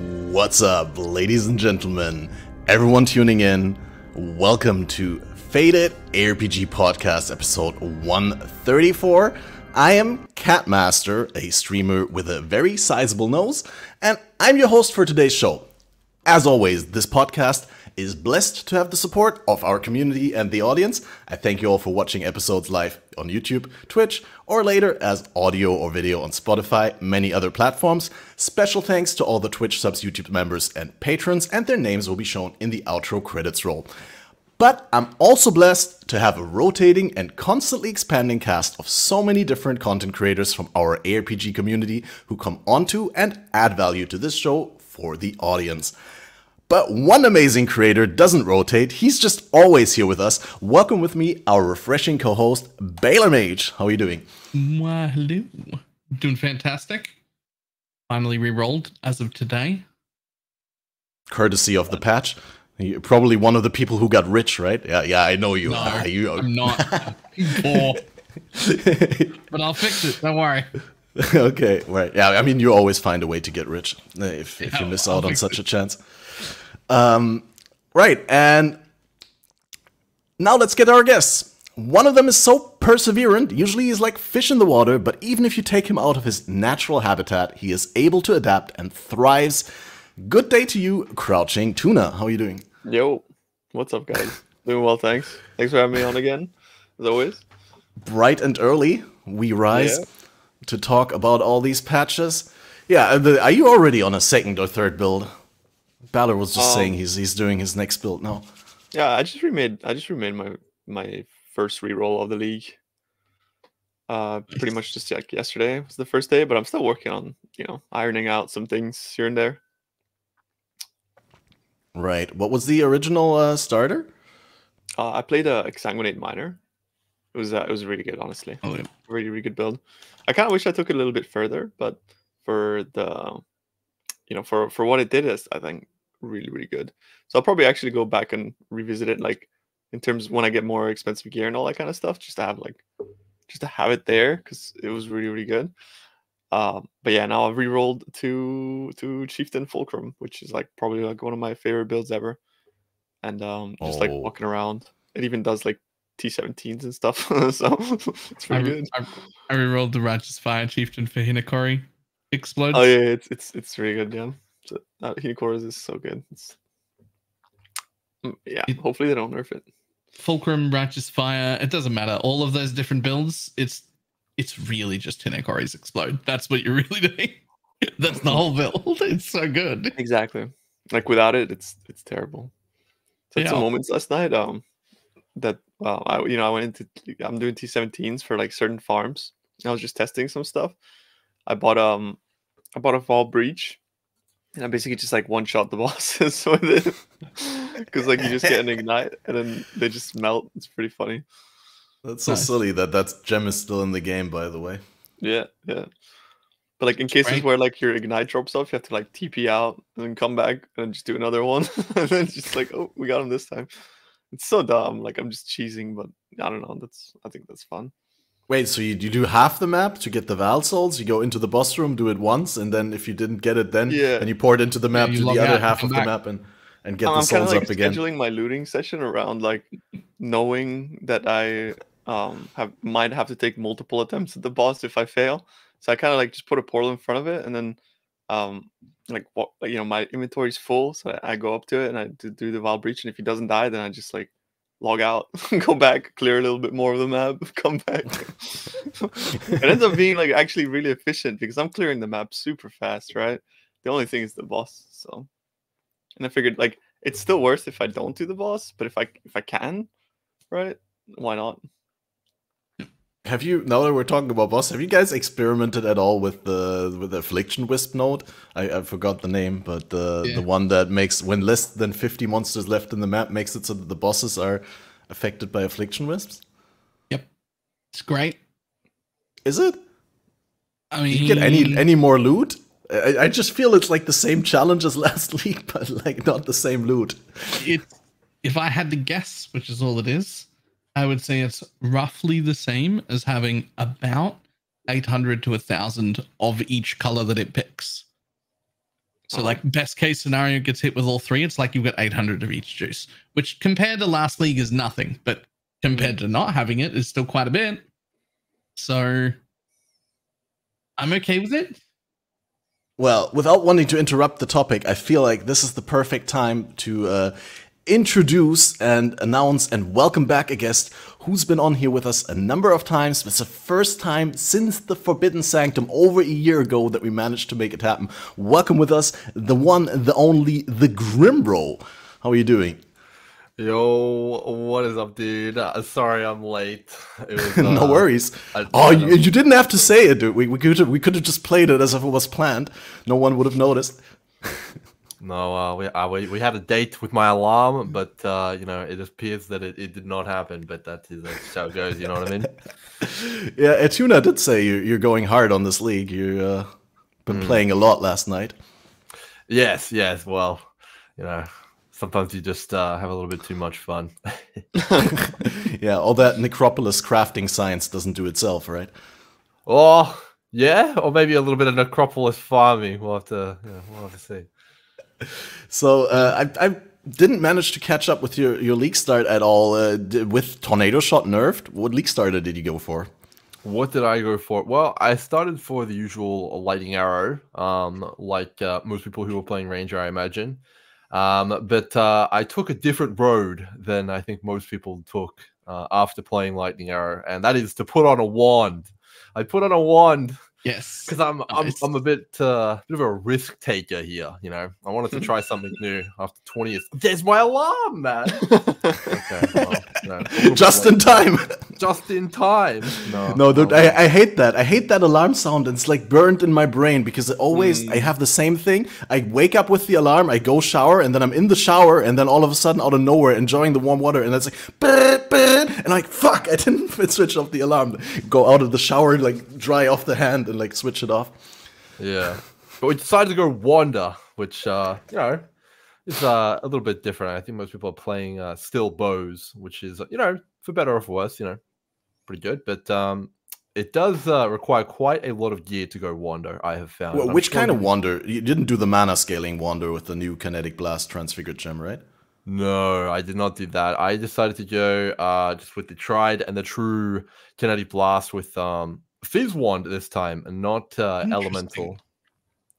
What's up, ladies and gentlemen? Everyone tuning in, welcome to FATED ARPG Podcast episode 134. I am Catmaster, a streamer with a very sizable nose, and I'm your host for today's show. As always, this podcast is blessed to have the support of our community and the audience. I thank you all for watching episodes live on YouTube, Twitch, or later as audio or video on Spotify, many other platforms. Special thanks to all the Twitch subs, YouTube members, and patrons, and their names will be shown in the outro credits roll. But I'm also blessed to have a rotating and constantly expanding cast of so many different content creators from our ARPG community who come onto and add value to this show for the audience. But one amazing creator doesn't rotate, he's just always here with us. Welcome with me, our refreshing co-host, BalorMage. How are you doing? Hello. Doing fantastic. Finally re-rolled as of today. Courtesy of the patch. You're probably one of the people who got rich, right? Yeah, I know you. No, I'm not. Poor. But I'll fix it, don't worry. Okay, right. Yeah, I mean, you always find a way to get rich if you miss out on such a chance. Right, and now let's get our guests. One of them is so perseverant, usually he's like fish in the water, but even if you take him out of his natural habitat, he is able to adapt and thrives. Good day to you, CrouchingTuna. How are you doing? Yo, what's up, guys? Doing well, thanks. Thanks for having me on again, as always. Bright and early, we rise to talk about all these patches. Yeah, are you already on a second or third build? Balor was just saying he's doing his next build now. Yeah, I just remade my first reroll of the league. Pretty much just like yesterday was the first day, but I'm still working on ironing out some things here and there. Right. What was the original starter? I played a Exsanguinate Miner. It was really good, honestly. Oh, yeah. Really, really good build. I kind of wish I took it a little bit further, but for the for what it did, is I think really, really good. So I'll probably actually go back and revisit it, like in terms of when I get more expensive gear and all that kind of stuff, just to have it there because it was really, really good. But yeah, now I've re-rolled to Chieftain Fulcrum, which is like probably like one of my favorite builds ever. And just like walking around, it even does like T17s and stuff. So it's pretty good. I re-rolled the Righteous Fire Chieftain for Hinakori. Explodes. Oh yeah, it's really good. Yeah, so, Hinakori is so good. Hopefully they don't nerf it. Fulcrum, Righteous Fire. It doesn't matter. All of those different builds. It's really just Hinakori's explode. That's what you're really doing. That's the whole build. It's so good. Exactly. Like without it, it's terrible. So some moments last night. That I went into. I'm doing T17s for like certain farms. I was just testing some stuff. I bought a Fall Breach, and I basically just like one shot the bosses with it, because like you just get an ignite and then they just melt. It's pretty funny. That's so silly that gem is still in the game, by the way. Yeah. But like in cases where like your ignite drops off, you have to like TP out and then come back and then just do another one, and then just like, oh, we got him this time. It's so dumb. Like I'm just cheesing, but I don't know. I think that's fun. Wait, so you do half the map to get the Val Souls? You go into the boss room, do it once, and then if you didn't get it then, and you pour it into the map to the other half of the map and get the souls up again. I'm scheduling my looting session around like knowing that I might have to take multiple attempts at the boss if I fail. So I kind of like just put a portal in front of it, and then my inventory's full, so I go up to it and I do the Val Breach, and if he doesn't die, then I just like log out, go back, clear a little bit more of the map, come back. It ends up being like actually really efficient because I'm clearing the map super fast, right? The only thing is the boss. So, and I figured like it's still worse if I don't do the boss, but if I can, right? Why not? Have you, now that we're talking about boss, have you guys experimented at all with the Affliction Wisp node? I forgot the name, but the one that makes, when less than 50 monsters left in the map, makes it so that the bosses are affected by Affliction Wisps? Yep. It's great. Is it? I mean, do you get any more loot? I just feel it's like the same challenge as last week, but like not the same loot. If I had to guess, which is all it is, I would say it's roughly the same as having about 800 to 1,000 of each color that it picks. So like best case scenario gets hit with all 3. It's like you've got 800 of each juice, which compared to last league is nothing, but compared to not having it is still quite a bit. So I'm okay with it. Well, without wanting to interrupt the topic, I feel like this is the perfect time to introduce and announce and welcome back a guest who's been on here with us a number of times. It's the first time since the Forbidden Sanctum over a year ago that we managed to make it happen. Welcome with us, the one, the only, the Grimro. How are you doing? Yo, what is up, dude? Sorry I'm late. It was, no worries. You didn't have to say it, dude. We could have just played it as if it was planned. No one would have noticed. No, we had a date with my alarm, but you know, it appears that it did not happen. But that's how it goes. You know what I mean? Yeah, Tuna did say you're going hard on this league. You've been playing a lot last night. Yes. Well, you know, sometimes you just have a little bit too much fun. Yeah, all that Necropolis crafting science doesn't do itself, right? Oh, yeah, or maybe a little bit of Necropolis farming. We'll have to see. So I didn't manage to catch up with your league start at all. With Tornado Shot nerfed, what league starter did you go for? What did I go for? Well, I started for the usual Lightning Arrow, like most people who were playing Ranger, I imagine. But I took a different road than I think most people took after playing Lightning Arrow, and that is to put on a wand. I put on a wand. Yes, because I'm a bit of a risk taker here. You know, I wanted to try something new after 20 years. There's my alarm, man. Okay, well, no, just in time. Just in time. No, dude, I hate that. I hate that alarm sound. It's like burned in my brain because it always I have the same thing. I wake up with the alarm, I go shower, and then I'm in the shower, and then all of a sudden, out of nowhere, enjoying the warm water, and it's like, and like, fuck, I didn't switch off the alarm. Go out of the shower, like dry off the hand, and like switch it off. Yeah, but we decided to go wander, which you know, is a little bit different. I think most people are playing still bows, which is, you know, for better or for worse, you know, pretty good. But it does require quite a lot of gear to go wander, I have found. Well, which kind of wander? You didn't do the mana scaling wander with the new Kinetic Blast Transfigured Gem, right? No, I did not do that. I decided to go just with the tried and the true Kinetic Blast with Fizz Wand this time, and not Elemental.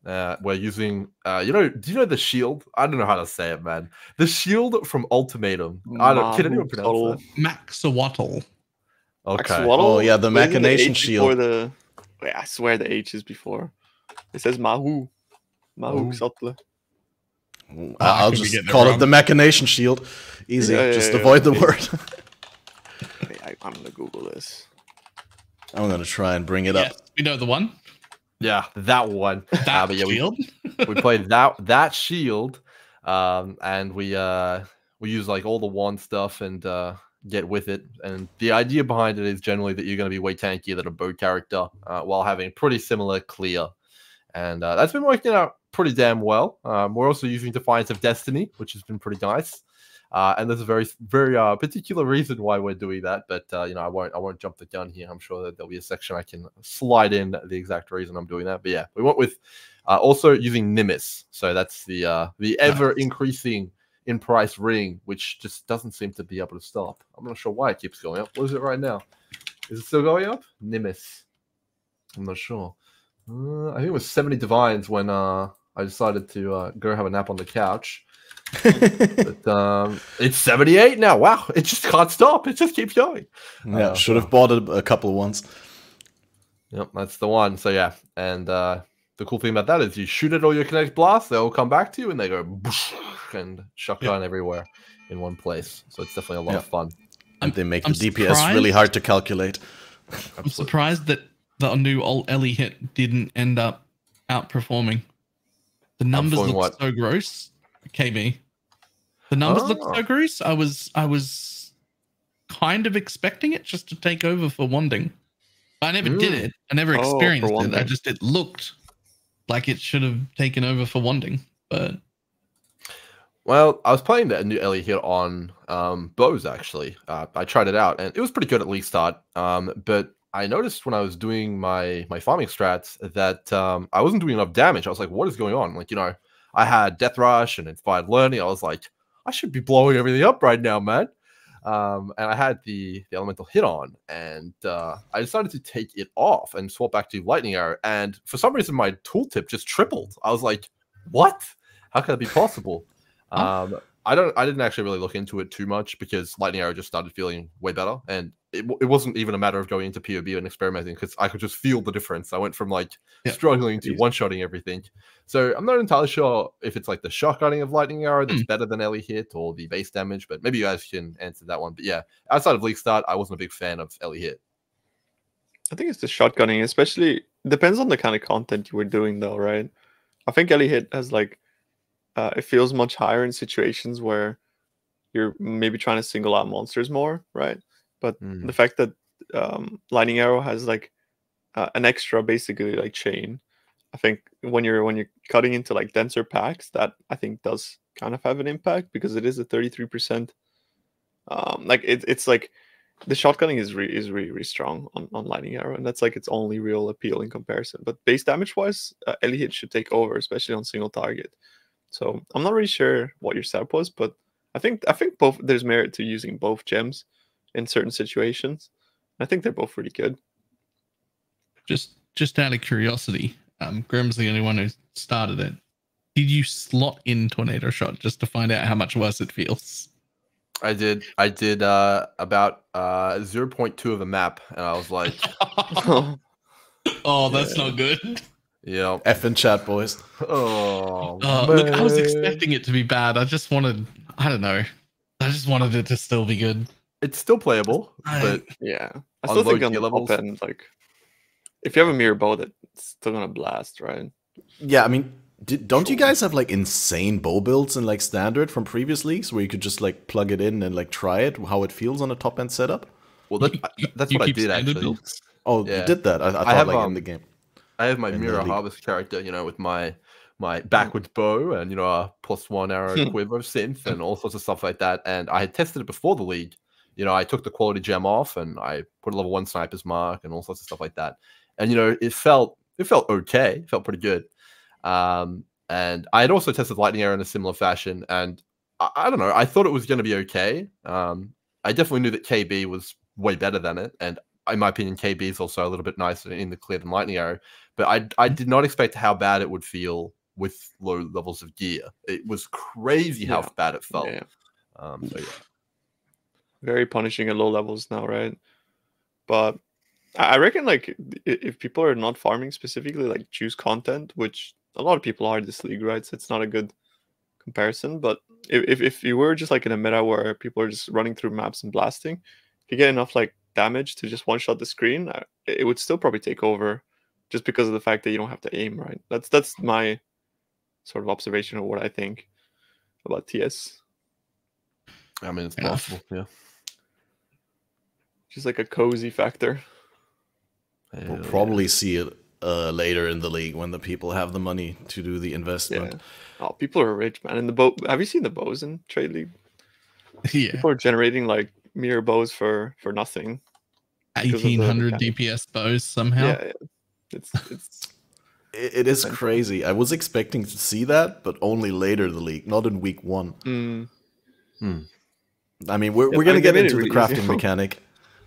We're using, you know, do you know the shield? I don't know how to say it, man. The shield from Ultimatum. I don't. Can anyone pronounce that? Maxawattle. Okay. Maxawattle? Oh yeah, the Machination Shield. Wait, I swear the H is before. It says Mahu. Xottle. I'll just call it the Machination Shield. Easy. Just avoid the word. Wait, I'm gonna Google this. I'm gonna try and bring it up. We know the one. Yeah, that one. That but yeah, shield. we played that shield, and we use like all the wand stuff and get with it. And the idea behind it is generally that you're going to be way tankier than a bow character, while having pretty similar clear, and that's been working out pretty damn well. We're also using Defiance of Destiny, which has been pretty nice. And there's a very particular reason why we're doing that, but you know, I won't jump the gun here. I'm sure that there'll be a section I can slide in the exact reason I'm doing that. But yeah, we went with also using Nimbus, so that's the ever increasing in price ring, which just doesn't seem to be able to stop. I'm not sure why it keeps going up. What is it right now? Is it still going up? Nimbus. I'm not sure. I think it was 70 divines when I decided to go have a nap on the couch. But it's 78 now. Wow, it just can't stop. It just keeps going. Yeah, should have bought a couple ones. Yep, that's the one. So yeah, and the cool thing about that is you shoot at all your kinetic blasts, they all come back to you and they go and shotgun everywhere in one place. So it's definitely a lot of fun. And they make the DPS really hard to calculate. I'm surprised that the new alt Ellie hit didn't end up outperforming. The numbers look so gross. KB. The numbers look so gross. I was kind of expecting it just to take over for wanding. I never did it. I never experienced it. It looked like it should have taken over for wanding. But well, I was playing the new Ellie here on bows actually. I tried it out and it was pretty good at least start. But I noticed when I was doing my farming strats that I wasn't doing enough damage. I was like, what is going on? Like, you know, I had Death Rush and Inspired Learning. I was like, I should be blowing everything up right now, man. And I had the elemental hit on, and I decided to take it off and swap back to lightning arrow. And for some reason, my tooltip just tripled. I was like, "What? How can that be possible?" I didn't actually really look into it too much because lightning arrow just started feeling way better, and it wasn't even a matter of going into POB and experimenting because I could just feel the difference. I went from like struggling to one-shotting everything. So I'm not entirely sure if it's like the shotgunning of lightning arrow that's better than Ellie hit or the base damage, but maybe you guys can answer that one. But yeah, outside of League Start, I wasn't a big fan of Ellie hit. I think it's the shotgunning, especially depends on the kind of content you were doing though, right? I think Ellie hit has like it feels much higher in situations where you're maybe trying to single out monsters more, right? But the fact that lightning arrow has like an extra basically like chain, I think when you're cutting into like denser packs, that I think does kind of have an impact because it is a 33%. Like it's like the shotgunning is really strong on lightning arrow, and that's like its only real appeal in comparison. But base damage wise, Ellie hit should take over, especially on single target. So I'm not really sure what your setup was, but I think both there's merit to using both gems in certain situations. I think they're both really good. Just out of curiosity, Grim's the only one who started it. Did you slot in Tornado Shot just to find out how much worse it feels? I did about 0.2 of a map, and I was like, oh, that's not good. Yeah. F in chat, boys. Oh, look, I was expecting it to be bad. I just wanted it to still be good. It's still playable, but yeah, I still think on the top end, like if you have a mirror bow, that's still gonna blast, right? Yeah, I mean, don't you guys have like insane bow builds in like standard from previous leagues where you could just like plug it in and like try it how it feels on a top end setup? Well, that's what I did actually. Builds? Oh, yeah. You did that? I thought like in the game. I have my Mirror Harvest character, you know, with my backwards bow and, you know, a +1 arrow quiver synth and all sorts of stuff like that. And I had tested it before the league. You know, I took the quality gem off and I put a level 1 sniper's mark and all sorts of stuff like that. And, you know, it felt okay. It felt pretty good. And I had also tested lightning arrow in a similar fashion. And I don't know, I thought it was going to be okay. I definitely knew that KB was way better than it. And in my opinion, KB is also a little bit nicer in the clear than lightning arrow. But I did not expect how bad it would feel with low levels of gear. It was crazy how bad it felt. Yeah. So yeah. Very punishing at low levels now, right? But I reckon like if people are not farming specifically, like choose content, which a lot of people are in this league, right? So it's not a good comparison. But if you were just like in a meta where people are just running through maps and blasting, if you get enough like damage to just one shot the screen, it would still probably take over just because of the fact that you don't have to aim, right? That's my sort of observation of what I think about TS. I mean, it's possible, yeah. Just like a cozy factor. We'll probably see it later in the league when the people have the money to do the investment. Yeah. Oh, people are rich, man. And the bow. Have you seen the bows in Trade League? Yeah. People are generating like mirror bows for nothing. 1800 DPS bows somehow. Yeah. It is crazy. I was expecting to see that, but only later in the league, not in week 1. I mean, we're gonna get into the crafting mechanic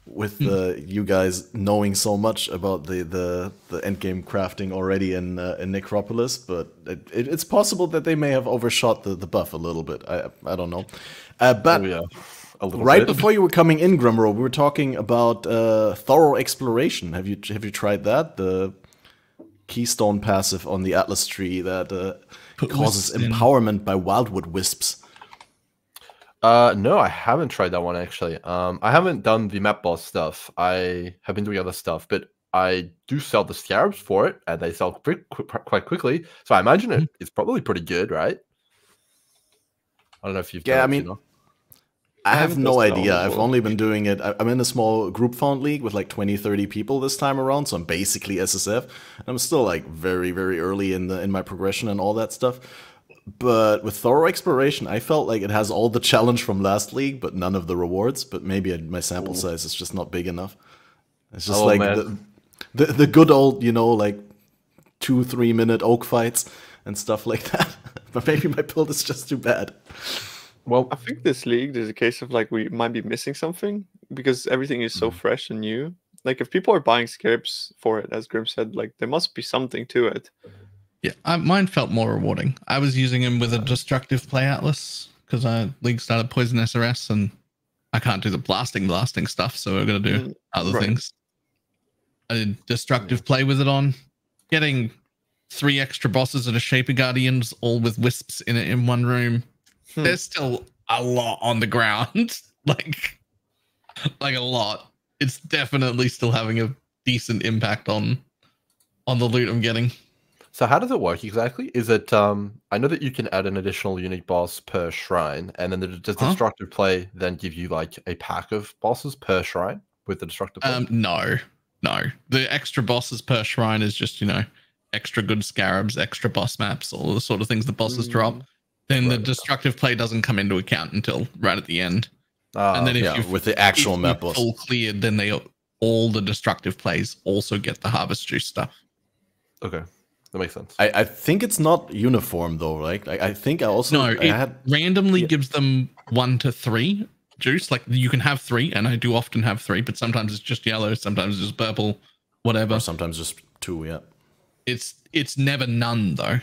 with you guys knowing so much about the endgame crafting already in Necropolis, but it's possible that they may have overshot the buff a little bit. I don't know. But right before you were coming in, Grimro, we were talking about thorough exploration. Have you tried that? The keystone passive on the Atlas tree that causes empowerment by wildwood wisps. No, I haven't tried that one actually. I haven't done the map boss stuff. I have been doing other stuff, but I do sell the scarabs for it, and they sell quite quickly. So I imagine it's probably pretty good, right? I don't know if you've done I mean, you know? I have no idea. I've only been doing it. I'm in a small group found league with like 20-30 people this time around, so I'm basically SSF. I'm still like very, very early in my progression and all that stuff. But with thorough exploration, I felt like it has all the challenge from last league, but none of the rewards. But maybe my sample size is just not big enough. It's just the good old, you know, like 2-3 minute oak fights and stuff like that. But maybe my build is just too bad. Well, I think this league, there's a case of like we might be missing something because everything is so fresh and new. Like if people are buying scarabs for it, as Grim said, like there must be something to it. Yeah, mine felt more rewarding. I was using him with a destructive play atlas because I league started poison SRS and I can't do the blasting stuff, so we're gonna do other things. I did destructive play with it on, getting 3 extra bosses and a Shaper Guardians, all with wisps in it in one room. There's still a lot on the ground, like a lot. It's definitely still having a decent impact on the loot I'm getting. So how does it work exactly? Is it I know that you can add an additional unique boss per shrine, and then does destructive play then give you like a pack of bosses per shrine with the destructive play? No. The extra bosses per shrine is just, extra good scarabs, extra boss maps, all the sort of things the bosses drop. Then the destructive play doesn't come into account until right at the end. And then if with the actual map boss full cleared, then all the destructive plays also get the harvest juice stuff. Okay, that makes sense. I think it's not uniform though, right? I think I also randomly gives them 1 to 3 juice. Like you can have 3, and I do often have 3, but sometimes it's just yellow, sometimes it's just purple, whatever. Or sometimes just 2. Yeah. It's never none though,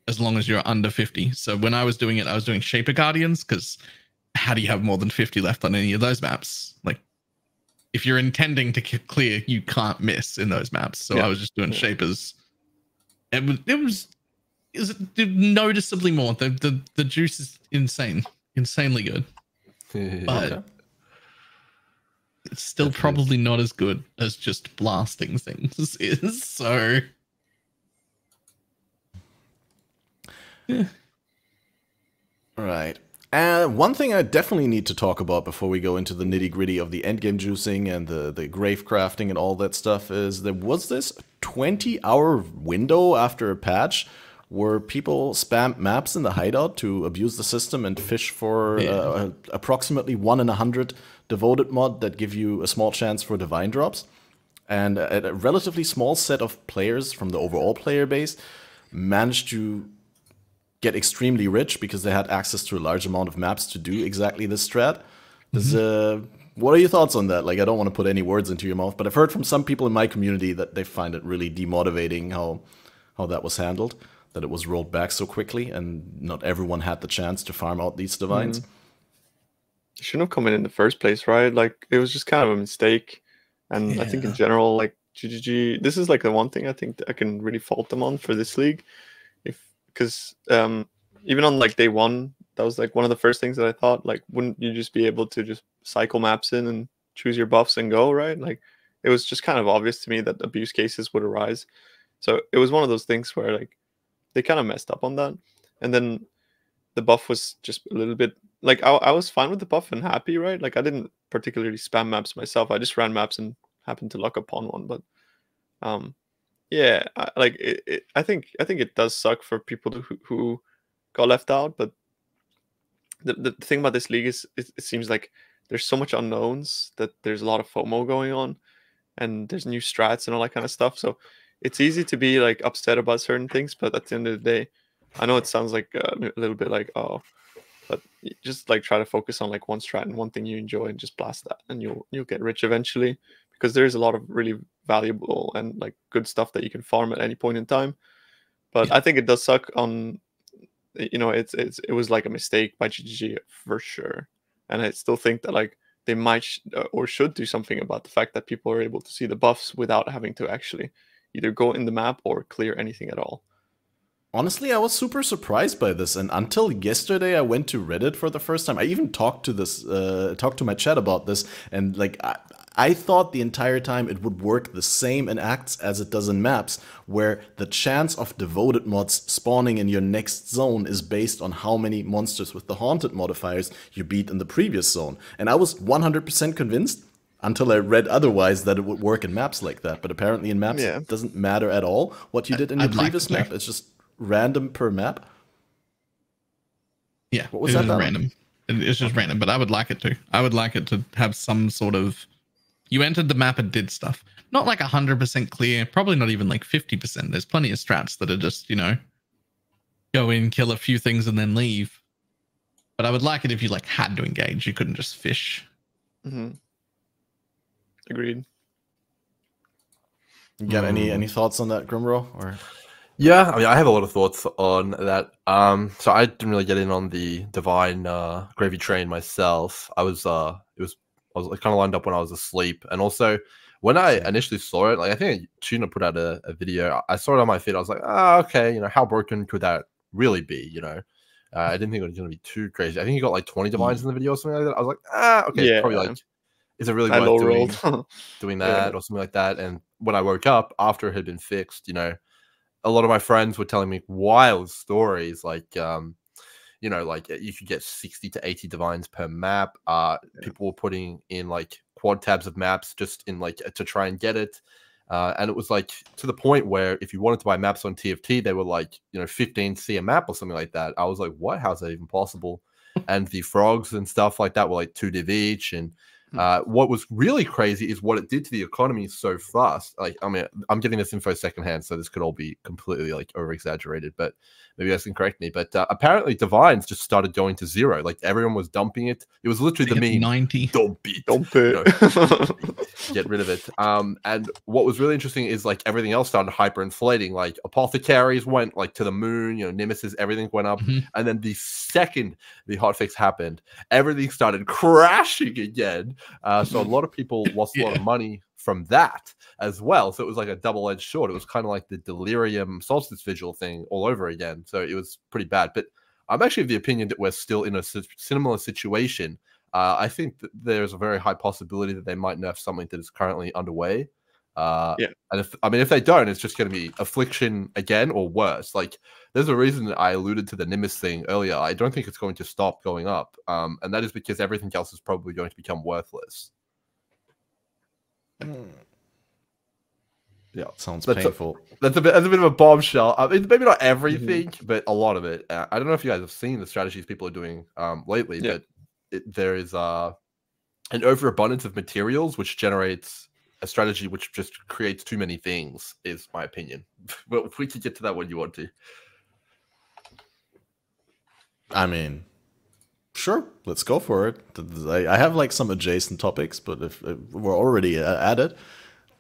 as long as you're under 50. So when I was doing it, I was doing Shaper Guardians because how do you have more than 50 left on any of those maps? Like if you're intending to clear, you can't miss in those maps. So I was just doing Shapers. It was noticeably more. The juice is insanely good. But it's still probably not as good as just blasting things is. So yeah. Right. One thing I definitely need to talk about before we go into the nitty-gritty of the endgame juicing and the grave crafting and all that stuff is there was this 20-hour window after a patch where people spammed maps in the hideout to abuse the system and fish for approximately 1 in 100 devoted mod that give you a small chance for divine drops. And a relatively small set of players from the overall player base managed to get extremely rich because they had access to a large amount of maps to do exactly this strat. What are your thoughts on that? Like, I don't want to put any words into your mouth, but I've heard from some people in my community that they find it really demotivating how that was handled, that it was rolled back so quickly, and not everyone had the chance to farm out these divines. It shouldn't have come in the first place, right? Like, it was just kind of a mistake. And I think in general, like, GGG, this is like the one thing I think that I can really fault them on for this league. Because even on like day 1, that was like one of the first things that I thought, like, wouldn't you just be able to just cycle maps in and choose your buffs and go, right? Like, it was just kind of obvious to me that abuse cases would arise. So it was one of those things where like they kind of messed up on that. And then the buff was just a little bit like I was fine with the buff and happy, right? Like I didn't particularly spam maps myself. I just ran maps and happened to luck upon one. But yeah, I think it does suck for people who got left out. But the thing about this league is it seems like there's so much unknowns that there's a lot of FOMO going on, and there's new strats and all that kind of stuff. So it's easy to be like upset about certain things, but at the end of the day, I know it sounds like a little bit like, oh, but just like try to focus on like one strat and one thing you enjoy and just blast that, and you'll get rich eventually, because there's a lot of really valuable and like good stuff that you can farm at any point in time. But I think it does suck on, it was like a mistake by GGG for sure, and I still think that like they might or should do something about the fact that people are able to see the buffs without having to actually either go in the map or clear anything at all. Honestly, I was super surprised by this, and until yesterday, I went to Reddit for the first time. I even talked to my chat about this, and like I thought the entire time it would work the same in acts as it does in maps, where the chance of devoted mods spawning in your next zone is based on how many monsters with the haunted modifiers you beat in the previous zone. And I was 100% convinced until I read otherwise that it would work in maps like that. But apparently in maps, it doesn't matter at all what you did in your previous map. It's just random per map. Yeah, what was that? Random. It's just random, but I would like it to. I would like it to have some sort of. You entered the map and did stuff. Not like 100% clear. Probably not even like 50%. There's plenty of strats that are just go in, kill a few things, and then leave. But I would like it if you like had to engage. You couldn't just fish. Agreed. You got any thoughts on that, Grimro? Or yeah, I mean, I have a lot of thoughts on that. So I didn't really get in on the divine gravy train myself. I was kind of lined up when I was asleep, and also when I initially saw it, like I think Tuna put out a video. I saw it on my feed. I was like, okay, how broken could that really be? I didn't think it was going to be too crazy. I think you got like 20 divines in the video or something like that. I was like, okay, yeah. Probably like, is it really worth doing that or something like that? And when I woke up after it had been fixed, a lot of my friends were telling me wild stories, like, like you could get 60 to 80 divines per map. People were putting in like quad tabs of maps just in like to try and get it. And it was like to the point where if you wanted to buy maps on TFT, they were like, 15C a map or something like that. I was like, what? How's that even possible? And the frogs and stuff like that were like 2 div each. And what was really crazy is what it did to the economy so fast. Like, I mean, I'm getting this info secondhand, so this could all be completely like over exaggerated, but maybe you guys can correct me. But apparently divines just started going to 0. Like everyone was dumping it. It was literally the meme. 90. Dump it. Get rid of it. And what was really interesting is like everything else started hyperinflating. Like apothecaries went like to the moon, nemesis, everything went up. And then the second the hotfix happened, everything started crashing again. So a lot of people lost a lot of money from that as well. So it was like a double-edged sword. It was kind of like the Delirium Solstice Vigil thing all over again. So it was pretty bad. But I'm actually of the opinion that we're still in a similar situation. I think that there's a very high possibility that they might nerf something that is currently underway. And if they don't, it's just going to be Affliction again or worse. Like there's a reason that I alluded to the Nimbus thing earlier. I don't think it's going to stop going up. And that is because everything else is probably going to become worthless. Yeah, sounds painful. That's a bit of a bombshell. It's maybe not everything, but a lot of it. I don't know if you guys have seen the strategies people are doing lately, but there is an overabundance of materials which generates a strategy which just creates too many things, is my opinion. But we can get to that when you want to. I mean, sure, let's go for it. I have like some adjacent topics, but if we're already at it,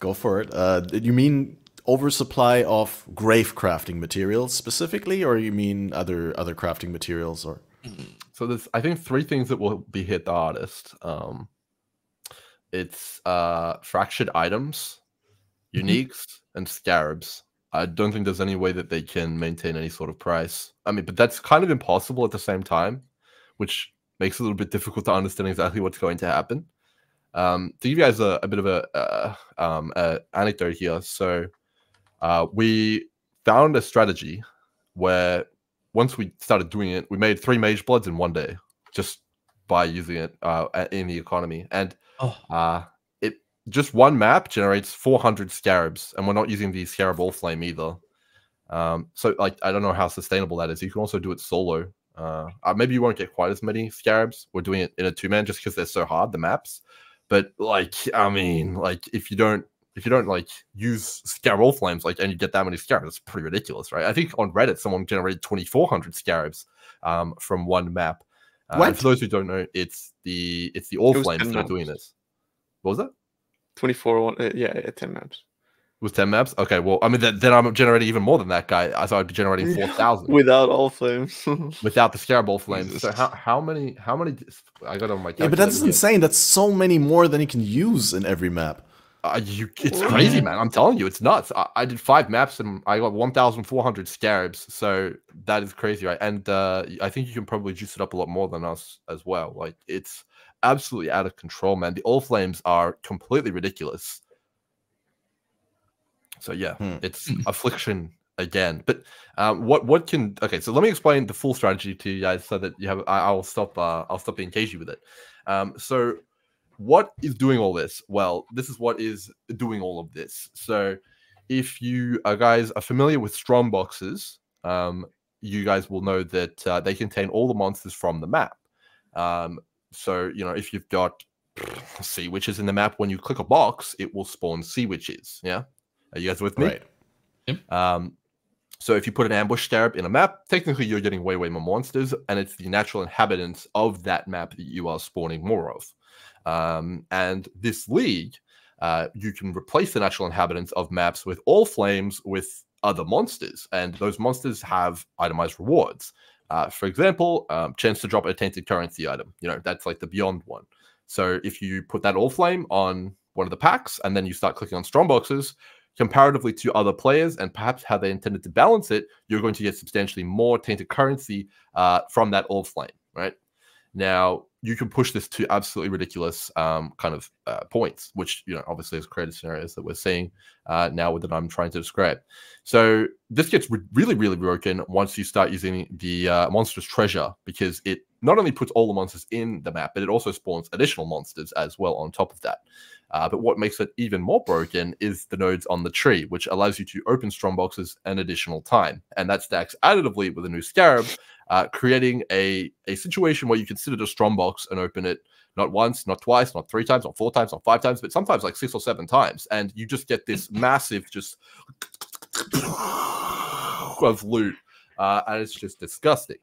go for it. You mean oversupply of grave crafting materials specifically, or you mean other crafting materials? Or so there's, I think, 3 things that will be hit the hardest. It's fractured items, uniques, and scarabs. I don't think there's any way that they can maintain any sort of price. I mean, but that's kind of impossible at the same time, which makes it a little bit difficult to understand exactly what's going to happen. To give you guys a bit of a anecdote here, so we found a strategy where once we started doing it, we made 3 Mage Bloods in one day just by using it in the economy. And it just one map generates 400 scarabs, and we're not using the Scarab Allflame either. So like I don't know how sustainable that is. You can also do it solo. Maybe you won't get quite as many scarabs. We're doing it in a 2-man just because they're so hard, the maps. But like, I mean, like if you don't like use Scarab Allflames, like, and you get that many scarabs, it's pretty ridiculous, right? I think on Reddit someone generated 2,400 scarabs from one map. And for those who don't know, it's the Allflames that are doing this. What was that? 24, 10 maps. It was 10 maps? Okay, well, I mean, then I'm generating even more than that guy. I thought I'd be generating 4,000. Without Allflames. Without the Scarab Allflames. So how many, I got on my calculator. Yeah, but that's insane. That's so many more than you can use in every map. It's crazy, man. I'm telling you, it's nuts. I did 5 maps and I got 1,400 scarabs. So that is crazy, right? And I think you can probably juice it up a lot more than us as well. Like, it's absolutely out of control, man. The Allflames are completely ridiculous. So yeah, it's Affliction again. But what can, okay, so let me explain the full strategy to you guys so that you have, I'll stop being cagey with it. So what is doing all this? Well, this is what is doing all of this. So if you guys are familiar with Strom boxes, you guys will know that they contain all the monsters from the map. So, you know, if you've got sea witches in the map, when you click a box, it will spawn sea witches. Yeah. Are you guys with me? Right. Yep. So if you put an ambush scarab in a map, technically you're getting way more monsters, and it's the natural inhabitants of that map that you are spawning more of. And this league, you can replace the natural inhabitants of maps with Allflames with other monsters, and those monsters have itemized rewards. For example, chance to drop a tainted currency item. You know, that's like the beyond one. So if you put that Allflame on one of the packs, and then you start clicking on strongboxes, comparatively to other players and perhaps how they intended to balance it, you're going to get substantially more tainted currency from that Allflame, right? Now, you can push this to absolutely ridiculous kind of points, which, you know, obviously is creative scenarios that we're seeing now that I'm trying to describe. So this gets really broken once you start using the monstrous treasure, because it not only puts all the monsters in the map, but it also spawns additional monsters as well on top of that. But what makes it even more broken is the nodes on the tree, which allows you to open strongboxes an additional time. And that stacks additively with a new scarab, creating a situation where you consider a strongbox and open it not once, not twice, not 3 times, not 4 times, not 5 times, but sometimes like 6 or 7 times. And you just get this massive just of loot. And it's just disgusting.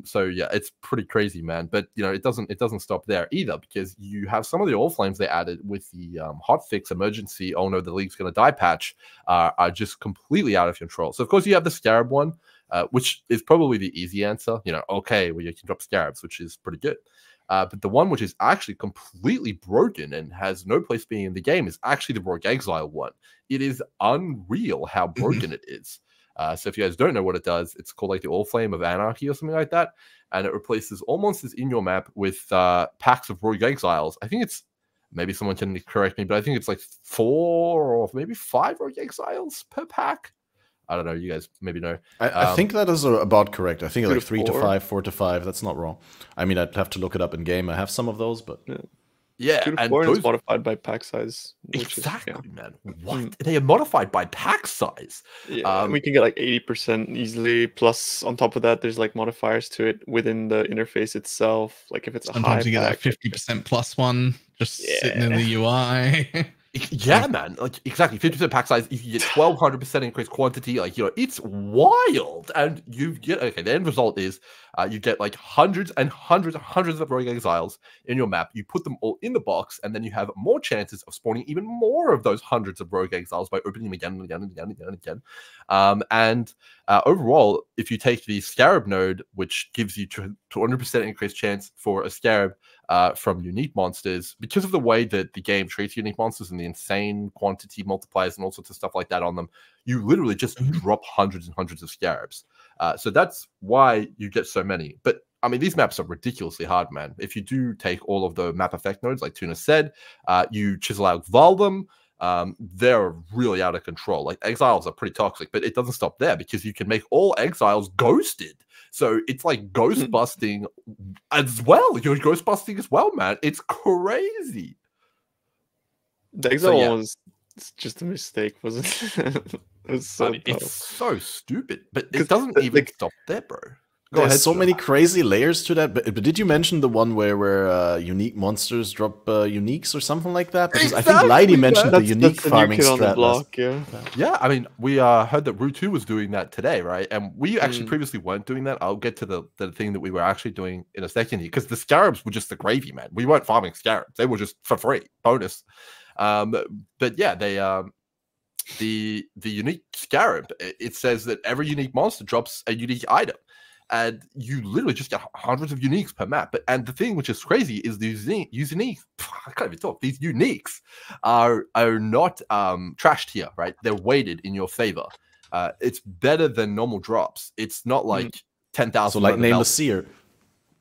So yeah, it's pretty crazy, man. But you know, it doesn't stop there either, because you have some of the Allflames they added with the hotfix emergency, oh no, the league's gonna die patch, are just completely out of control. So of course you have the scarab one, which is probably the easy answer. You know, okay, well, you can drop scarabs, which is pretty good. But the one which is actually completely broken and has no place being in the game is actually the Rogue Exile one. It is unreal how broken it is. So if you guys don't know what it does, it's called like the Allflame of Anarchy or something like that. And it replaces all monsters in your map with packs of Rogue Exiles. I think it's, maybe someone can correct me, but I think it's like 4 or maybe 5 Rogue Exiles per pack. I don't know. You guys maybe know. I think that is about correct. I think like 3 to 5, 4 to 5. That's not wrong. I mean, I'd have to look it up in game. I have some of those, but yeah, 2 to 4 is modified by pack size. Exactly, man. What? They are modified by pack size. Yeah, we can get like 80% easily. Plus, on top of that, there's like modifiers to it within the interface itself. Like if it's a sometimes high you get pack, like 50% plus one just sitting in the UI. Yeah, man. Like exactly 50% pack size. You get 1200% increased quantity. Like, you know, it's wild. And you get, okay, the end result is you get like hundreds and hundreds and hundreds of Rogue Exiles in your map. You put them all in the box, and then you have more chances of spawning even more of those hundreds of Rogue Exiles by opening them again and again and again and again and again. And overall, if you take the Scarab node, which gives you 200% increased chance for a Scarab from unique monsters, because of the way that the game treats unique monsters and the insane quantity multipliers and all sorts of stuff like that on them, you literally just drop hundreds and hundreds of Scarabs. So that's why you get so many. But I mean, these maps are ridiculously hard, man. If you do take all of the map effect nodes, like Tuna said, you chisel out Val them, they're really out of control. Like Exiles are pretty toxic, but it doesn't stop there, because you can make all Exiles ghosted. So it's like ghost busting as well. You're ghost busting as well, man. It's crazy. The Exile was just a mistake, wasn't it? It was so it's so stupid, but it doesn't even stop there, bro. There's so many crazy layers to that. But did you mention the one where unique monsters drop uniques or something like that? Because I think Lighty mentioned the unique farming strat. Yeah, I mean, we heard that Root 2 was doing that today, right? And we actually previously weren't doing that. I'll get to the thing that we were actually doing in a second here, because the Scarabs were just the gravy, man. We weren't farming Scarabs. They were just for free, bonus. But yeah, they the unique Scarab, it says that every unique monster drops a unique item. And you literally just get hundreds of uniques per map. And the thing which is crazy is these uniques. I can't even talk. These uniques are not trashed here, right? They're weighted in your favor. It's better than normal drops. It's not like 10,000. So like Nameless Seer.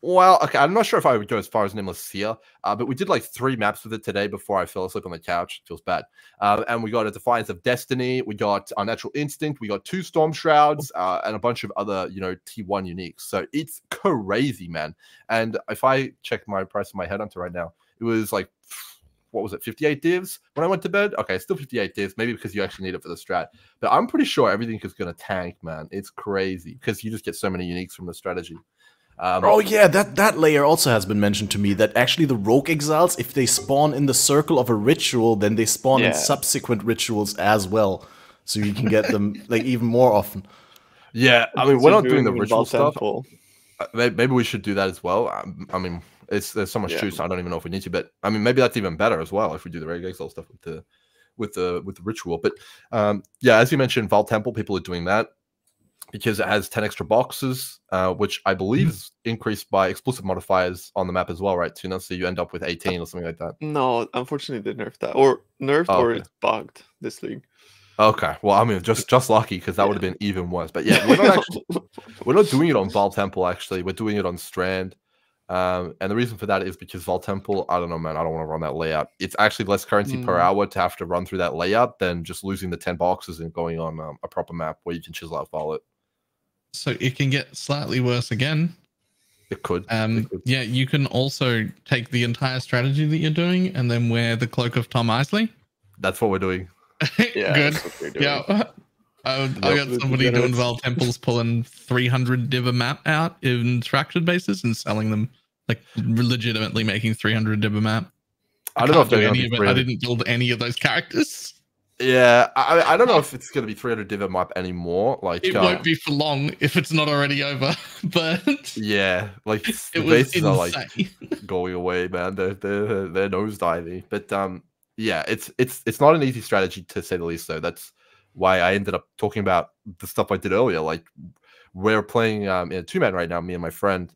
Well, okay, I'm not sure if I would go as far as Nameless Seer, but we did like 3 maps with it today before I fell asleep on the couch. It feels bad. And we got a Defiance of Destiny, we got Unnatural Instinct, we got 2 Storm Shrouds, and a bunch of other, you know, T1 uniques. So it's crazy, man. And if I check my price of my Headhunter right now, it was like, what was it, 58 divs when I went to bed? Okay, still 58 divs, maybe because you actually need it for the strat. But I'm pretty sure everything is going to tank, man. It's crazy because you just get so many uniques from the strategy. Oh yeah, that layer also has been mentioned to me, that actually the Rogue Exiles, if they spawn in the circle of a ritual, then they spawn in subsequent rituals as well. so you can get them like even more often. Yeah, I mean, we're not doing the ritual stuff. Maybe we should do that as well. I mean, there's so much juice. I don't even know if we need to, but I mean, maybe that's even better as well if we do the Rogue Exile stuff with the ritual. But yeah, as you mentioned, Vault Temple, people are doing that because it has 10 extra boxes, which I believe is increased by explosive modifiers on the map as well, right, Tuna? So you end up with 18 or something like that. No, unfortunately, they nerfed that, or it's bugged this league. Okay, well, I mean, just lucky because that would have been even worse. But yeah, we're not doing it on Vault Temple. Actually, we're doing it on Strand, and the reason for that is because Vault Temple, I don't know, man, I don't want to run that layout. It's actually less currency per hour to have to run through that layout than just losing the 10 boxes and going on a proper map where you can chisel out Vault. So it can get slightly worse again. It could. Yeah, you can also take the entire strategy that you're doing and then wear the cloak of Tom Isley. That's what we're doing. Yeah, good. Yeah, I got somebody doing Vault Temples pulling 300 div a map out in fractured bases and selling them, like legitimately making 300 div a map. I don't know if they're any of it. I didn't build any of those characters. Yeah, I don't know if it's going to be 300 div a map anymore. Like it won't be for long if it's not already over. But yeah, like the bases are like going away, man. They're nosediving. But yeah, it's not an easy strategy to say the least. Though that's why I ended up talking about the stuff I did earlier. Like we're playing in a 2-man right now, me and my friend.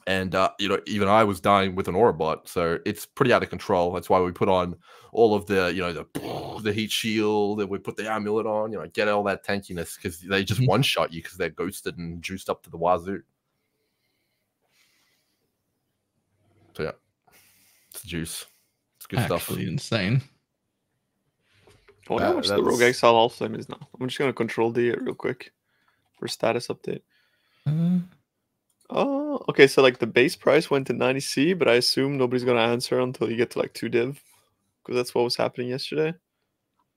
And you know, even I was dying with an aura bot, so it's pretty out of control. That's why we put on all of the, you know, the heat shield, and we put the amulet on, you know, get all that tankiness because they just one shot you because they're ghosted and juiced up to the wazoo. So yeah, it's juice. It's good stuff. Insane. I wonder how much the Rogue Exile Allflame is now. I'm just gonna control D real quick for status update. Oh, okay. So like the base price went to 90C, but I assume nobody's gonna answer until you get to like 2 div, because that's what was happening yesterday.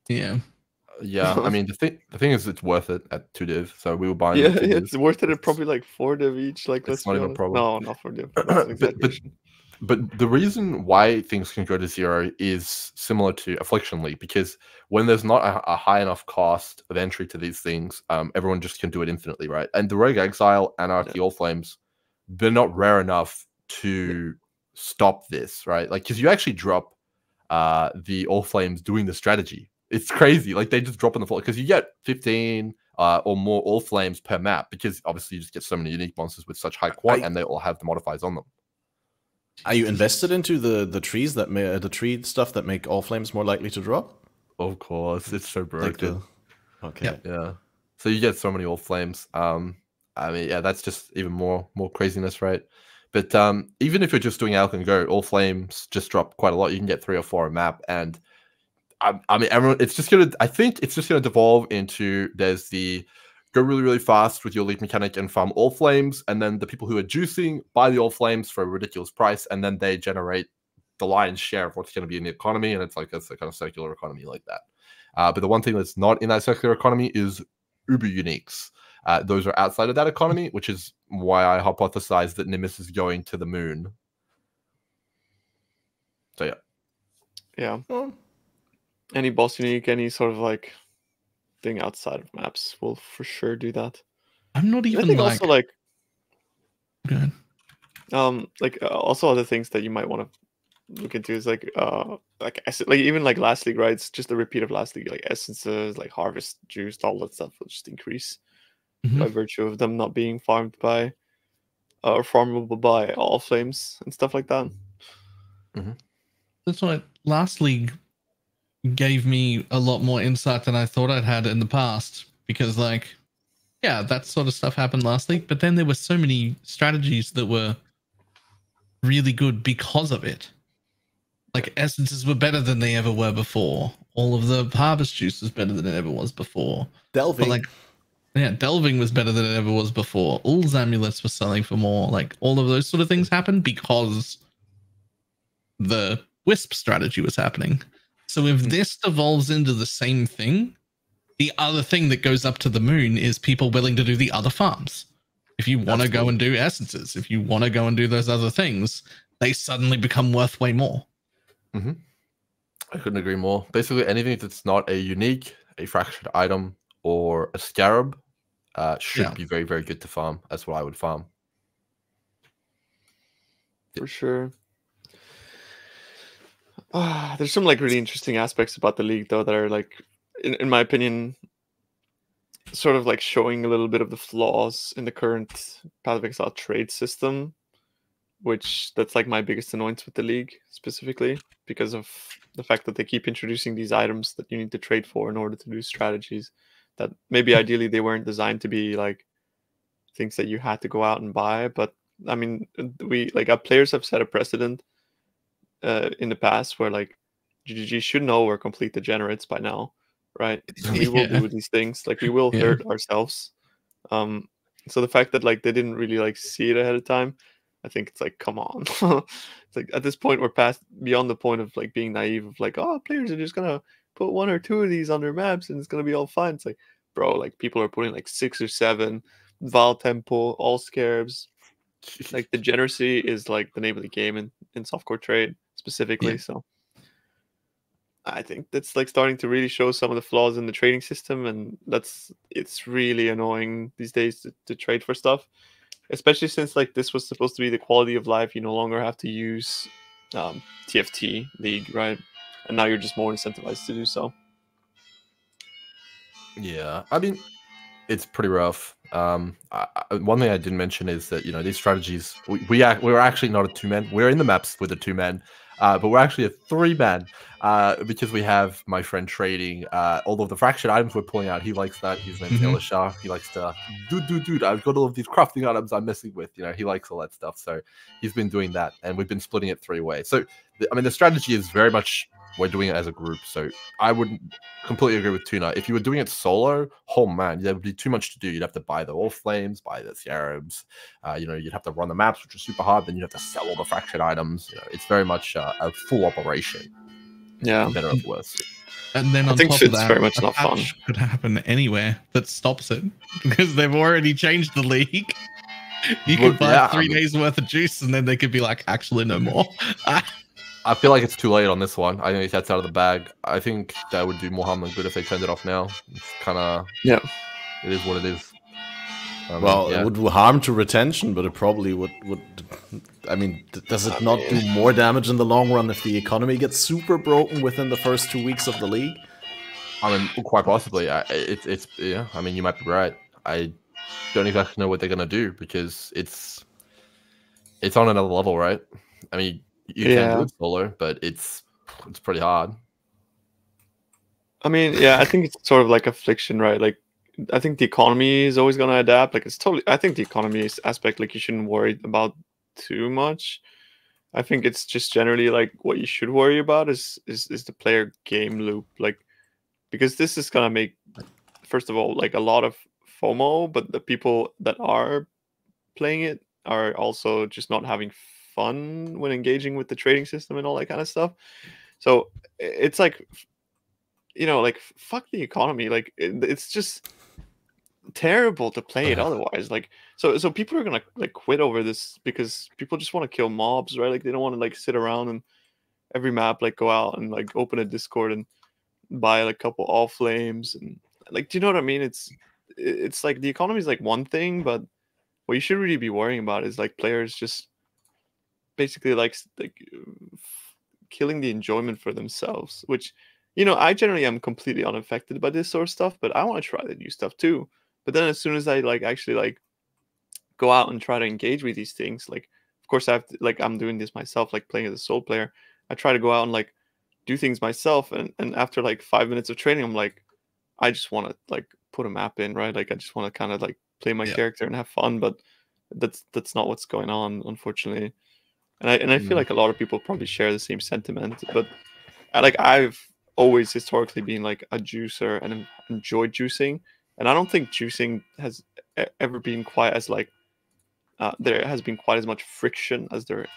Yeah. Yeah. I mean, the thing is, it's worth it at 2 div. So we were buying. Yeah, it's worth it at probably like 4 div each. Like that's not even a problem. No, not 4 div. But the reason why things can go to 0 is similar to Affliction League, because when there's not a high enough cost of entry to these things, everyone just can do it infinitely, right? And the Rogue Exile, Anarchy, Allflames, they're not rare enough to stop this, right? Like, because you actually drop the Allflames doing the strategy. It's crazy. Like, they just drop on the floor because you get 15 or more Allflames per map, because obviously you just get so many unique monsters with such high quant, and they all have the modifiers on them. Are you invested into the trees that the tree stuff that make Allflames more likely to drop? Of course, it's so broken. Okay, yeah. So you get so many Allflames. I mean, yeah, that's just even more craziness, right? But even if you're just doing Alk and Go, Allflames just drop quite a lot. You can get 3 or 4 a map, and I mean, everyone. It's just gonna. I think it's just gonna devolve into there's the go really, really fast with your lead mechanic and farm Allflames, and then the people who are juicing buy the Allflames for a ridiculous price, and then they generate the lion's share of what's going to be in the economy, and it's like a kind of circular economy like that. But the one thing that's not in that circular economy is uber uniques. Those are outside of that economy, which is why I hypothesize that Nimbus is going to the moon. So yeah. Yeah. Well, any boss unique, any sort of like thing outside of maps will for sure do that. I'm not even like also like good. Also other things that you might want to look into is like even like last league, right? It's just a repeat of last league, like essences, like harvest juice, all that stuff will just increase by virtue of them not being farmed by or farmable by Allflames and stuff like that. That's why last league gave me a lot more insight than I thought I'd had in the past, because like, yeah, that sort of stuff happened last league, but then there were so many strategies that were really good because of it. Like essences were better than they ever were before. All of the harvest juice was better than it ever was before. Delving. But like, yeah, delving was better than it ever was before. All's amulets were selling for more. Like all of those sort of things happened because the Wisp strategy was happening. So if this devolves into the same thing, the other thing that goes up to the moon is people willing to do the other farms. If you want to go and do essences, if you want to go and do those other things, they suddenly become worth way more. I couldn't agree more. Basically, anything that's not a unique a fractured item or a scarab should be very, very good to farm. That's what I would farm. For sure. There's some like really interesting aspects about the league though that are like, in my opinion, sort of like showing a little bit of the flaws in the current Path of Exile trade system, which that's like my biggest annoyance with the league specifically, because of the fact that they keep introducing these items that you need to trade for in order to do strategies that maybe ideally they weren't designed to be like things that you had to go out and buy. But I mean, our players have set a precedent in the past where like GGG should know we're complete degenerates by now, right? We will do these things, like we will hurt ourselves. So the fact that like they didn't really like see it ahead of time, I think it's like, come on. It's like at this point we're past beyond the point of like being naive of like, oh, players are just gonna put 1 or 2 of these on their maps and it's gonna be all fine. It's like, bro, like people are putting like 6 or 7 Val Tempo, all scarabs. Like degeneracy is like the name of the game in softcore trade specifically. So I think that's like starting to really show some of the flaws in the trading system, and it's really annoying these days to trade for stuff, especially since like this was supposed to be the quality of life. You no longer have to use TFT League, right? And now you're just more incentivized to do so. Yeah, I mean, it's pretty rough. One thing I didn't mention is that, you know, these strategies, we're actually not a 2-man. We're in the maps with a 2-man, but we're actually a 3-man because we have my friend trading all of the fractured items we're pulling out. He likes that. His name's Elisha. He likes to, dude, I've got all of these crafting items I'm messing with. You know, he likes all that stuff. So he's been doing that, and we've been splitting it 3 ways. So, I mean, the strategy is very much, we're doing it as a group. So I would completely agree with Tuna. If you were doing it solo, oh man, there would be too much to do. You'd have to buy the Allflames, buy the Scarabs. You know, you'd have to run the maps, which are super hard. Then you'd have to sell all the fractured items. You know, it's very much a full operation. Yeah, better or worse. And then on top of that, very much not fun. Could happen anywhere that stops it because they've already changed the league. You could buy 3 days worth of juice, and then they could be like, actually, no more. I feel like it's too late on this one. I think that's out of the bag. I think that would do more harm than good if they turned it off now. It's kind of... Yeah. It is what it is. It would do harm to retention, but it probably would... I mean, does it not do more damage in the long run if the economy gets super broken within the first 2 weeks of the league? I mean, quite possibly. Yeah, I mean, you might be right. I don't exactly know what they're going to do because it's on another level, right? I mean... You can do it solo, but it's pretty hard. I mean, yeah, I think it's sort of like affliction, right? Like, I think the economy is always going to adapt. Like, it's totally. I think the economy aspect, like, you shouldn't worry about too much. I think it's just generally like what you should worry about is the player game loop, like, because this is gonna make, first of all, like a lot of FOMO, but the people that are playing it are also just not having fun when engaging with the trading system and all that kind of stuff. So it's like, you know, like fuck the economy. Like it's just terrible to play it otherwise. Like so people are gonna like quit over this because people just want to kill mobs, right? Like they don't want to like sit around and every map like go out and like open a Discord and buy like a couple Allflames and like, do you know what I mean? It's like the economy is like one thing, but what you should really be worrying about is like players just basically like killing the enjoyment for themselves, which, you know, I generally am completely unaffected by this sort of stuff, but I want to try the new stuff too. But then as soon as I like actually like go out and try to engage with these things, like of course I have to, like I'm doing this myself, like playing as a solo player, I try to go out and like do things myself, and after like 5 minutes of training I'm like, I just want to like put a map in, right? Like I just want to kind of like play my character and have fun, but that's not what's going on, unfortunately. And I feel like a lot of people probably share the same sentiment, but I've always historically been like a juicer and enjoyed juicing, and I don't think juicing has ever been quite as like there has been quite as much friction as there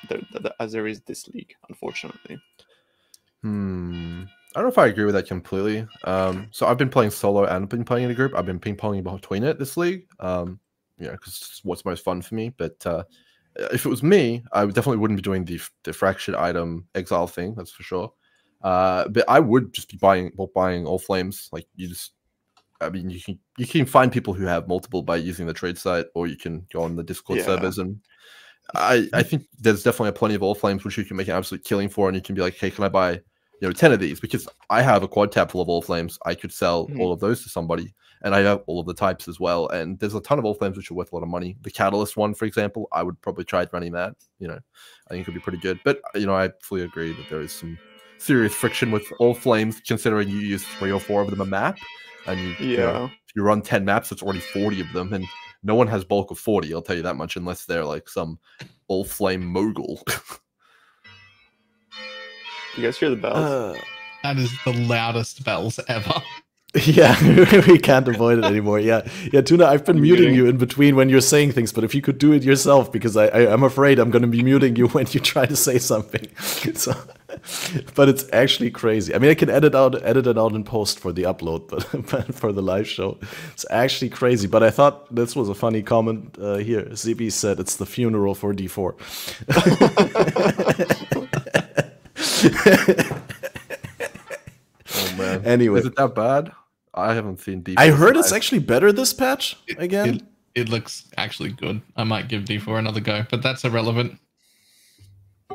is this league, unfortunately. I don't know if I agree with that completely. So I've been playing solo and been playing in a group. I've been ping-ponging between it this league. You know, because it's what's most fun for me. But if it was me, I definitely wouldn't be doing the fractured item exile thing. That's for sure. But I would just be buying Allflames. Like you just, I mean, you can find people who have multiple by using the trade site, or you can go on the Discord servers, and I think there's definitely plenty of Allflames which you can make an absolute killing for, and you can be like, hey, can I buy 10 of these? Because I have a quad tab full of Allflames. I could sell all of those to somebody, and I have all of the types as well. And there's a ton of Allflames which are worth a lot of money. The Catalyst one, for example, I would probably try running that. I think it could be pretty good. But I fully agree that there is some serious friction with Allflames, considering you use 3 or 4 of them a map. And if you run 10 maps, it's already 40 of them, and no one has bulk of 40. I'll tell you that much, unless they're like some Allflame mogul. You guys hear the bells? That is the loudest bells ever. Yeah, we can't avoid it anymore. Yeah, Tuna, I've been muting you in between when you're saying things, but if you could do it yourself, because I'm afraid I'm going to be muting you when you try to say something. So, but it's actually crazy. I mean, I can edit it out in post for the upload, but for the live show, it's actually crazy. But I thought this was a funny comment here. ZB said it's the funeral for D4. Oh man! Anyway, is it that bad? I haven't seen D4. I heard it's actually better this patch again. It looks actually good. I might give D4 another go, but that's irrelevant.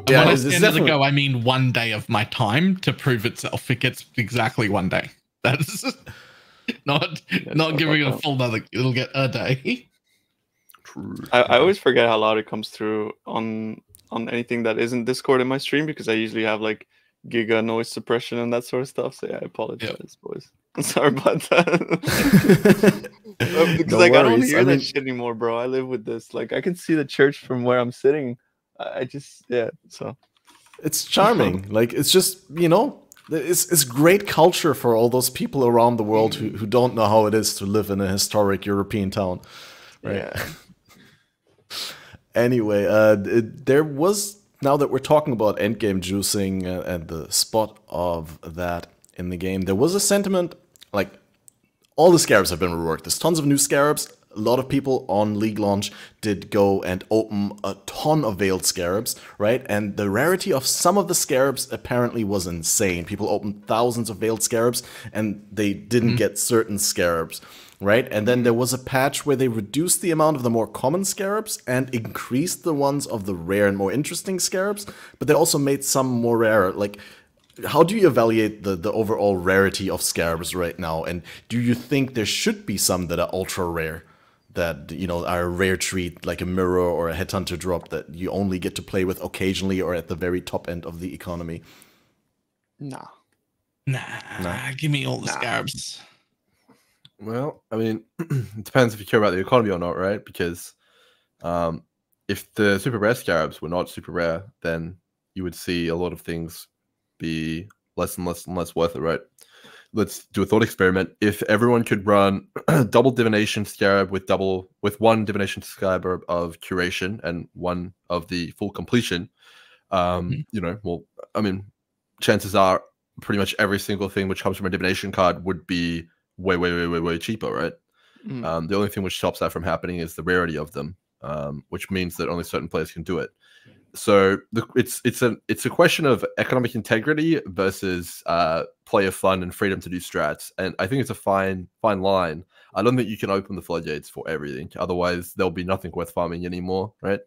Yeah, when I say another go, I mean 1 day of my time to prove itself. It gets exactly 1 day. That's not giving it a full another. It'll get a day. True. I always forget how loud it comes through on anything that isn't Discord in my stream, because I usually have like giga noise suppression and that sort of stuff. So yeah, I apologize, boys. I'm sorry about that. Because No I don't worries. hear that shit anymore, bro. I live with this. Like, I can see the church from where I'm sitting. So it's charming. Like, it's just, it's great culture for all those people around the world who don't know how it is to live in a historic European town. Right? Yeah. Anyway, there was, now that we're talking about endgame juicing and the spot of that in the game, there was a sentiment, like, all the scarabs have been reworked. There's tons of new scarabs. A lot of people on League launch did go and open a ton of veiled scarabs, right? And the rarity of some of the scarabs apparently was insane. People opened thousands of veiled scarabs and they didn't get certain scarabs, right? And then there was a patch where they reduced the amount of the more common scarabs and increased the ones of the rare and more interesting scarabs, but they also made some more rare. Like, how do you evaluate the overall rarity of scarabs right now? And do you think there should be some that are ultra rare, that, are a rare treat, like a mirror or a headhunter drop that you only get to play with occasionally or at the very top end of the economy? Nah. Give me all the scarabs. Well, I mean, it depends if you care about the economy or not, right? Because if the super rare scarabs were not super rare, then you would see a lot of things be less and less and less worth it, right? Let's do a thought experiment. If everyone could run double divination scarab with one divination scarab of curation and one of the full completion, well, I mean, chances are pretty much every single thing which comes from a divination card would be way cheaper, right? The only thing which stops that from happening is the rarity of them, which means that only certain players can do it. So it's a question of economic integrity versus player fun and freedom to do strats, and I think it's a fine line. I don't think you can open the floodgates for everything, otherwise there'll be nothing worth farming anymore, right?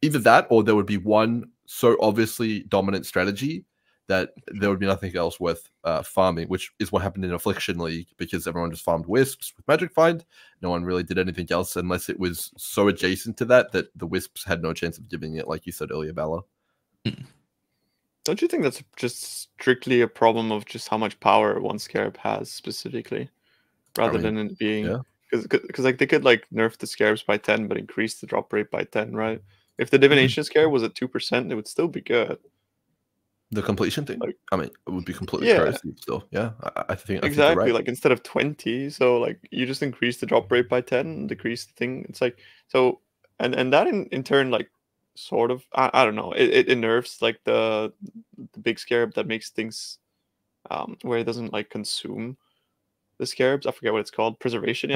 Either that, or there would be one so obviously dominant strategy that there would be nothing else worth farming, which is what happened in Affliction League, because everyone just farmed Wisps with Magic Find. No one really did anything else unless it was so adjacent to that the Wisps had no chance of giving it, like you said earlier, Balor. Don't you think that's just strictly a problem of just how much power one scarab has specifically, rather than it being... Because like they could like nerf the scarabs by 10 but increase the drop rate by 10, right? If the divination scarab was at 2%, it would still be good. The completion thing, like, I mean, it would be completely crazy still. Yeah, I think exactly. Right. Like instead of 20, so like you just increase the drop rate by 10, decrease the thing. It's like, so, and that in turn, like, sort of, I don't know, it nerfs like the big scarab that makes things where it doesn't like consume the scarabs. I forget what it's called, preservation.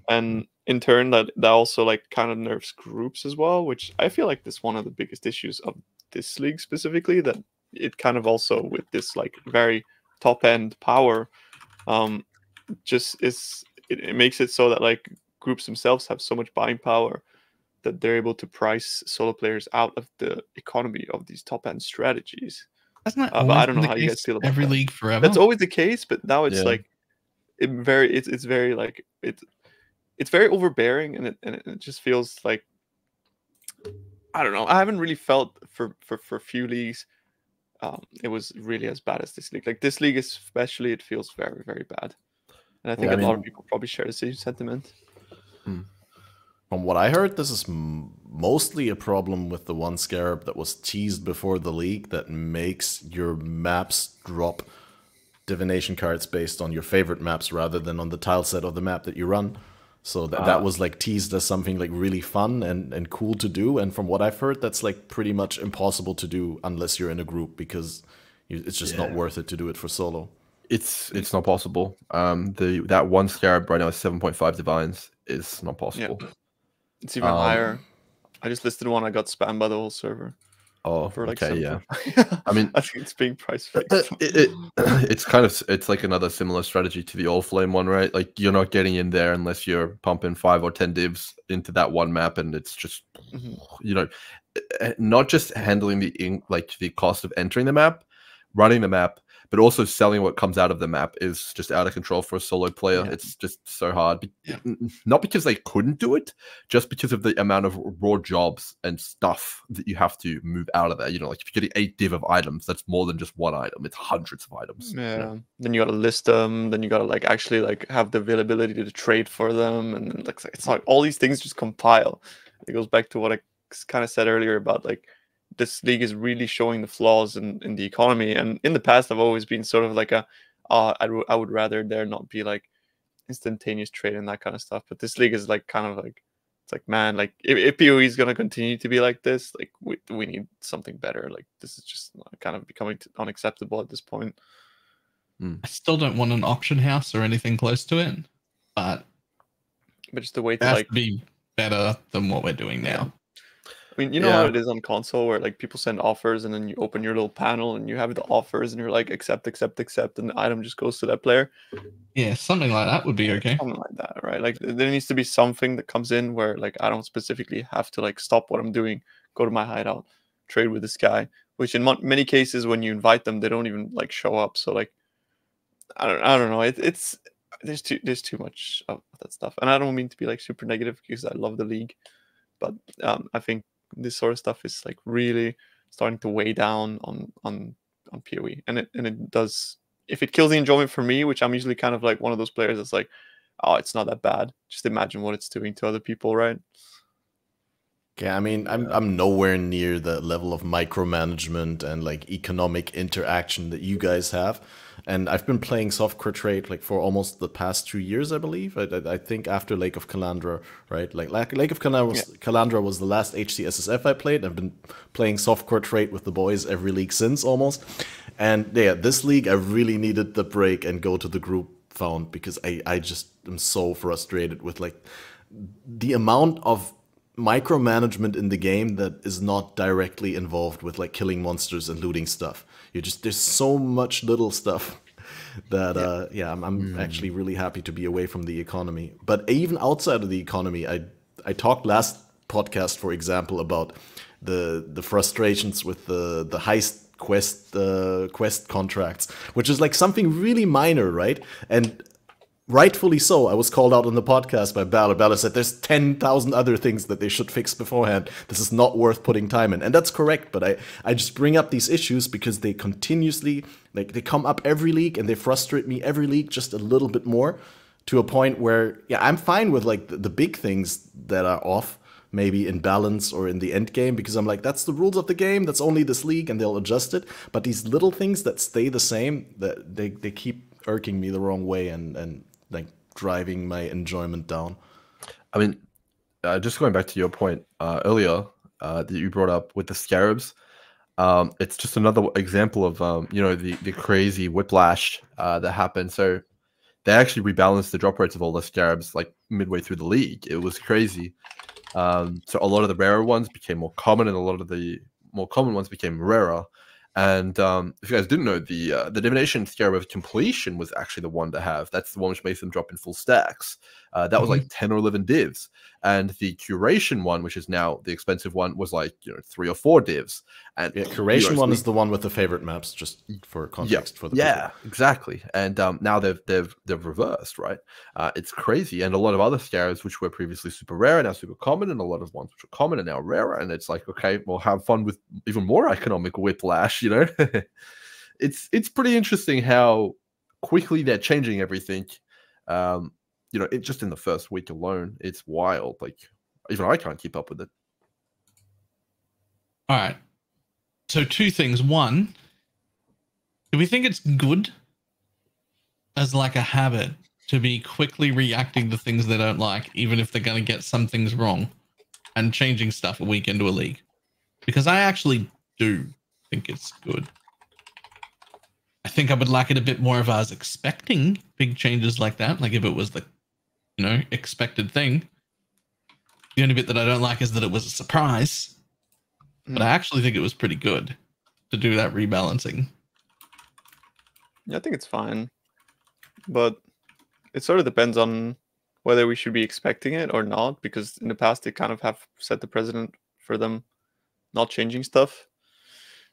And in turn, that also like kind of nerfs groups as well, which I feel like this is one of the biggest issues of this league specifically, that it kind of also with this like very top end power, just it makes it so that like groups themselves have so much buying power that they're able to price solo players out of the economy of these top end strategies. Hasn't that But always I don't been know the how you case guys feel about every that. league forever? That's always the case, but now it's Yeah. like it's very like it's very overbearing, and it just feels like, I don't know. I haven't really felt for a few leagues it was really as bad as this league. Like this league especially, it feels very, very bad. And I think a lot of people probably share the same sentiment. From what I heard, this is mostly a problem with the one scarab that was teased before the league that makes your maps drop divination cards based on your favorite maps rather than on the tile set of the map that you run. So that was like teased as something like really fun and cool to do. And from what I've heard, that's like pretty much impossible to do unless you're in a group, because it's just not worth it to do it for solo. It's not possible. That one scarab right now is 7.5 divines. It's not possible. Yeah. It's even higher. I just listed one. I got spammed by the whole server. Oh, for like okay, yeah. I mean, I think it's being price fixed. It's like another similar strategy to the Allflame one, right? Like you're not getting in there unless you're pumping 5 or 10 divs into that one map, and it's just you know, not just handling the cost of entering the map, running the map, but also selling what comes out of the map is just out of control for a solo player. Yeah. It's just so hard. Not because they couldn't do it, just because of the amount of raw jobs and stuff that you have to move out of there. You know, like if you're getting 8 div of items, that's more than just one item. It's hundreds of items. Yeah. You know? Then you gotta list them. Then you gotta like actually like have the availability to trade for them, and then, like it's like all these things just compile. It goes back to what I kind of said earlier about like this league is really showing the flaws in the economy. And in the past, I've always been sort of like I would rather there not be like instantaneous trade and that kind of stuff. But this league is like kind of like, it's like, man, like if PoE is going to continue to be like this, like we need something better. Like this is just kind of becoming unacceptable at this point. I still don't want an auction house or anything close to it, but just the way to like be better than what we're doing now. I mean, you know how it is on console where like people send offers and then you open your little panel and you have the offers and you're like accept, and the item just goes to that player. Yeah, something like that would be okay. Something like that, right? Like there needs to be something that comes in where like I don't specifically have to like stop what I'm doing, go to my hideout, trade with this guy. Which in many cases when you invite them, they don't even like show up. So like I don't know. It's there's too much of that stuff, and I don't mean to be like super negative because I love the league, but I think this sort of stuff is like really starting to weigh down on PoE, and it does. If it kills the enjoyment for me, which I'm usually kind of like one of those players that's like, oh, it's not that bad. Just imagine what it's doing to other people, right? Yeah, I mean, I'm nowhere near the level of micromanagement and like economic interaction that you guys have. And I've been playing softcore trade like for almost the past 2 years, I believe. I think after Lake of Calandra, right? Like Lake of Calandra was the last HCSSF I played. I've been playing softcore trade with the boys every league since almost. And yeah, this league I really needed the break and go to the group found because I just am so frustrated with like the amount of micromanagement in the game that is not directly involved with like killing monsters and looting stuff. There's so much little stuff that I'm actually really happy to be away from the economy. But even outside of the economy, I talked last podcast, for example, about the frustrations with the heist quest contracts, which is like something really minor, right? And rightfully so. I was called out on the podcast by Balor. Balor said there's 10,000 other things that they should fix beforehand. This is not worth putting time in. And that's correct, but I just bring up these issues because they continuously, like, they come up every league and they frustrate me every league just a little bit more to a point where, yeah, I'm fine with, like, the big things that are off, maybe in balance or in the end game, because I'm like, that's the rules of the game. That's only this league and they'll adjust it. But these little things that stay the same, that they keep irking me the wrong way and like driving my enjoyment down. I mean, just going back to your point earlier that you brought up with the scarabs, it's just another example of you know, the crazy whiplash that happened. So they actually rebalanced the drop rates of all the scarabs like midway through the league. It was crazy. So a lot of the rarer ones became more common, and a lot of the more common ones became rarer. And if you guys didn't know, the divination scarab of completion was actually the one to have. That's the one which makes them drop in full stacks. That was like 10 or 11 divs. And the curation one, which is now the expensive one, was like 3 or 4 divs. And curation one is the one with the favorite maps, just for context for the people. Exactly. And now they've reversed, right? It's crazy. And a lot of other scarabs which were previously super rare are now super common, and a lot of ones which are common are now rarer. And it's like, okay, well, have fun with even more economic whiplash, It's pretty interesting how quickly they're changing everything. It just in the first week alone, it's wild. Like, even I can't keep up with it. All right. So 2 things. One, do we think it's good as like a habit to be quickly reacting to things they don't like, even if they're going to get some things wrong, and changing stuff a week into a league? Because I actually do think it's good. I think I would like it a bit more if I was expecting big changes like that. Like if it was the, expected thing. The only bit that I don't like is that it was a surprise. But I actually think it was pretty good to do that rebalancing. Yeah, I think it's fine. But it sort of depends on whether we should be expecting it or not, because in the past they kind of have set the precedent for them not changing stuff.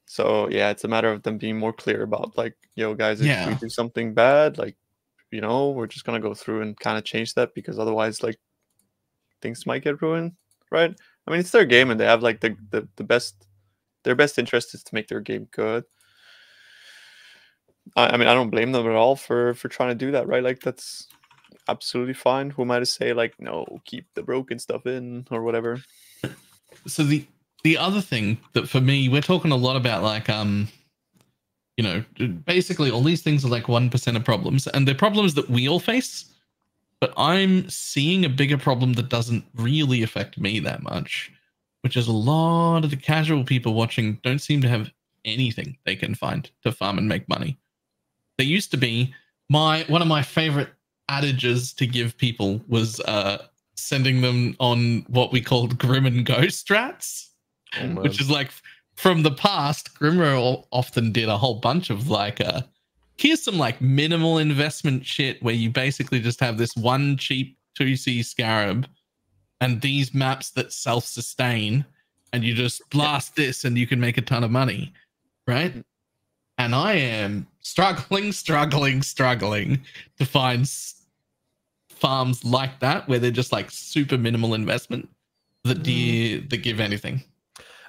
So yeah, it's a matter of them being more clear about like, yo guys, if we do something bad, like, we're just gonna go through and kind of change that, because otherwise like things might get ruined, right? I mean, it's their game and they have like the best, their best interest is to make their game good. I mean, I don't blame them at all for trying to do that, right? Like that's absolutely fine. Who am I to say like, no, keep the broken stuff in or whatever? So the other thing that for me, we're talking a lot about like, basically all these things are like 1% of problems, and they're problems that we all face, but I'm seeing a bigger problem that doesn't really affect me that much, which is a lot of the casual people watching don't seem to have anything they can find to farm and make money. There used to be one of my favorite adages to give people was sending them on what we called Grim and Go strats, which is like from the past. Grimro often did a whole bunch of like, here's some like minimal investment shit where you basically just have this one cheap 2C scarab and these maps that self-sustain, and you just blast this and you can make a ton of money, right? And I am struggling to find farms like that where they're just like super minimal investment that give anything.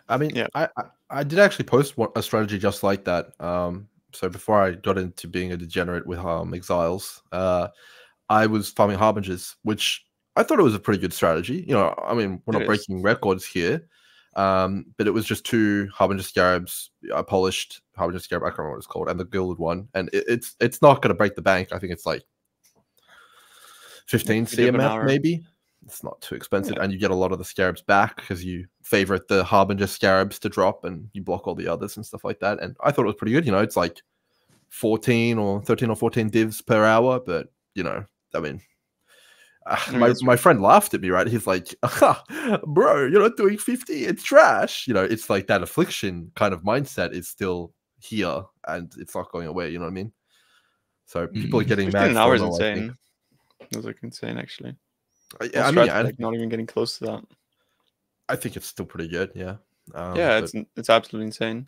I mean, I did actually post a strategy just like that. So before I got into being a degenerate with Exiles, I was farming Harbingers, which I thought it was a pretty good strategy. I mean, we're not breaking records here, but it was just 2 Harbinger Scarabs. I polished Harbinger Scarab, I can't remember what it's called, and the gilded one. And it's not going to break the bank. I think it's like 15 CMF maybe. It's not too expensive, and you get a lot of the scarabs back because you favorite the Harbinger scarabs to drop, and you block all the others and stuff like that. And I thought it was pretty good. It's like 13 or 14 divs per hour, but I mean, my friend laughed at me, right? He's like, bro, you're not doing 50, it's trash. It's like that affliction kind of mindset is still here, and it's not going away. You know what I mean? So people are getting mad. 15 hours insane. It was like insane, actually. I mean, like not even getting close to that. I think it's still pretty good. Yeah. It's absolutely insane.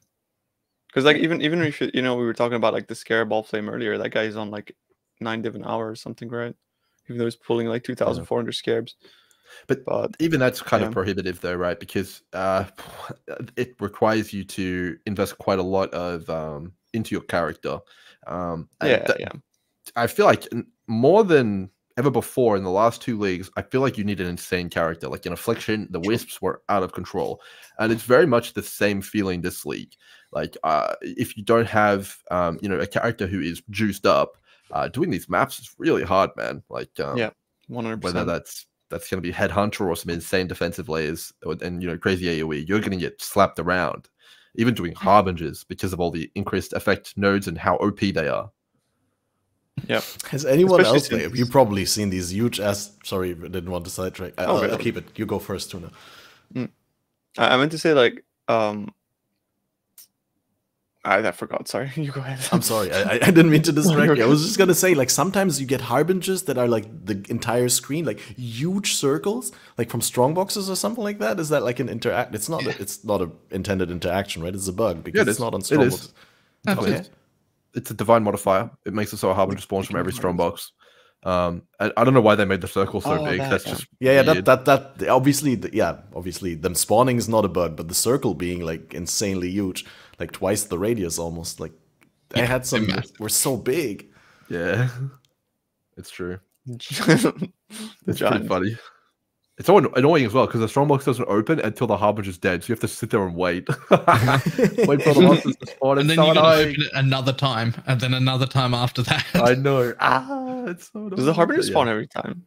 Because like even if we were talking about like the Scarab Allflame earlier, that guy's on like 9 div an hour or something, right? Even though he's pulling like 2,400 scarabs. But even that's kind of prohibitive though, right? Because it requires you to invest quite a lot of into your character. I feel like more than ever before in the last 2 leagues, I feel like you need an insane character. Like in Affliction, the Wisps were out of control. And it's very much the same feeling this league. Like if you don't have, a character who is juiced up, doing these maps is really hard, man. Like 100%. Whether that's going to be Headhunter or some insane defensive layers and, crazy AoE, you're going to get slapped around. Even doing Harbingers because of all the increased effect nodes and how OP they are. Yeah. Has anyone else? You've probably seen these huge ass. Sorry, I didn't want to sidetrack. I'll keep it. You go first, Tuna. I meant to say like, I forgot. Sorry, you go ahead. I'm sorry. I didn't mean to distract you. I was just gonna say, like, sometimes you get harbingers that are like the entire screen, like huge circles, like from strongboxes or something like that. Is that like an interact? It's not. It's not a intended interaction, right? It's a bug because it's not on strongboxes. Okay. It's a divine modifier. It makes it so a harbinger spawns from every strongbox. And I don't know why they made the circle so big. That's just that obviously obviously them spawning is not a bug, but the circle being like insanely huge, like twice the radius almost. Like I had some were so big. Yeah, it's true. It's pretty funny. It's so annoying as well because the strongbox doesn't open until the harbinger's dead, so you have to sit there and wait. Wait for the monsters to spawn. And then you gotta open it another time, and then another time after that. I know. It's so Does the harbinger spawn every time?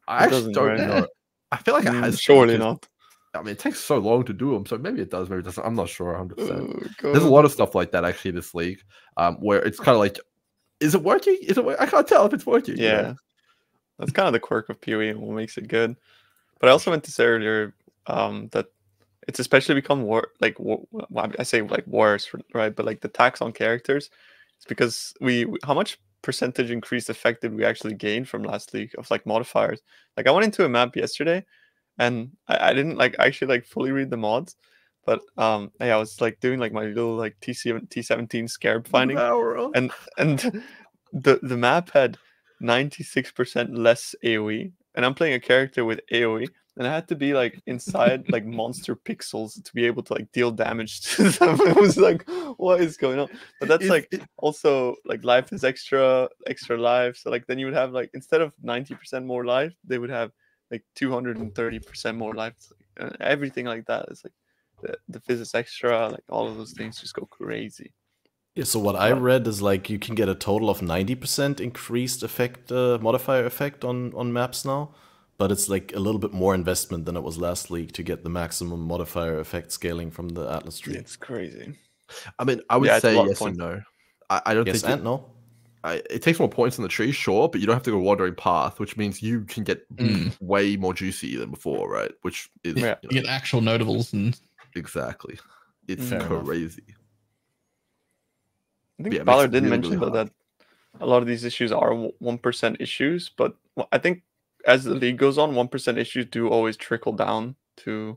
I actually don't know. I feel like it has. Surely not. I mean, it takes so long to do them, so maybe it does, maybe it doesn't. I'm not sure 100%. There's a lot of stuff like that actually in this league, where it's kind of like, is it working? Is it? I can't tell if it's working. Yeah, you know? That's kind of the quirk of PoE and what makes it good. But I also meant to say earlier that it's especially become I say like worse, right? But like the tax on characters, it's because how much percentage increased effect did we actually gain from last league of like modifiers? Like I went into a map yesterday, and I didn't like actually like fully read the mods, but I was like doing like my little like T17 scarab finding, and the map had 96% less AoE. And I'm playing a character with AoE, and I had to be like inside like monster pixels to be able to like deal damage to them. I was like, what is going on? But that's also like life is extra life. So like then you would have like instead of 90% more life, they would have like 230% more life. Everything like that is like the physics extra, like all of those things just go crazy. Yeah, so what I read is like you can get a total of 90% increased effect, modifier effect on maps now, but it's like a little bit more investment than it was last league to get the maximum modifier effect scaling from the Atlas tree. It's crazy. I mean, I would say yes and no. I don't think no. It takes more points on the tree, sure, but you don't have to go wandering path, which means you can get way more juicy than before, right? Which is you get actual notables and exactly, it's crazy. I think Balor did mention though that a lot of these issues are 1% issues, but I think as the league goes on, 1% issues do always trickle down to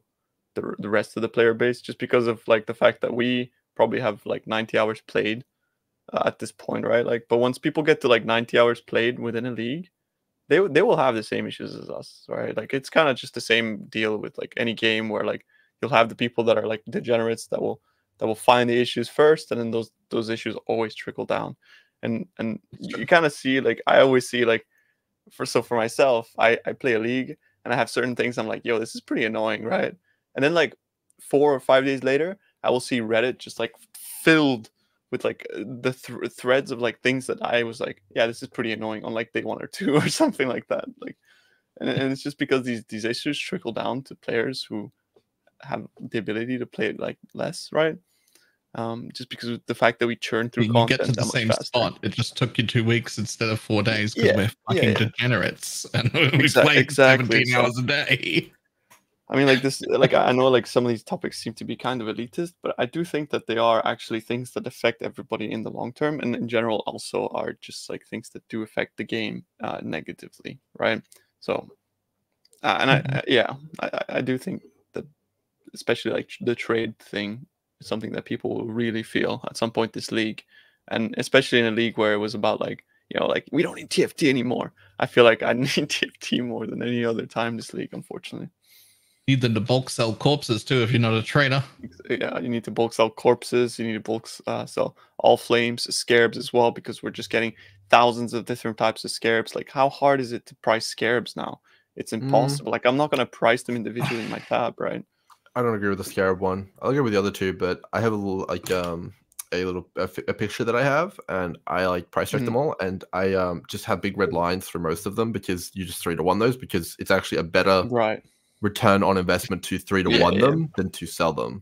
the rest of the player base, just because of like the fact that we probably have like 90 hours played at this point, right? Like, but once people get to like 90 hours played within a league, they will have the same issues as us, right? Like it's kind of just the same deal with like any game where like you'll have the people that are like degenerates that will find the issues first, and then those issues always trickle down. And you kind of see like I always see like for myself, I play a league and I have certain things I'm like, yo, this is pretty annoying, right? And then like 4 or 5 days later, I will see Reddit just like filled with like the threads of like things that I was like, yeah, this is pretty annoying on like day 1 or 2 or something like that. Like, and it's just because these issues trickle down to players who have the ability to play it like less, right? Just because of the fact that we churn through content. You get to the same spot. It just took you 2 weeks instead of 4 days because we're fucking degenerates and we play 17 hours a day. I mean, like this, like I know, like some of these topics seem to be kind of elitist, but I do think that they are actually things that affect everybody in the long term, and in general also are just like things that do affect the game negatively, right? So, and I do think that especially like the trade thing is something that people will really feel at some point this league, and especially in a league where it was about like, you know, like we don't need TFT anymore. I feel like I need TFT more than any other time this league, unfortunately. Need them to bulk sell corpses too if you're not a trader. Yeah, you need to bulk sell corpses. You need to bulk sell Allflames, scarabs as well, because we're just getting thousands of different types of scarabs. Like, how hard is it to price scarabs now? It's impossible. Like, I'm not going to price them individually in my tab, right? I don't agree with the scarab one. I'll agree with the other two, but I have a little like a picture that I have, and I like price check them all, and I just have big red lines for most of them because you just 3-to-1 those because it's actually a better return on investment to 3-to-1 them than to sell them.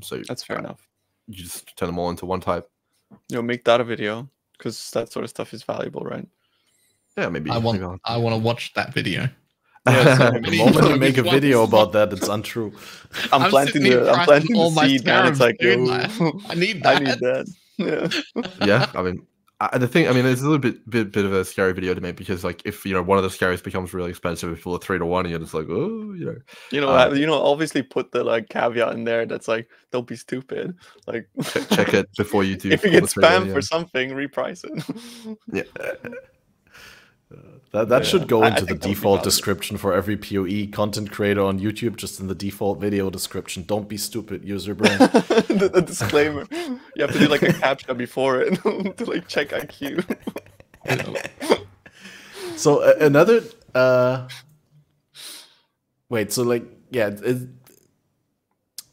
So that's fair enough. You just turn them all into one type. You know, make that a video because that sort of stuff is valuable, right? Yeah, maybe. I want to watch that video. The moment you make a video about that, it's untrue. I'm planting the seed, man. It's like, I need that. I need that. Yeah. Yeah, I mean, the thing, I mean, it's a little bit of a scary video to me because, like, if one of the scaries becomes really expensive, if you're 3-1, and it's like, oh, obviously put the like caveat in there that's like, don't be stupid. Like, check it before you do. If you get spammed for something, reprice it. Yeah. That should go into the default description for every PoE content creator on YouTube, just in the default video description. Don't be stupid, use your brain. the disclaimer. You have to do like a captcha before it to like check IQ. So another wait, so like, yeah,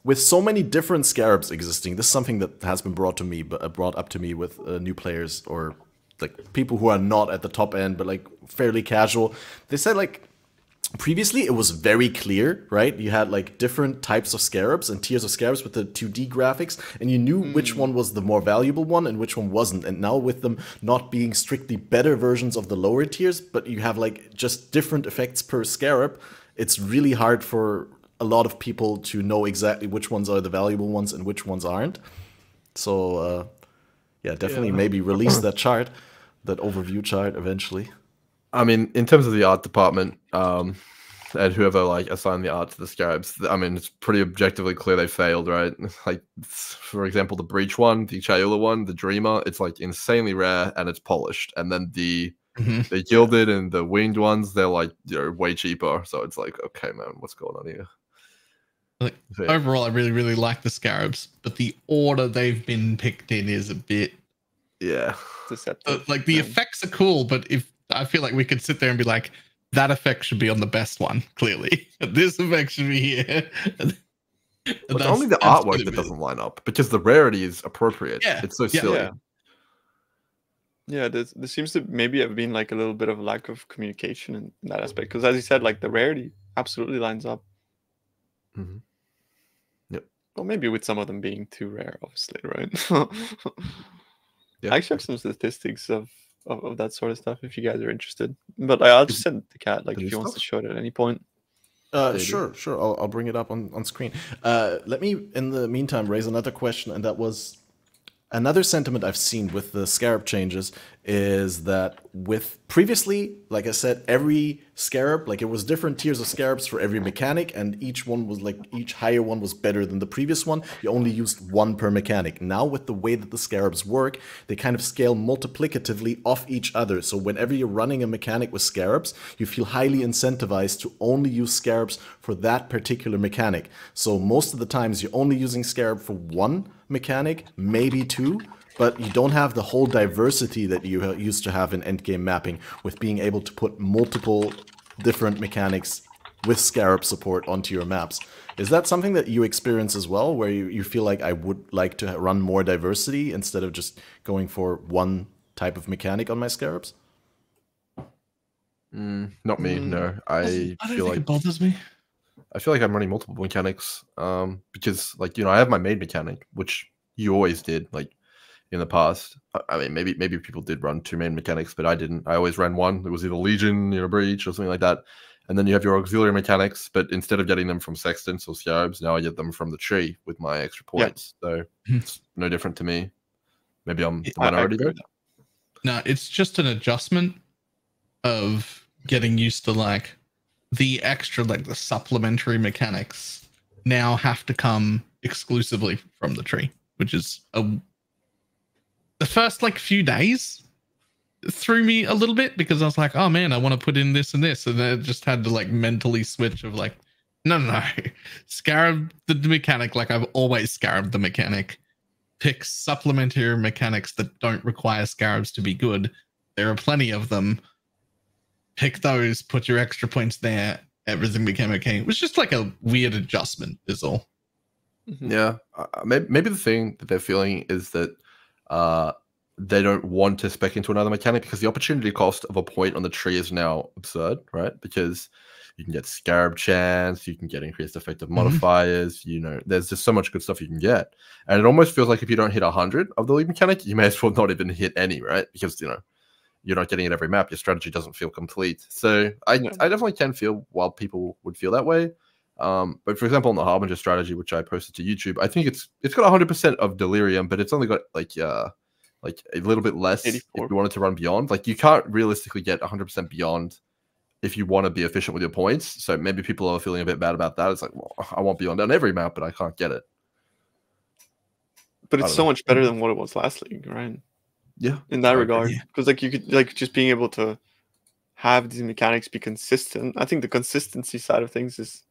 with so many different scarabs existing, this is something that has been brought up to me with new players, or like people who are not at the top end but like fairly casual. They said like previously it was very clear, right? You had like different types of scarabs and tiers of scarabs with the 2D graphics, and you knew which one was the more valuable one and which one wasn't. And now with them not being strictly better versions of the lower tiers, but you have like just different effects per scarab, it's really hard for a lot of people to know exactly which ones are the valuable ones and which ones aren't. So yeah, definitely maybe release that chart, that overview chart eventually. I mean, in terms of the art department, and whoever like assigned the art to the scarabs, I mean, it's pretty objectively clear they failed, right? Like, for example, the Breach one, the Chayula one, the Dreamer, it's like insanely rare and it's polished. And then the Gilded and the Winged ones, they're like, way cheaper. So it's like, okay, man, what's going on here? Like, overall, I really, really like the scarabs, but the order they've been picked in is a bit, deceptive. Like the effects are cool, but if I feel like we could sit there and be like, that effect should be on the best one, clearly. This effect should be here. It's only the artwork that doesn't line up because the rarity is appropriate. Yeah. It's so silly. Yeah, there seems to maybe have been like a little bit of lack of communication in that aspect, because as you said, like the rarity absolutely lines up. Yep. Well, maybe with some of them being too rare, obviously, right? I actually have some statistics of that sort of stuff if you guys are interested. But I'll just send it to Kat, like if he wants to show it at any point. Sure. I'll bring it up on screen. Let me, in the meantime, raise another question, and that was another sentiment I've seen with the scarab changes is that with previously, like I said, every scarab, like it was different tiers of scarabs for every mechanic, and each one was like, each higher one was better than the previous one. You only used one per mechanic. Now with the way that the scarabs work, they kind of scale multiplicatively off each other. So whenever you're running a mechanic with scarabs, you feel highly incentivized to only use scarabs for that particular mechanic. So most of the times you're only using scarab for one mechanic, maybe two, but you don't have the whole diversity that you used to have in endgame mapping, with being able to put multiple different mechanics with scarab support onto your maps. Is that something that you experience as well, where you feel like I would like to run more diversity instead of just going for one type of mechanic on my scarabs? Not me, no. I feel like it bothers me. I feel like I'm running multiple mechanics because, like, I have my main mechanic, which you always did, like, in the past. I mean, maybe people did run two main mechanics, but I didn't. I always ran one. It was either Legion, Breach, or something like that. And then you have your auxiliary mechanics, but instead of getting them from Sextants or Scarabs, now I get them from the tree with my extra points. So it's no different to me. Maybe I'm the minority though. No, it's just an adjustment of getting used to, like, the extra, like the supplementary mechanics now have to come exclusively from the tree, which is the first like few days threw me a little bit, because I was like, oh man, I want to put in this and this, and then I just had to like mentally switch of like, no, scarab the mechanic like I've always scarabed the mechanic. Pick supplementary mechanics that don't require scarabs to be good. There are plenty of them. Pick those, put your extra points there, everything became okay. It was just like a weird adjustment is all. Yeah. Maybe the thing that they're feeling is that they don't want to spec into another mechanic, because the opportunity cost of a point on the tree is now absurd, right? Because you can get Scarab Chance, you can get increased effective modifiers, there's just so much good stuff you can get. And it almost feels like if you don't hit 100 of the lead mechanic, you may as well not even hit any, right? Because, you're not getting it every map, your strategy doesn't feel complete. So I definitely can feel why people would feel that way. But for example, on the Harbinger strategy, which I posted to YouTube, I think it's got 100% of Delirium, but it's only got like a little bit less 84. if you wanted to run beyond. Like, you can't realistically get 100% beyond if you want to be efficient with your points. So maybe people are feeling a bit bad about that. It's like, well, I want beyond on every map, but I can't get it. But it's so much better than what it was last league, right? Yeah, in that regard, because like you could like just being able to have these mechanics be consistent. I think the consistency side of things is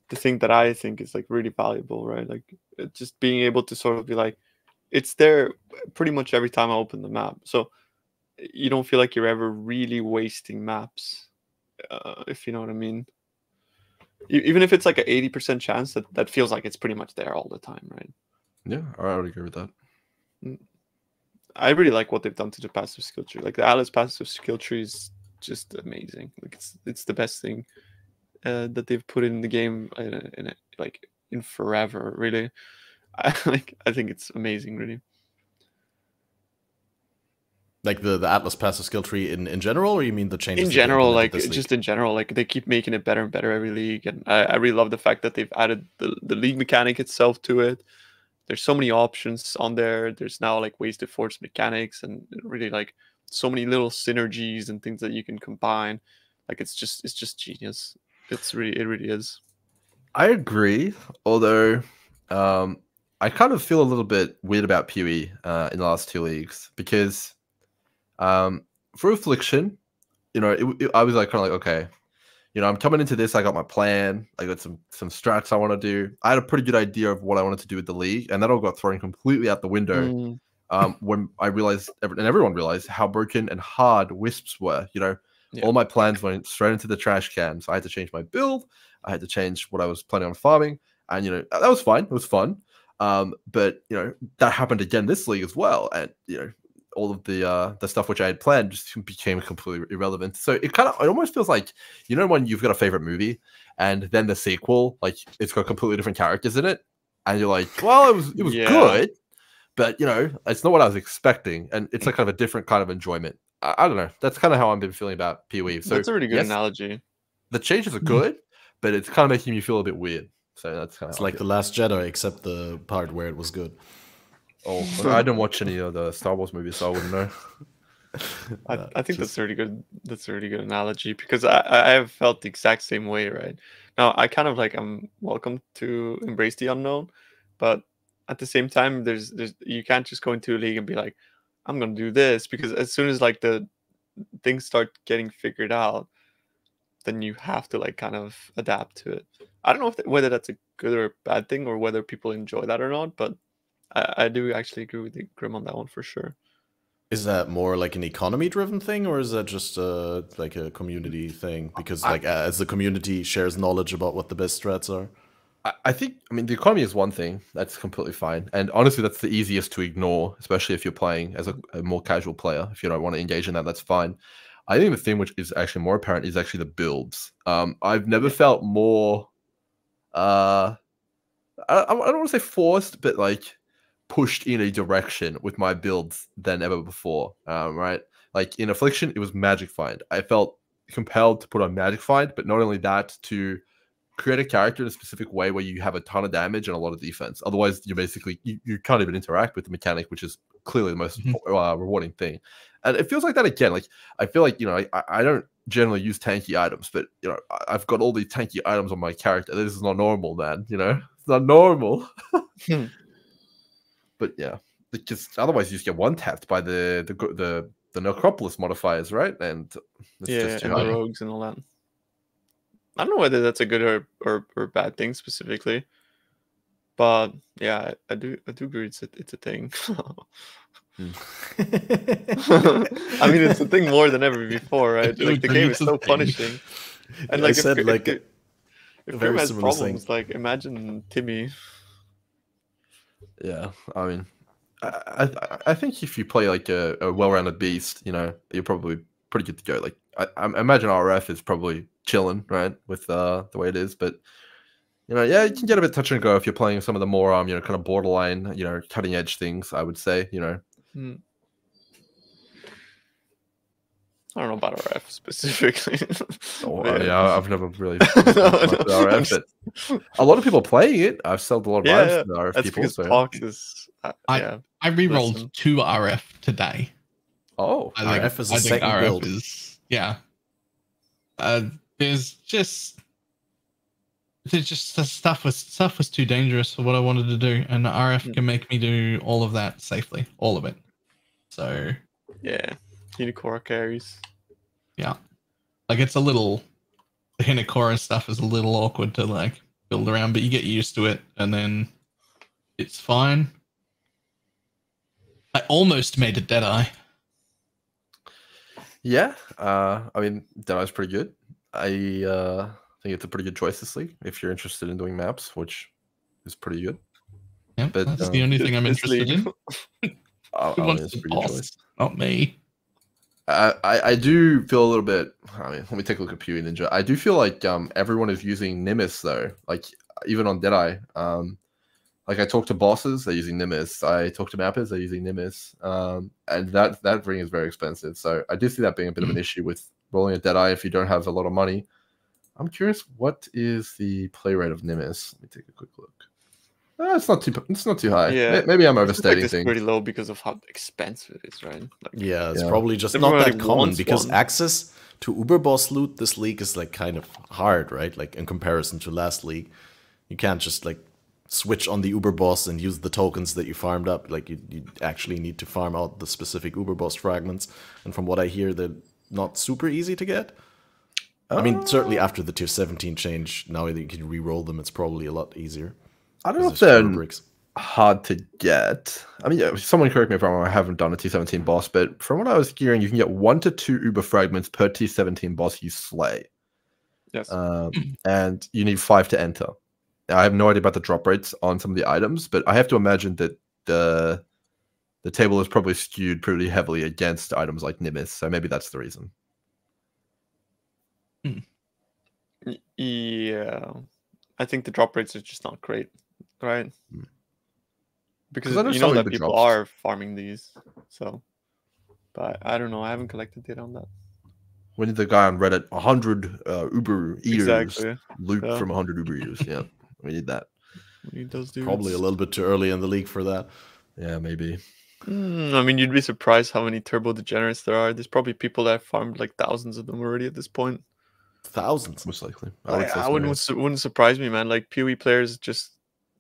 the thing that I think is like really valuable, right? Like just being able to sort of be like, it's there pretty much every time I open the map, so you don't feel like you're ever really wasting maps, if you know what I mean. Even if it's like an 80% chance, that feels like it's pretty much there all the time, right? Yeah, I would agree with that. I really like what they've done to the passive skill tree. Like the Alice passive skill tree is just amazing. Like it's the best thing that they've put in the game in forever. Really, I think it's amazing. Really, like the Atlas passive skill tree in general, or you mean the changes? In general, like just in general, like they keep making it better and better every league, and I really love the fact that they've added the league mechanic itself to it. There's so many options on there. There's now like ways to force mechanics and really like so many little synergies and things that you can combine. Like it's just genius. It really is. I agree. Although I kind of feel a little bit weird about PoE in the last 2 leagues, because for Affliction, you know, I was like kind of like, okay, you know, I'm coming into this, I got my plan, I got some strats I want to do. I had a pretty good idea of what I wanted to do with the league, and that all got thrown completely out the window when I realized, and everyone realized, how broken and hard Wisps were. You know, all my plans went straight into the trash can, so I had to change my build, I had to change what I was planning on farming, and, you know, that was fine, it was fun. But, you know, that happened again this league as well, and, you know, all of the stuff which I had planned just became completely irrelevant. So it almost feels like, you know, when you've got a favorite movie and then the sequel, like it's got completely different characters in it, and you're like, well, it was good, but, you know, it's not what I was expecting, and it's like kind of a different kind of enjoyment. I don't know. That's kind of how I've been feeling about PoE. So that's a really good analogy. The changes are good, but it's kind of making me feel a bit weird. So that's kind of it's like The Last Jedi, except the part where it was good. Oh, I didn't watch any of the Star Wars movies, so I wouldn't know. I think that's a really good. That's a really good analogy, because I have felt the exact same way. Right now, I kind of like I'm welcome to embrace the unknown, but at the same time, there's you can't just go into a league and be like, I'm gonna do this, because as soon as like the things start getting figured out, then you have to like kind of adapt to it. I don't know whether that's a good or a bad thing, or whether people enjoy that or not, but I do actually agree with Grim on that one for sure. Is that more like an economy-driven thing, or is that just like a community thing? Because like as the community shares knowledge about what the best strats are. I think, I mean, the economy is one thing. That's completely fine. And honestly, that's the easiest to ignore, especially if you're playing as a more casual player. If you don't want to engage in that, that's fine. I think the thing which is actually more apparent is actually the builds. I've never felt more, I don't want to say forced, but like pushed in a direction with my builds than ever before, right? Like in Affliction, it was Magic Find. I felt compelled to put on Magic Find, but not only that, to create a character in a specific way where you have a ton of damage and a lot of defense. Otherwise, you basically, you can't even interact with the mechanic, which is clearly the most rewarding thing. And it feels like that again. Like, I feel like, you know, I don't generally use tanky items, but, you know, I've got all these tanky items on my character. This is not normal, man, you know? It's not normal. But yeah, just otherwise you just get one-tapped by the Necropolis modifiers, right? And it's just and the rogues and all that. I don't know whether that's a good or bad thing specifically, but yeah, I do agree it's a thing. I mean, it's a thing more than ever before, right? Like the game is so punishing, and like I said, like if Grim has problems, like imagine Timmy. Yeah, I mean, I think if you play like a well-rounded beast, you know, you're probably pretty good to go. Like I imagine RF is probably chilling, right, with the way it is. But, you know, yeah, you can get a bit touch and go if you're playing some of the more you know, kind of borderline, you know, cutting edge things, I would say, you know. I don't know about RF specifically. Yeah, I've never really RF, but a lot of people playing it. I've sold a lot of items to the RF that's people. Because So Pox is, I re-rolled 2 RF today. Oh, RF is a second RF build. There's just the stuff was too dangerous for what I wanted to do, and the RF can make me do all of that safely, all of it. So yeah, Hinekora carries. Yeah, like it's a little, the Hinekora stuff is a little awkward to like build around, but you get used to it, and then it's fine. I almost made a Deadeye. Yeah, I mean Deadeye's pretty good. I think it's a pretty good choice this league if you're interested in doing maps, which is pretty good. Yeah, but that's the only thing I'm interested in. Who wants the boss? Not me. I do feel a little bit. I mean, let me take a look at Pewee Ninja. I do feel like everyone is using Nimbus though. Like even on Deadeye, like I talk to bosses, they're using Nimbus. I talk to mappers, they're using Nimbus. And that ring is very expensive. So I do see that being a bit of an issue with rolling a Deadeye if you don't have a lot of money. I'm curious, what is the play rate of Nimbus? Let me take a quick look. It's not too high. Yeah, maybe I'm overstating things. It's pretty low because of how expensive it is, right? Like, yeah, it's probably just not that common because access to Uber boss loot this league is like kind of hard, right? Like in comparison to last league, you can't just like switch on the Uber boss and use the tokens that you farmed up. Like you actually need to farm out the specific Uber boss fragments, and from what I hear, they're not super easy to get. I mean, certainly after the tier 17 change, now that you can re-roll them, it's probably a lot easier. I don't know if they're hard to get. I mean, someone correct me if I'm wrong. I haven't done a T17 boss, but from what I was hearing, you can get 1 to 2 Uber fragments per T17 boss you slay. Yes. And you need 5 to enter. Now, I have no idea about the drop rates on some of the items, but I have to imagine that the table is probably skewed pretty heavily against items like Nimbus, so maybe that's the reason. Yeah, I think the drop rates are just not great, right? Because you know that people are farming these, so. But I don't know. I haven't collected data on that. We need the guy on Reddit 100 Uber ears loot from 100 Uber ears. Yeah, we need that. We need those dudes. Probably a little bit too early in the league for that. Yeah, maybe. I mean, you'd be surprised how many turbo degenerates there are. There's probably people that have farmed like thousands of them already at this point. Thousands, most likely. I wouldn't surprise me, man. Like Pewee players just.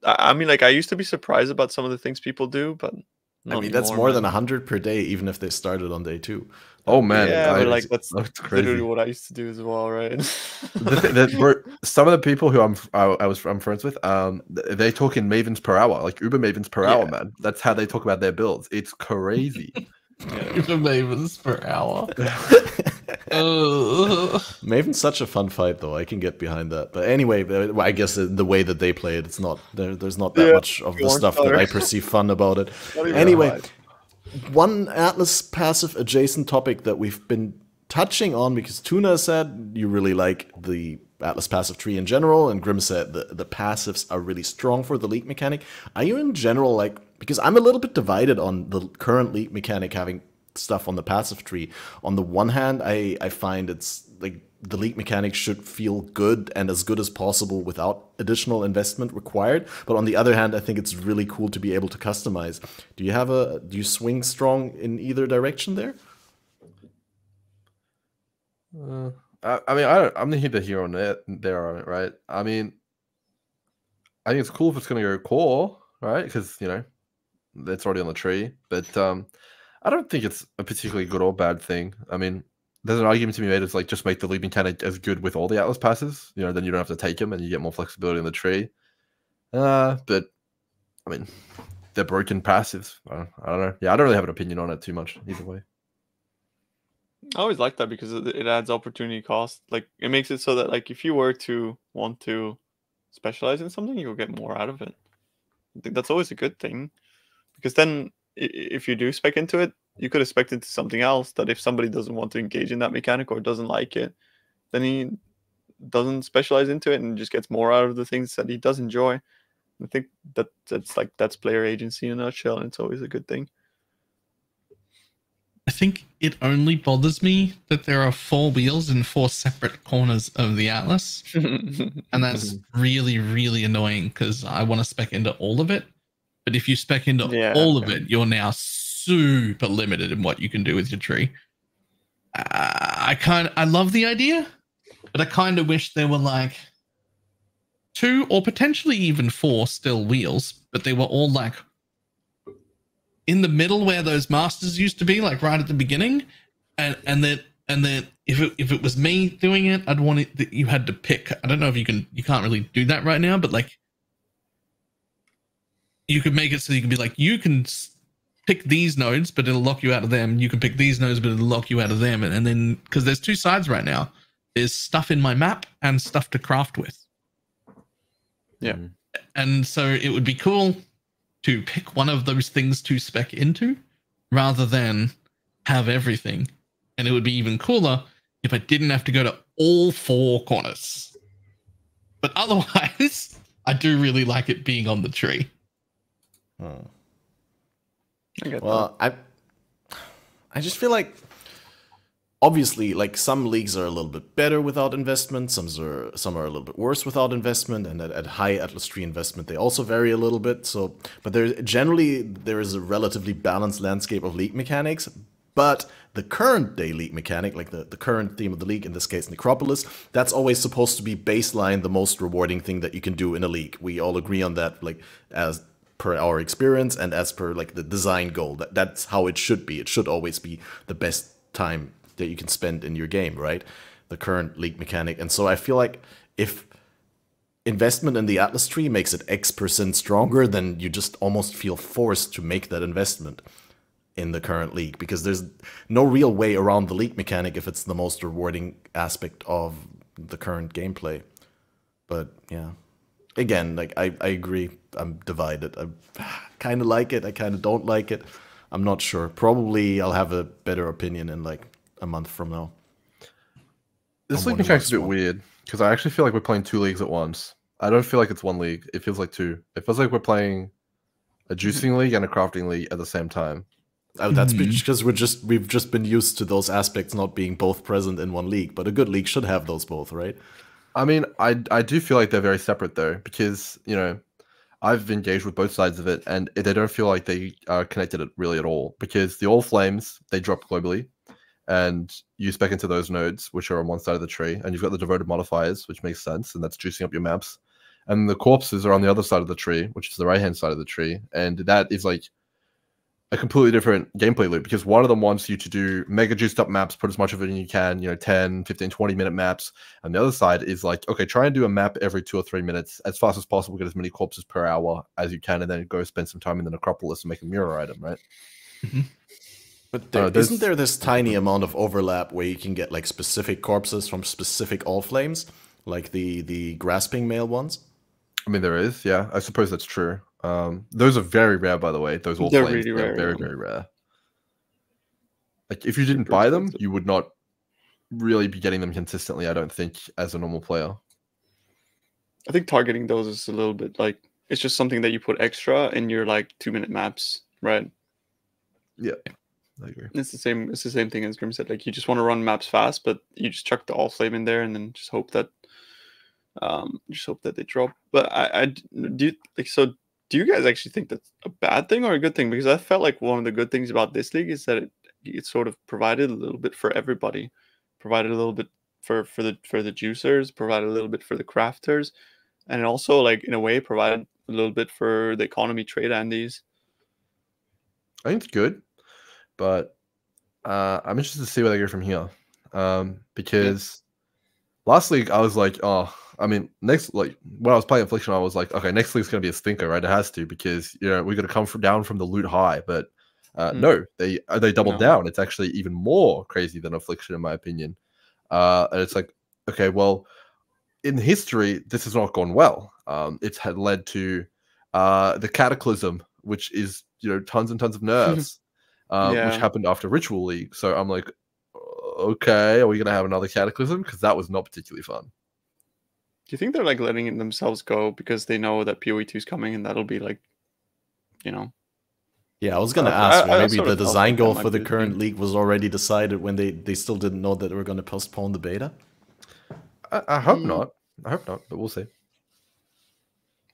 I mean, like I used to be surprised about some of the things people do, but I mean that's more than 100 per day, even if they started on day 2. Oh man, yeah, but like that's literally what I used to do as well, right? Some of the people who I'm friends with, they talk in mavens per hour, like Uber mavens per hour, man. That's how they talk about their builds. It's crazy. Uber mavens per hour. Maven's such a fun fight, though. I can get behind that. But anyway, I guess the way that they play it, it's not there's not that much of the stuff that I perceive fun about it. Anyway, one Atlas passive adjacent topic that we've been touching on, because Tuna said you really like the Atlas passive tree in general, and Grim said the passives are really strong for the league mechanic. Are you in general like, because I'm a little bit divided on the current league mechanic having stuff on the passive tree. On the one hand, I find it's like the league mechanic should feel good and as good as possible without additional investment required. But on the other hand, I think it's really cool to be able to customize. Do you swing strong in either direction there? I mean, I'm the hero on it there on it, right? I mean, I think it's cool if it's going to go core, right? Because you know that's already on the tree. But I don't think it's a particularly good or bad thing. I mean, there's an argument to be made. It's like just make the league mechanic as good with all the Atlas passes. You know, then you don't have to take them, and you get more flexibility in the tree. But I mean, they're broken passives. I don't know. Yeah, I don't really have an opinion on it too much either way. I always like that because it adds opportunity cost. Like it makes it so that like if you were to want to specialize in something, you'll get more out of it. I think that's always a good thing, because then if you do spec into it, you could have spec into something else that if somebody doesn't want to engage in that mechanic or doesn't like it, then he doesn't specialize into it and just gets more out of the things that he does enjoy. I think that's player agency in a nutshell, and it's always a good thing. I think it only bothers me that there are 4 wheels in 4 separate corners of the atlas. And that's really, really annoying because I want to spec into all of it. But if you spec into all of it, you're now super limited in what you can do with your tree. I love the idea, but I kind of wish there were like 2 or potentially even 4 still wheels, but they were all like in the middle where those masters used to be, like right at the beginning, and then if it was me doing it, I'd want it that you had to pick. I don't know if you can't really do that right now, but like you could make it so you can be like, you can pick these nodes, but it'll lock you out of them. You can pick these nodes, but it'll lock you out of them. And then because there's 2 sides right now, there's stuff in my map and stuff to craft with. Yeah, and so it would be cool to pick one of those things to spec into rather than have everything. And it would be even cooler if I didn't have to go to all 4 corners. But otherwise, I do really like it being on the tree. Well, I just feel like, obviously, like some leagues are a little bit better without investment, some are a little bit worse without investment, and at high Atlas tree investment they also vary a little bit. So, but there is a relatively balanced landscape of league mechanics. But the current day league mechanic, like the current theme of the league, in this case Necropolis, that's always supposed to be baseline, the most rewarding thing that you can do in a league. We all agree on that, like as per our experience and as per like the design goal. That's how it should be. It should always be the best time that you can spend in your game, right? The current league mechanic. And so I feel like if investment in the Atlas tree makes it X% stronger, then you just almost feel forced to make that investment in the current league, because there's no real way around the league mechanic if it's the most rewarding aspect of the current gameplay. But yeah, again, like I agree, I'm divided. I kind of like it, I kind of don't like it. I'm not sure. Probably I'll have a better opinion in like a month from now. This league mechanic's a bit weird because I actually feel like we're playing 2 leagues at once. I don't feel like it's 1 league. It feels like 2. It feels like we're playing a juicing league and a crafting league at the same time. Oh, that's because we've just been used to those aspects not being both present in 1 league, but a good league should have those both, right? I mean, I do feel like they're very separate though, because you know I've engaged with both sides of it, and they don't feel like they are connected really at all. Because the Allflames, they drop globally, and you spec into those nodes, which are on one side of the tree, and you've got the devoted modifiers, which makes sense, and that's juicing up your maps. And the corpses are on the other side of the tree, which is the right-hand side of the tree, and that is like a completely different gameplay loop, because one of them wants you to do mega juiced up maps, put as much of it in you can, 10, 15, 20-minute maps. And the other side is like, okay, try and do a map every 2 or 3 minutes as fast as possible, get as many corpses per hour as you can, and then go spend some time in the Necropolis and make a mirror item, right? But isn't there this tiny amount of overlap where you can get like specific corpses from specific Allflames, like the grasping male ones? I mean, there is, yeah. I suppose that's true. Those are very rare, by the way. Those Allflames, really rare, very, very rare. Like, if you didn't buy them, you would not really be getting them consistently, I don't think, as a normal player. I think targeting those is a little bit like, it's just something that you put extra in your like 2-minute maps, right? Yeah, I agree. It's the same thing as Grim said. Like, you just want to run maps fast, but you just chuck the Allflame in there and then just hope that they drop. But I do like, so do you guys actually think that's a bad thing or a good thing? Because I felt like one of the good things about this league is that it sort of provided a little bit for everybody, provided a little bit for the juicers, provided a little bit for the crafters, and it also, like, in a way, provided a little bit for the economy trade Andes. I think it's good, but I'm interested to see where they go from here. Because last league I was like, oh, I mean, next, like, when I was playing Affliction, I was like, okay, next league's going to be a stinker, right? It has to, because, we're going to come down from the loot high. But no, they doubled down. It's actually even more crazy than Affliction, in my opinion. And it's like, okay, well, in history, this has not gone well. It's had led to the Cataclysm, which is, tons and tons of nerfs, which happened after Ritual League. So I'm like, okay, are we going to have another Cataclysm? Because that was not particularly fun. Do you think they're like letting themselves go because they know that PoE2 is coming and that'll be like, Yeah, I was gonna ask. Maybe the design goal for the current league was already decided when they still didn't know that they were going to postpone the beta. I hope not. I hope not, but we'll see.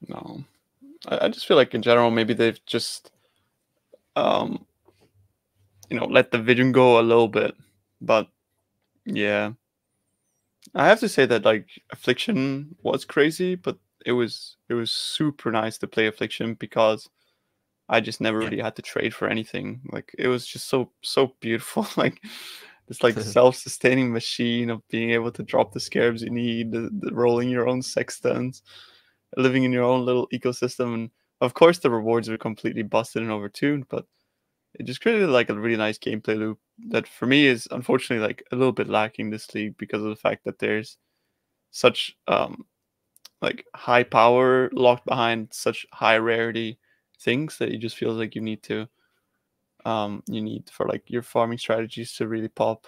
No, I just feel like in general maybe they've just let the vision go a little bit, but yeah, I have to say that like Affliction was crazy, but it was super nice to play Affliction because I just never really had to trade for anything. Like it was just so beautiful. Like this like self-sustaining machine of being able to drop the scarabs you need, the rolling your own sextants, living in your own little ecosystem, and of course the rewards were completely busted and overtuned, but it just created like a really nice gameplay loop that for me is unfortunately like a little bit lacking this league because of the fact that there's such like high power locked behind such high rarity things that it just feels like you need for like your farming strategies to really pop.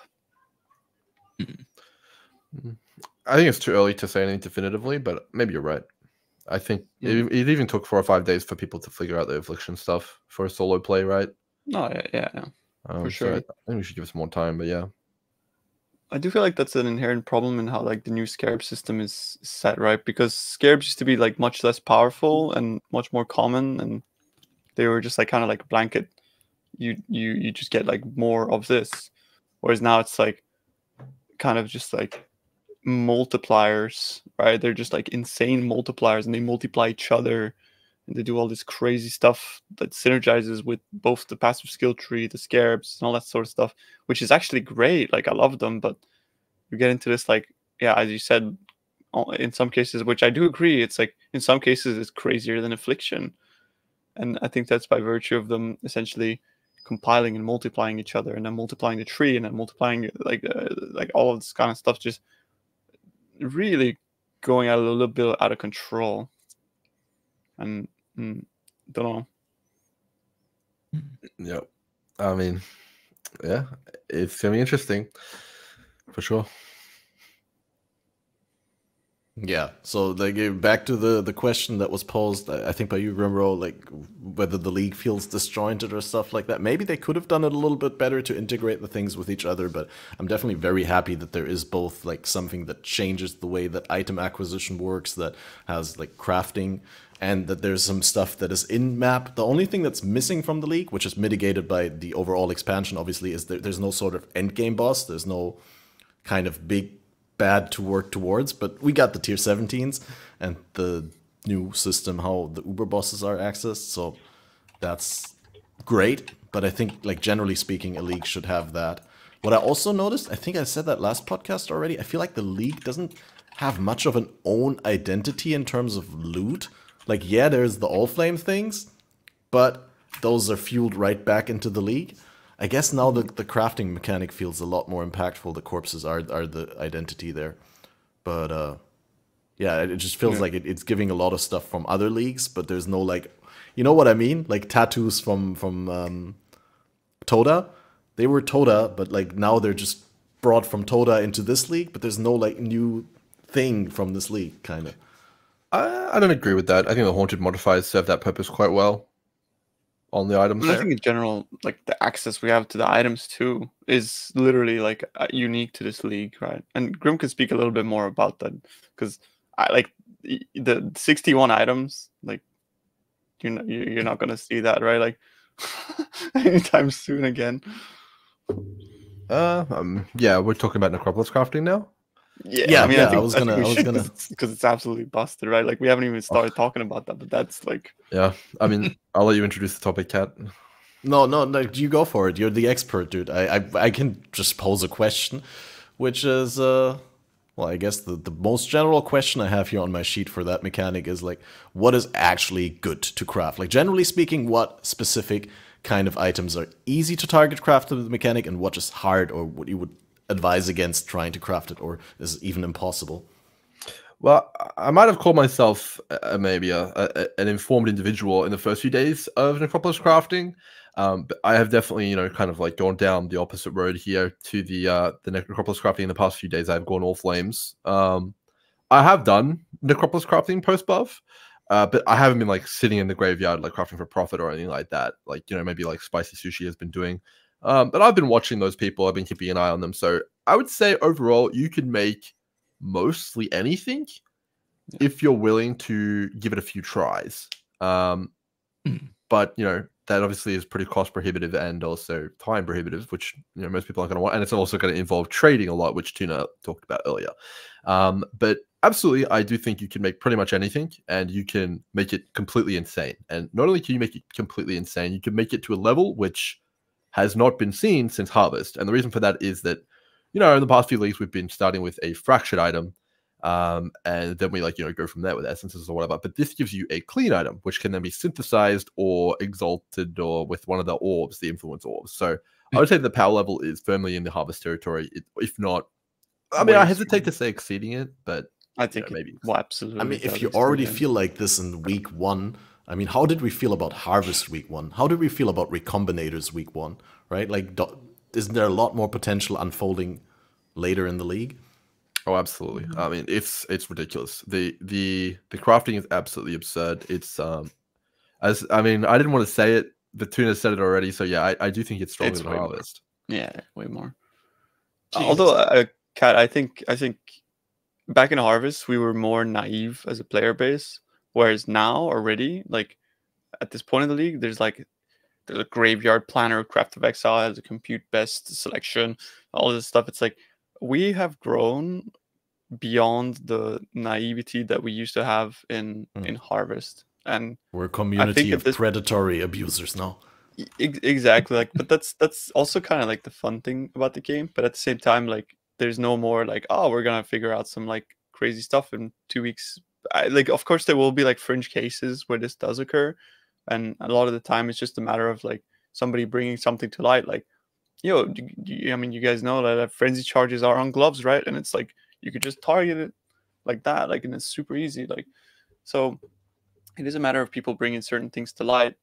I think it's too early to say anything definitively, but maybe you're right. I think it even took 4 or 5 days for people to figure out the Affliction stuff for a solo play, right? No, yeah, for sure. So I think we should give us more time, but yeah. I do feel like that's an inherent problem in how like the new scarab system is set, right? Because scarabs used to be like much less powerful and much more common, and they were just like kind of like a blanket. You just get like more of this, whereas now it's like kind of just like multipliers, right? They're just like insane multipliers, and they multiply each other, and they do all this crazy stuff that synergizes with both the passive skill tree, the scarabs, and all that sort of stuff, which is actually great. Like I love them, but you get into this like, yeah, as you said, in some cases, which I do agree, it's like in some cases it's crazier than Affliction, and I think that's by virtue of them essentially compiling and multiplying each other, and then multiplying the tree, and then multiplying like all of this kind of stuff, just really going out a little bit out of control. And don't know. Yeah, I mean, yeah, it's gonna be interesting for sure. Yeah, so like back to the question that was posed, I think by you, Grimro, like whether the league feels disjointed or stuff like that. Maybe they could have done it a little bit better to integrate the things with each other, but I'm definitely very happy that there is both like something that changes the way that item acquisition works, that has like crafting, and that there's some stuff that is in map. The only thing that's missing from the league, which is mitigated by the overall expansion, obviously, is there's no sort of endgame boss. There's no kind of big bad to work towards, but we got the tier 17s and the new system, how the Uber bosses are accessed, so that's great. But I think, like, generally speaking, a league should have that. What I also noticed, I think I said that last podcast already, I feel like the league doesn't have much of an own identity in terms of loot. Like, yeah, there's the Allflame things, but those are fueled right back into the league. I guess now the crafting mechanic feels a lot more impactful. The corpses are the identity there. But, yeah, it just feels like it's giving a lot of stuff from other leagues, but there's no, like, you know what I mean? Like, tattoos from Toda. They were Toda, but, like, now they're just brought from Toda into this league, but there's no, like, new thing from this league, kind of. I don't agree with that. I think the Haunted modifiers serve that purpose quite well on the items. I think in general, like the access we have to the items too is literally like unique to this league, right? And Grim can speak a little bit more about that, because I like the 61 items. Like you're not gonna see that, right? Like anytime soon again. Yeah, we're talking about Necropolis crafting now. Yeah, I mean, I was gonna, because it's absolutely busted, right? Like we haven't even started talking about that, but that's like, yeah. I mean, I'll let you introduce the topic, Kat. No, you go for it. You're the expert, dude. I can just pose a question, which is, well, I guess the most general question I have here on my sheet for that mechanic is like, what is actually good to craft? Like, generally speaking, what specific kind of items are easy to target craft with the mechanic, and what is hard, or what you would advise against trying to craft it, or is even impossible? Well, I might have called myself maybe an informed individual in the first few days of Necropolis crafting, but I have definitely, kind of like gone down the opposite road here to the Necropolis crafting in the past few days. I've gone all flames. I have done Necropolis crafting post buff. But I haven't been like sitting in the graveyard like crafting for profit or anything like that. Like, maybe like Spicy Sushi has been doing. But I've been watching those people. I've been keeping an eye on them. So I would say overall, you can make mostly anything if you're willing to give it a few tries. But that obviously is pretty cost prohibitive and also time prohibitive, which most people aren't going to want, and it's also going to involve trading a lot, which Tuna talked about earlier. But absolutely, I do think you can make pretty much anything, and you can make it completely insane. And not only can you make it completely insane, you can make it to a level which has not been seen since Harvest. And the reason for that is that in the past few leagues we've been starting with a fractured item. And then we go from there with essences or whatever. But this gives you a clean item, which can then be synthesized or exalted or with one of the orbs, the influence orbs. So I would say the power level is firmly in the Harvest territory, if not. I mean, I hesitate to say exceeding it, but I think maybe. Well, absolutely. I mean, if you already feel like this in week 1, I mean, how did we feel about Harvest week 1? How did we feel about Recombinators week 1? Right? Like, isn't there a lot more potential unfolding later in the league? Oh, absolutely. I mean, it's ridiculous. The crafting is absolutely absurd. It's I didn't want to say it, but Tuna said it already. So yeah, I do think it's stronger than Harvest. More. Yeah, way more. Although, Kat, I think back in Harvest we were more naive as a player base, whereas now already, like at this point in the league, there's a graveyard planner. Path of Exile has a compute best selection. All this stuff. It's like we have grown beyond the naivety that we used to have in Harvest, and we're a community of predatory abusers now. Exactly, like, but that's also kind of like the fun thing about the game. But at the same time, like, there's no more like, oh, we're gonna figure out some like crazy stuff in 2 weeks. Like, of course, there will be like fringe cases where this does occur, and a lot of the time it's just a matter of like somebody bringing something to light, like, I mean, you guys know that frenzy charges are on gloves, right? And it's like you could just target it like that, like, and it's super easy. Like, so it is a matter of people bringing certain things to light.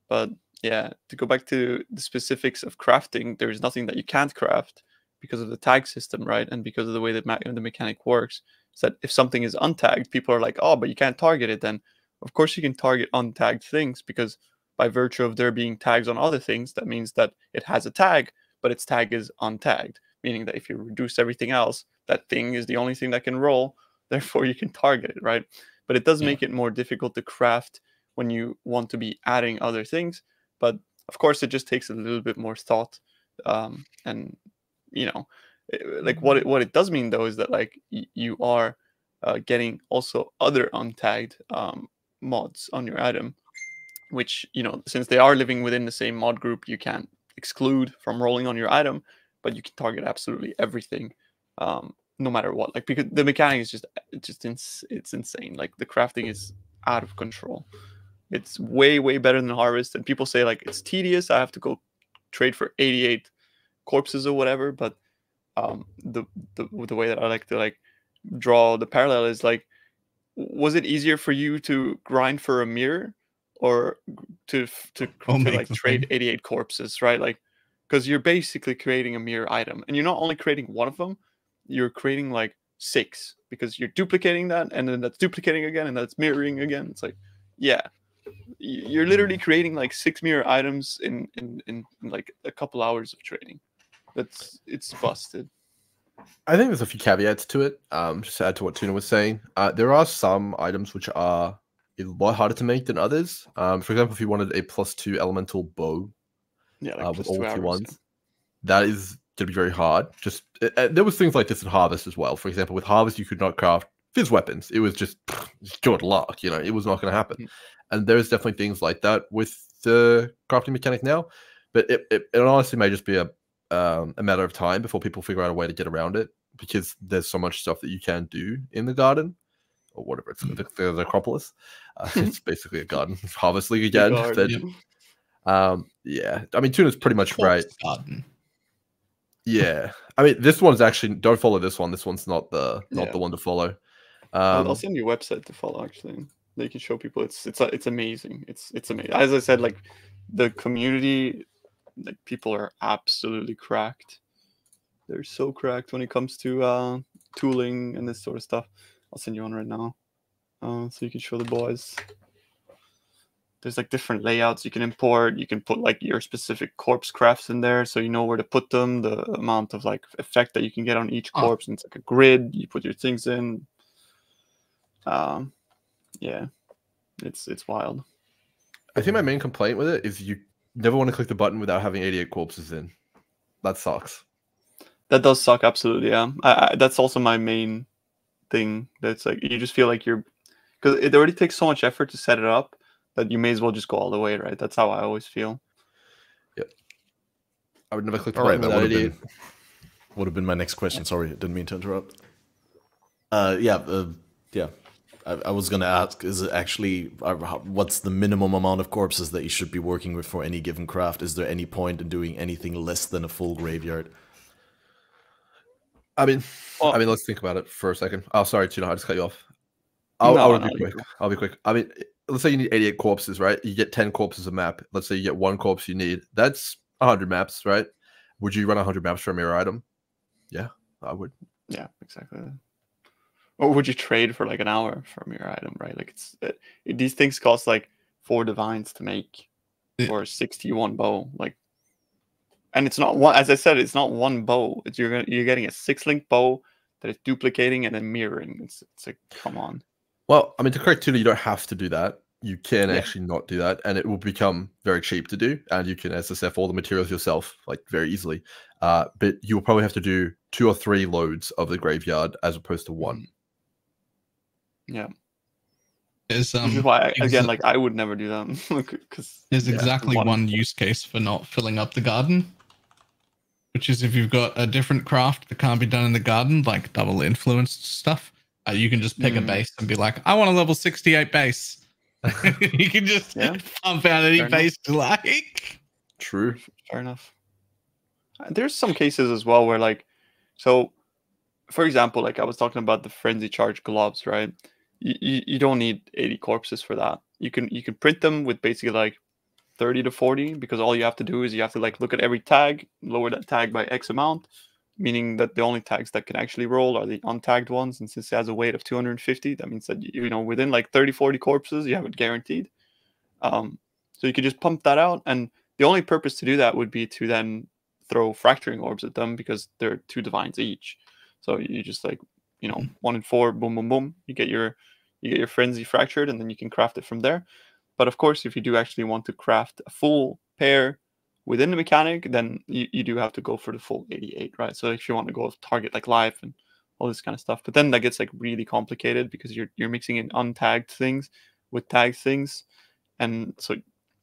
But yeah, to go back to the specifics of crafting, there's nothing that you can't craft because of the tag system, right? And because of the way that the mechanic works, is that if something is untagged, people are like, oh, but you can't target it. Then of course you can target untagged things, because by virtue of there being tags on other things, that means that it has a tag, but its tag is untagged, meaning that if you reduce everything else, that thing is the only thing that can roll, therefore you can target it, right? But it does make it more difficult to craft when you want to be adding other things. But of course, it just takes a little bit more thought. And like what it does mean though is that like you are getting also other untagged mods on your item, which, since they are living within the same mod group, you can't exclude from rolling on your item, but you can target absolutely everything, no matter what. Like, because the mechanic is it's insane. Like, the crafting is out of control. It's way better than Harvest, and people say like it's tedious. I have to go trade for 88 corpses or whatever. But the way that I like to like draw the parallel is like, was it easier for you to grind for a mirror or to like trade 88 corpses, right? Like, because you're basically creating a mirror item, and you're not only creating one of them, you're creating like 6, because you're duplicating that, and then that's duplicating again, and that's mirroring again. It's like, yeah, you're literally creating like 6 mirror items in like a couple hours of trading. It's busted. I think there's a few caveats to it. Just to add to what Tuna was saying, there are some items which are a lot harder to make than others. For example, if you wanted a +2 elemental bow, like with all of your ones, yeah, that is going to be very hard. Just there was things like this in Harvest as well. For example, with Harvest, you could not craft fizz weapons. It was just good luck. It was not going to happen. And there's definitely things like that with the crafting mechanic now. But it honestly may just be a matter of time before people figure out a way to get around it, because there's so much stuff that you can do in the garden, or whatever it's the Necropolis. It's basically a garden. Harvest League again. Yeah, I mean, Tuna's pretty much right. Garden. Yeah, I mean, this one's actually, don't follow this one. This one's not the one to follow. I'll send you a website to follow, actually. They can show people. It's amazing. It's amazing. As I said, like, the community, like, people are absolutely cracked. They're so cracked when it comes to tooling and this sort of stuff. I'll send you one right now. so you can show the boys. There's like different layouts you can import. You can put like your specific corpse crafts in there, so you know where to put them, the amount of like effect that you can get on each corpse, and it's like a grid. You put your things in. Yeah, it's wild. I think my main complaint with it is you never want to click the button without having 88 corpses in. That sucks. That does suck, absolutely. Yeah, that's also my main thing. That's like you just feel like you're, because it already takes so much effort to set it up that you may as well just go all the way, right? That's how I always feel. Yeah, I would never click the button without 88. Would have been my next question. Sorry, I didn't mean to interrupt. Yeah. I was going to ask, is it actually, what's the minimum amount of corpses that you should be working with for any given craft? Is there any point in doing anything less than a full graveyard? I mean, let's think about it for a second. Oh, sorry, Tuna, I just cut you off. I'll be quick. I'll be quick. I mean, let's say you need 88 corpses, right? You get 10 corpses a map. Let's say you get 1 corpse you need. That's 100 maps, right? Would you run 100 maps for a mirror item? Yeah, I would. Yeah, exactly. Or would you trade for like an hour for a mirror item, right? Like these things cost like 4 divines to make for a 61 bow, like, and it's not one. As I said, it's not one bow. You're getting a 6-link bow that is duplicating and then mirroring. It's like, come on. Well, I mean, to correct Tuna, you don't have to do that. You can actually not do that, and it will become very cheap to do, and you can SSF all the materials yourself, like, very easily. But you'll probably have to do 2 or 3 loads of the graveyard as opposed to 1. Yeah. This is why, again, like, I would never do that. There's exactly one use case for not filling up the garden, which is if you've got a different craft that can't be done in the garden, like double influenced stuff, you can just pick a base and be like, I want a level 68 base. You can just pump out any base you like. True. Fair enough. There's some cases as well where, like, so, for example, like I was talking about the frenzy charge gloves, right? You don't need 80 corpses for that. You can print them with basically like 30 to 40, because all you have to do is you have to like look at every tag, lower that tag by X amount, meaning that the only tags that can actually roll are the untagged ones. And since it has a weight of 250, that means that, you know, within like 30, 40 corpses, you have it guaranteed. So you can just pump that out. And the only purpose to do that would be to then throw fracturing orbs at them, because they're 2 divines each. So you just like, you know, 1 in 4, boom, boom, boom. You get your frenzy fractured, and then you can craft it from there. But of course, if you do actually want to craft a full pair within the mechanic, then you do have to go for the full 88, right? So if you want to go target like life and all this kind of stuff, but then that gets like really complicated because you're mixing in untagged things with tagged things, and so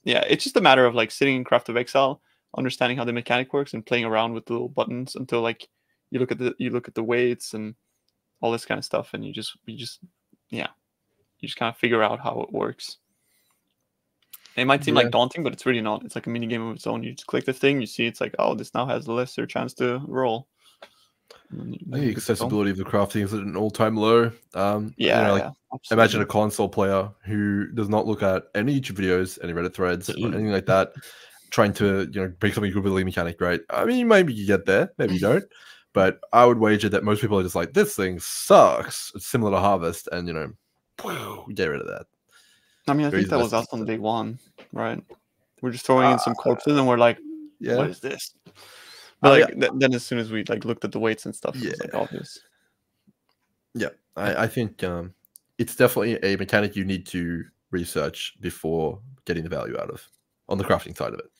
yeah, it's just a matter of like sitting in Path of Exile, understanding how the mechanic works, and playing around with the little buttons until like you look at the weights and all this kind of stuff, and you just kind of figure out how it works. It might seem like daunting, but it's really not. It's like a mini game of its own. You just click the thing, you see it's like, oh, this now has a lesser chance to roll. The accessibility of the crafting is at an all-time low. Imagine a console player who does not look at any YouTube videos, any Reddit threads, or anything like that, trying to, you know, break something good with a mechanic, right? I mean, maybe you get there, maybe you don't. But I would wager that most people are just like, this thing sucks. It's similar to Harvest, and, you know, get rid of that. I mean, I think that was us on day 1, right? We're just throwing in some corpses, and we're like, what is this? But then as soon as we like looked at the weights and stuff, it was like obvious. Yeah, I think it's definitely a mechanic you need to research before getting the value out of on the crafting side of it.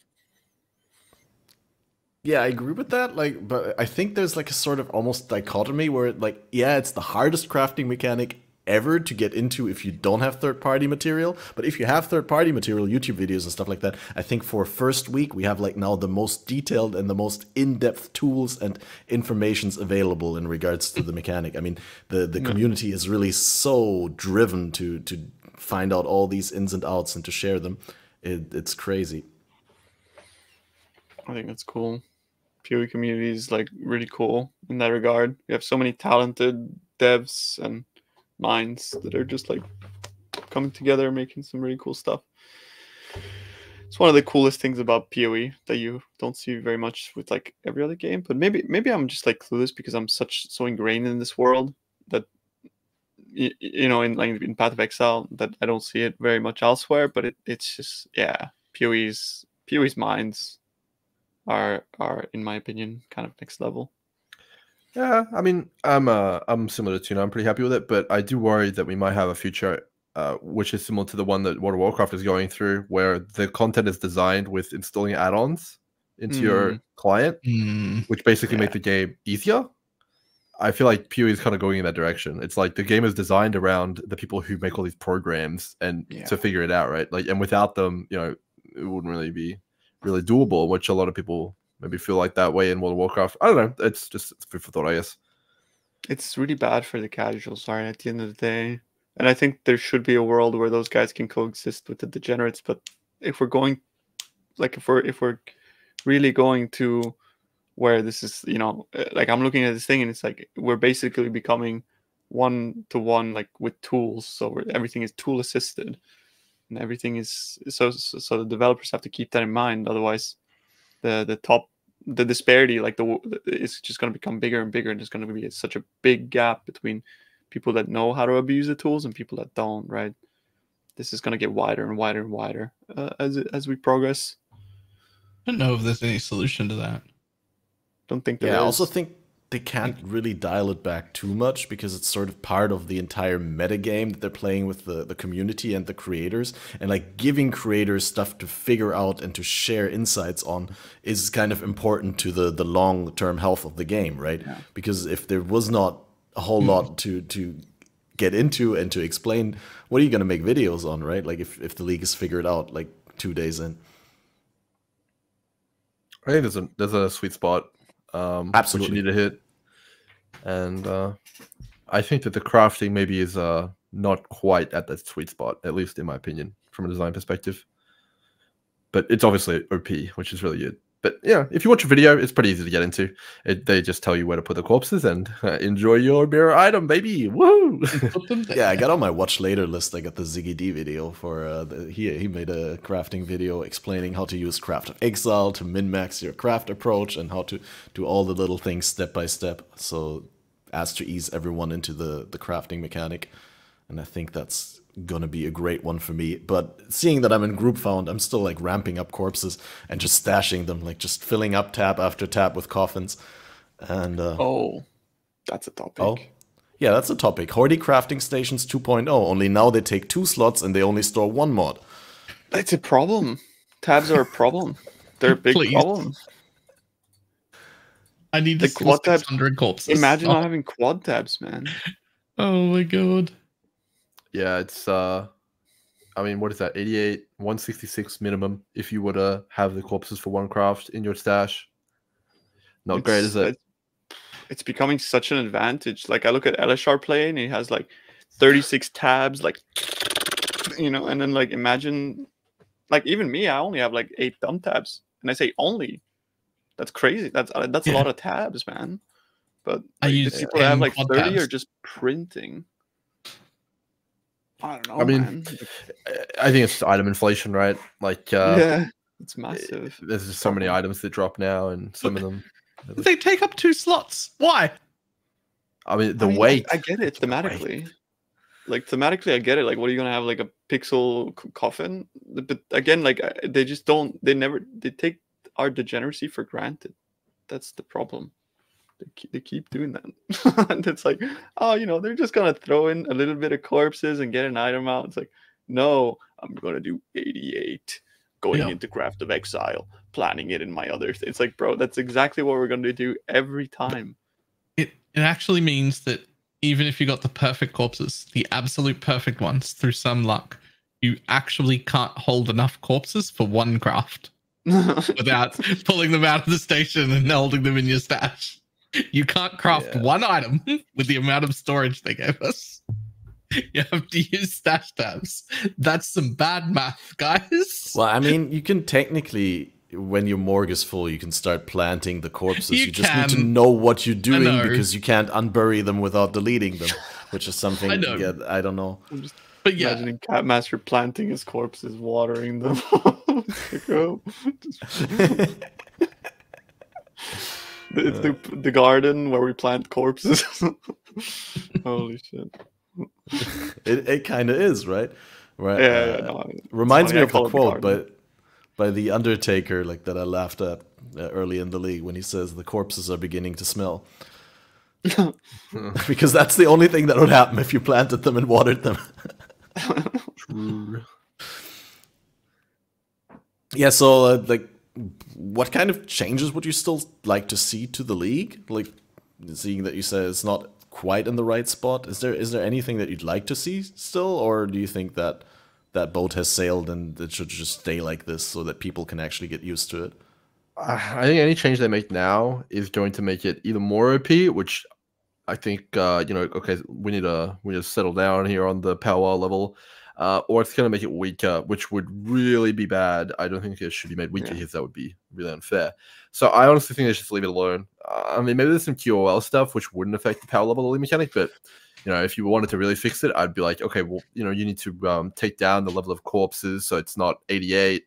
Yeah, I agree with that. Like, but I think there's like a sort of almost dichotomy where it's the hardest crafting mechanic ever to get into if you don't have third-party material. But if you have third-party material, YouTube videos and stuff like that, I think for first week we have like now the most detailed and the most in-depth tools and informations available in regards to the mechanic. I mean, the community is really so driven to find out all these ins and outs and to share them. It's crazy. I think that's cool. PoE community is like really cool in that regard. We have so many talented devs and minds that are just like coming together, making some really cool stuff. It's one of the coolest things about PoE that you don't see very much with like every other game. But maybe I'm just like clueless because I'm so ingrained in this world that, you know, in Path of Exile, that I don't see it very much elsewhere. But it's just, yeah, PoE's minds are in my opinion kind of next level. Yeah, I mean, I'm similar to Tuna. I'm pretty happy with it, but I do worry that we might have a future which is similar to the one that World of Warcraft is going through, where the content is designed with installing add-ons into your client, which basically make the game easier. I feel like PoE is kind of going in that direction. It's like the game is designed around the people who make all these programs and to figure it out, right? Like, and without them, you know, it wouldn't really be really doable, which a lot of people maybe feel like that way in World of Warcraft. I don't know. It's food for thought, I guess. It's really bad for the casuals, right? At the end of the day. And I think there should be a world where those guys can coexist with the degenerates. But if we're going, like, if we're really going to where this is, you know, like I'm looking at this thing and it's like we're basically becoming one-to-one, like with tools. So everything is tool assisted, and everything is so the developers have to keep that in mind. Otherwise, the disparity, like it's just going to become bigger and bigger, and there's going to be such a big gap between people that know how to abuse the tools and people that don't, right? This is going to get wider and wider and wider as we progress. I don't know if there's any solution to that. Don't think there is. I also think they can't really dial it back too much because it's sort of part of the entire metagame that they're playing with the community and the creators. And like giving creators stuff to figure out and to share insights on is kind of important to the long-term health of the game, right? Yeah. Because if there was not a whole lot to get into and to explain, what are you going to make videos on, right? Like if the league is figured out like 2 days in. I think there's a sweet spot absolutely which you need to hit, and I think that the crafting maybe is not quite at that sweet spot, at least in my opinion, from a design perspective. But it's obviously OP, which is really good. But yeah, if you watch a video, it's pretty easy to get into. They just tell you where to put the corpses and enjoy your mirror item, baby. Woo! Yeah, I got on my watch later list. I got the Ziggy D video for he made a crafting video explaining how to use Path of Exile to min-max your craft approach and how to do all the little things step by step, so as to ease everyone into the crafting mechanic. And I think that's gonna be a great one for me. But seeing that I'm in group found, I'm still like ramping up corpses and just stashing them, like just filling up tab after tab with coffins. And oh, that's a topic. Oh, yeah, that's a topic. Hoardy crafting stations 2.0. Only now they take 2 slots and they only store 1 mod. That's a problem. Tabs are a problem. They're a big problem. I need the quad tabs. 600 corpses. Imagine not having quad tabs, man. Oh my god. Yeah, it's I mean, what is that? 88, 166 minimum if you were to have the corpses for 1 craft in your stash. Not great, is it? It's becoming such an advantage. Like I look at Elishar play and he has like 36 tabs, like, you know, and then like imagine, like even me, I only have like 8 dump tabs, and I say only. That's crazy. That's a lot of tabs, man. But like, the people that have like 30 tabs are just printing. I don't know. I mean, man. I think it's item inflation, right? Like, yeah, it's massive. There's just so many items that drop now, and some of them they take up 2 slots. Why? I mean, the weight. I get it thematically. Like thematically, I get it. Like, what are you gonna have? Like a pixel coffin? But again, like they just don't. They take our degeneracy for granted. That's the problem. They keep doing that. And it's like, oh, you know, they're just gonna throw in a little bit of corpses and get an item out. It's like, no, I'm gonna do 88 going into Path of Exile, planning it in my other thing. It's like, bro, that's exactly what we're gonna do every time. It actually means that even if you got the perfect corpses, the absolute perfect ones, through some luck, you actually can't hold enough corpses for 1 craft without pulling them out of the station and holding them in your stash. You can't craft 1 item with the amount of storage they gave us. You have to use stash tabs. That's some bad math, guys. Well, I mean, you can technically, when your morgue is full, you can start planting the corpses. You just need to know what you're doing because you can't unbury them without deleting them, which is something I don't know. I'm just imagining Catmaster planting his corpses, watering them. It's the garden where we plant corpses. Holy shit. It kind of is, right? Right. Yeah, no, reminds me of the quote, by the Undertaker, like that I laughed at early in the league when he says the corpses are beginning to smell. Because that's the only thing that would happen if you planted them and watered them. True. Yeah, so like, what kind of changes would you still like to see to the league? Like, seeing that you said it's not quite in the right spot, is there anything that you'd like to see still, or do you think that that boat has sailed and it should just stay like this so that people can actually get used to it? I think any change they make now is going to make it either more OP, which I think okay, we need to settle down here on the power level, or it's going to make it weaker, which would really be bad. I don't think it should be made weaker because that would be really unfair. So I honestly think they should just leave it alone. I mean, maybe there's some QOL stuff which wouldn't affect the power level of the league mechanic, but if you wanted to really fix it, I'd be like, okay, well, you need to take down the level of corpses so it's not 88.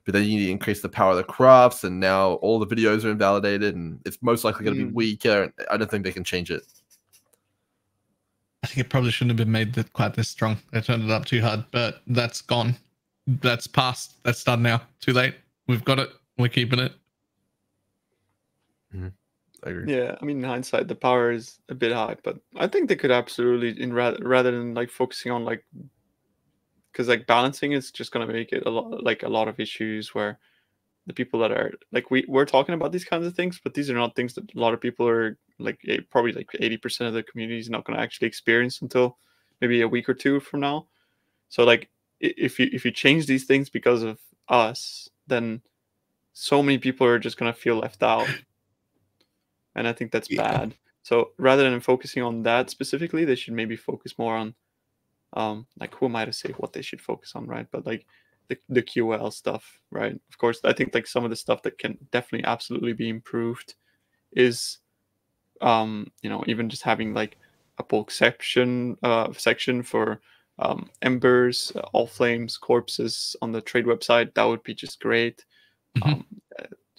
But then you need to increase the power of the crafts, and now all the videos are invalidated, and it's most likely going to be weaker. I don't think they can change it. I think it probably shouldn't have been made quite this strong. They turned it up too hard, but that's gone. That's past. That's done now. Too late. We've got it. We're keeping it. I agree. Yeah, I mean, in hindsight, the power is a bit high, but I think they could absolutely, rather than like focusing on like, because like balancing is just gonna make it a lot of issues where the people that are like we're talking about these kinds of things, but these are not things that a lot of people are like probably like 80% of the community is not going to actually experience until maybe a week or two from now. So like if you change these things because of us, then so many people are just going to feel left out, and I think that's bad. So rather than focusing on that specifically, they should maybe focus more on like, who am I to say what they should focus on, right? But like the QL stuff, right? Of course, I think like some of the stuff that can definitely absolutely be improved is even just having like a bulk section for embers, Allflame's corpses on the trade website. That would be just great.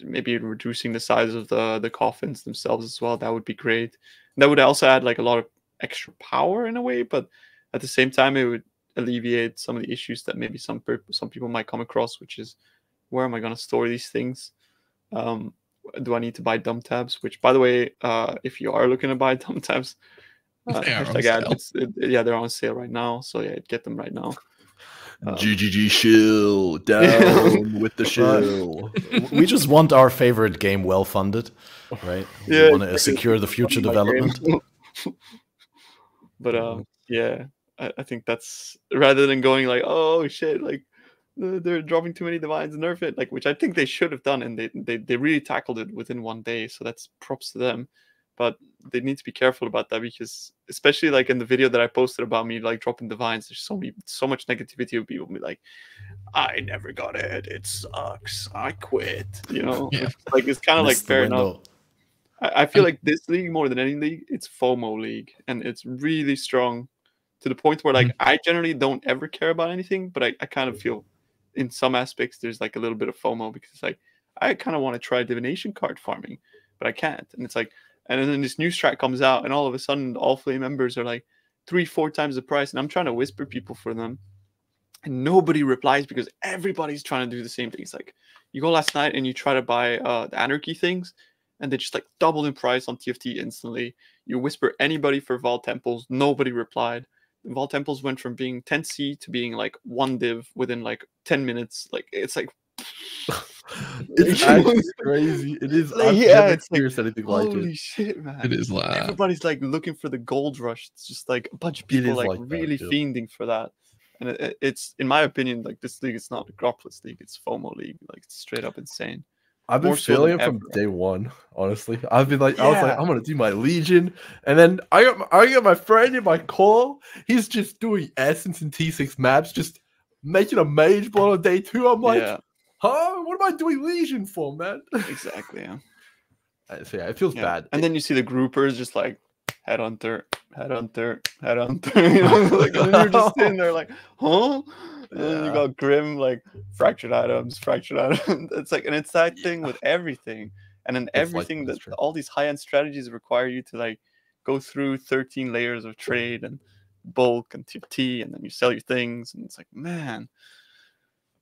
Maybe reducing the size of the coffins themselves as well. That would be great. And that would also add like a lot of extra power in a way, but at the same time, it would alleviate some of the issues that maybe some people might come across, which is, where am I going to store these things? Do I need to buy dump tabs? Which, by the way, if you are looking to buy dump tabs, they're on sale right now. So yeah, get them right now. GGG shill down with the shill. We just want our favorite game well funded, right? We want to secure the future development. But yeah, I think that's, rather than going like, oh shit, like they're dropping too many divines, nerf it, like, which I think they should have done, and they really tackled it within one day, so that's props to them. But they need to be careful about that, because especially like in the video that I posted about me like dropping divines, there's so much negativity of people be like, I never got it, it sucks, I quit, it's kind of like fair enough. I feel like this league, more than any league, it's FOMO league, and it's really strong to the point where like I generally don't ever care about anything, but I kind of feel in some aspects there's like a little bit of FOMO, because it's like I kind of want to try divination card farming, but I can't. And it's like, and then this new strat comes out, and all of a sudden Allflame Embers are like 3-4 times the price, and I'm trying to whisper people for them, and nobody replies because everybody's trying to do the same thing. It's like you go last night and you try to buy the anarchy things, and they just like doubled in price on TFT instantly. You whisper anybody for Vault Temples, nobody replied. The Vault Temples went from being 10C to being like 1 div within like 10 minutes. Like, it's like it's actually crazy. It is. Like, it's like, anything like it. Holy shit, man! It is loud. Everybody's like looking for the gold rush. It's just like a bunch of people like really fiending for that. And it's, in my opinion, like, this league is not a Necropolis league. It's FOMO league. Like, it's straight up insane. I've been feeling it from day one, honestly. I've been like, I was like, I'm gonna do my Legion, and then I got my friend in my call. He's just doing Essence and T6 maps, just making a mage bot on day 2. I'm like, huh? What am I doing Legion for, man? Exactly. Yeah. So yeah, it feels bad. And then you see the groupers just like headhunter, headhunter, headhunter. Like, and then you're just sitting there like, huh? And then you got Grim, like fractured items. It's like, and it's that thing with everything. And then everything that all these high-end strategies require you to like go through 13 layers of trade and bulk and TFT, and then you sell your things, and it's like, man,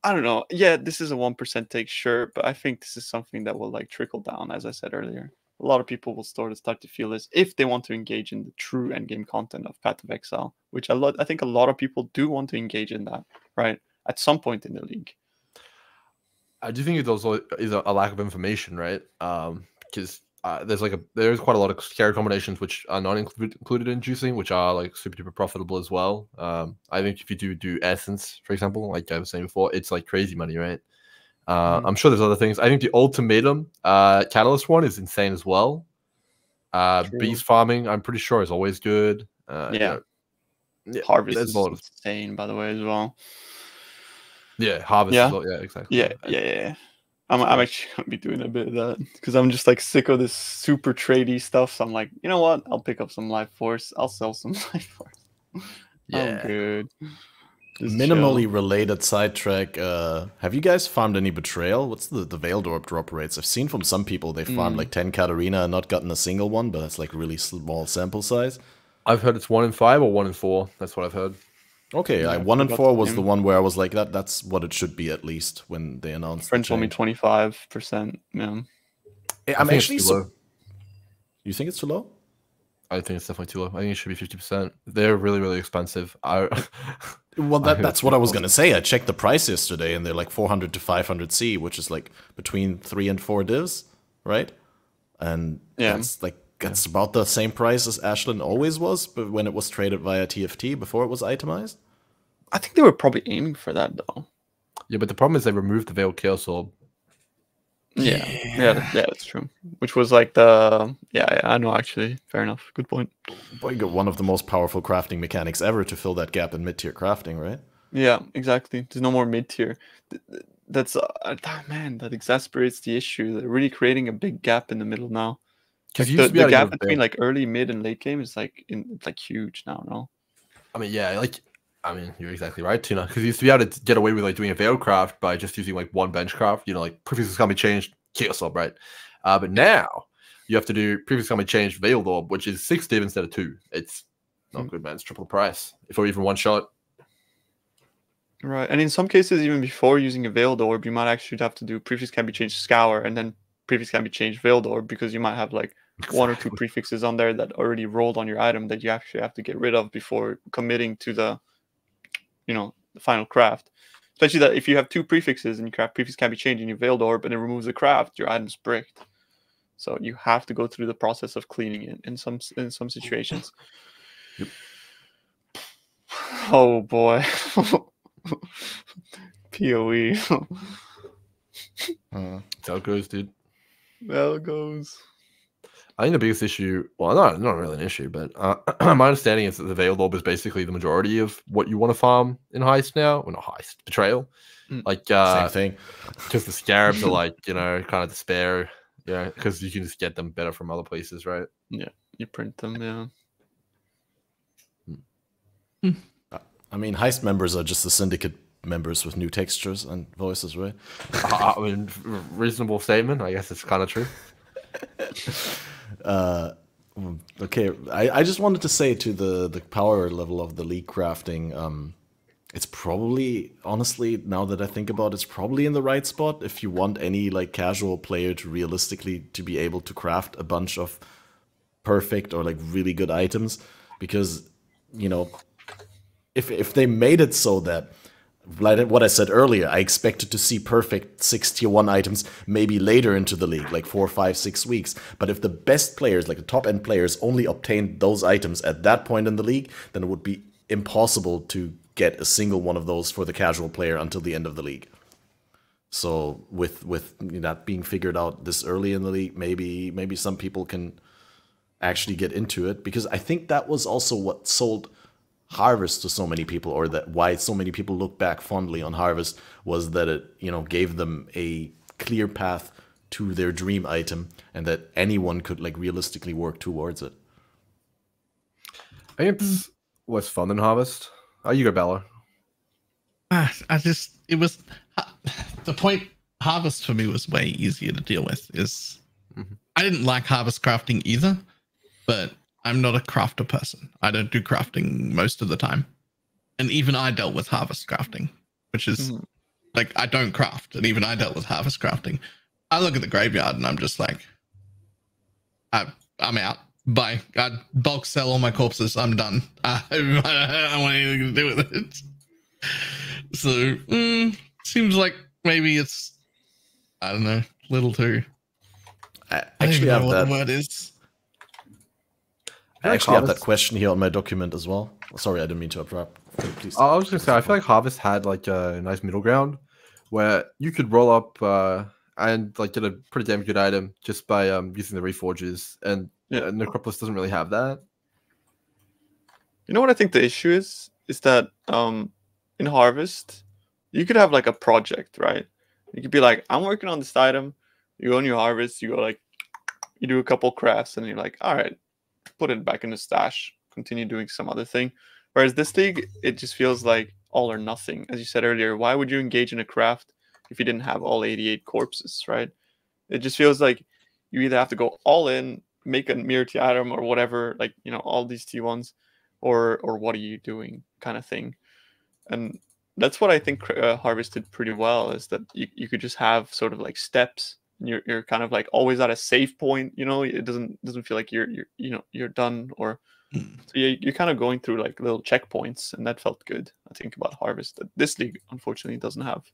I don't know. Yeah, this is a 1% take, sure, but I think this is something that will like trickle down, as I said earlier. A lot of people will start to feel this if they want to engage in the true endgame content of Path of Exile, which I think a lot of people do want to engage in that, right? At some point in the league. I do think it also is a lack of information, right? Because there's quite a lot of carry combinations which are not included in juicing, which are like super duper profitable as well. I think if you do essence, for example, like I was saying before, it's like crazy money, right? I'm sure there's other things. I think the ultimatum catalyst one is insane as well. Beast farming, I'm pretty sure, is always good. Yeah, harvest is insane, by the way, as well. Yeah, harvest. Yeah, as well. Yeah, exactly. Yeah. I'm actually gonna be doing a bit of that because I'm just like sick of this super tradey stuff. So I'm like, you know what? I'll pick up some life force. I'll sell some life force. Yeah, I'm good. Just minimally chill. related sidetrack. Have you guys farmed any betrayal? What's the Veiled Orb drop rates? I've seen from some people they farmed like 10 Katarina and not gotten a single one, but that's like really small sample size. I've heard it's 1 in 5 or 1 in 4. That's what I've heard. Okay, Yeah, 1 in 4 was the one where I was like, that's what it should be at least when they announced. Friend told me 25%. Yeah, I'm actually low. You think it's too low? I think it's definitely too low. I think it should be 50%. They're really, really expensive. Well, that's what I was gonna say. I checked the price yesterday, and they're like 400 to 500 C, which is like between 3 and 4 divs, right? And that's about the same price as Ashland always was, but when it was traded via TFT before it was itemized. I think they were probably aiming for that though. Yeah, but the problem is they removed the Veiled Chaos Orb. Yeah, that's true. Which was like I know, actually. Fair enough. Good point. Boy, you got one of the most powerful crafting mechanics ever to fill that gap in mid-tier crafting, right? Yeah, exactly. There's no more mid-tier. That's man, that exasperates the issue. They're really creating a big gap in the middle now. Like the gap between like early, mid, and late game is like huge now. No, I mean, you're exactly right, Tuna. Because you used to be able to get away with like doing a Veil craft by just using like one bench craft. You know, like prefixes can be changed, Chaos Orb, right? But now you have to do prefixes can be changed, Veiled Orb, which is 6 div instead of 2. It's not good, man. It's triple the price if or even one shot. Right, and in some cases, even before using a Veiled Orb, you might actually have to do prefix can be changed Scour, and then prefix can be changed Veiled Orb, because you might have like 1 or 2 prefixes on there that already rolled on your item that you actually have to get rid of before committing to the, the final craft. Especially that if you have 2 prefixes and you craft prefix can be changed in your Veiled Orb and it removes the craft, your item's bricked. So you have to go through the process of cleaning it in some situations. Yep. Oh boy. PoE. That's how it goes, dude. Well, it goes. I think the biggest issue, well, not really an issue, but my understanding is that the Veiled Orb is basically the majority of what you want to farm in Heist now. Well, not Heist, Betrayal. Like, same thing. Because the Scarabs are like, kind of despair, because you can just get them better from other places, right? Yeah, you print them, yeah. I mean, Heist members are just the Syndicate members with new textures and voices, right? I mean, reasonable statement. I guess it's kind of true. Okay, I just wanted to say to the power level of the league crafting, it's probably, honestly, now that I think about it, it's probably in the right spot if you want any like casual player to realistically to be able to craft a bunch of perfect or like really good items, because if they made it so that, like what I said earlier, I expected to see perfect 6 tier 1 items maybe later into the league, like 4, 5, 6 weeks. But if the best players, like the top end players, only obtained those items at that point in the league, then it would be impossible to get a single one of those for the casual player until the end of the league. So with that being figured out this early in the league, maybe some people can actually get into it, because I think that was also what sold Harvest to so many people, or that why so many people look back fondly on Harvest, was that it gave them a clear path to their dream item, and that anyone could like realistically work towards it. I think it's less fun than Harvest. Oh, you go, Balor. It was the point. Harvest for me was way easier to deal with. I didn't like Harvest crafting either, but I'm not a crafter person. I don't do crafting most of the time. And even I dealt with harvest crafting, which is like, I don't craft. And even I dealt with harvest crafting. I look at the graveyard and I'm just like, I'm out. Bye. I bulk sell all my corpses. I'm done. I don't want anything to do with it. So, seems like maybe it's, I don't know, little too. I actually have what that. The word is. I actually have that question here on my document as well. Sorry, I didn't mean to interrupt. Please. I was going to say, I feel like Harvest had like a nice middle ground where you could roll up and like get a pretty damn good item just by using the reforges, and Necropolis doesn't really have that. You know what I think the issue is that in Harvest you could have like a project, right? You could be like, I'm working on this item. You go on your Harvest, you go like, you do a couple crafts, and you're like, all right, put it back in the stash, continue doing some other thing. Whereas this league, it just feels like all or nothing. As you said earlier, why would you engage in a craft if you didn't have all 88 corpses, right? It just feels like you either have to go all in, make a mirror T item or whatever, like, you know, all these T1s, or what are you doing kind of thing. And that's what I think Harvest did pretty well, is that you could just have sort of like steps. You're kind of like always at a save point, you know. It doesn't feel like you're done, or so you're kind of going through like little checkpoints, and that felt good. I think about Harvest that this league unfortunately doesn't have.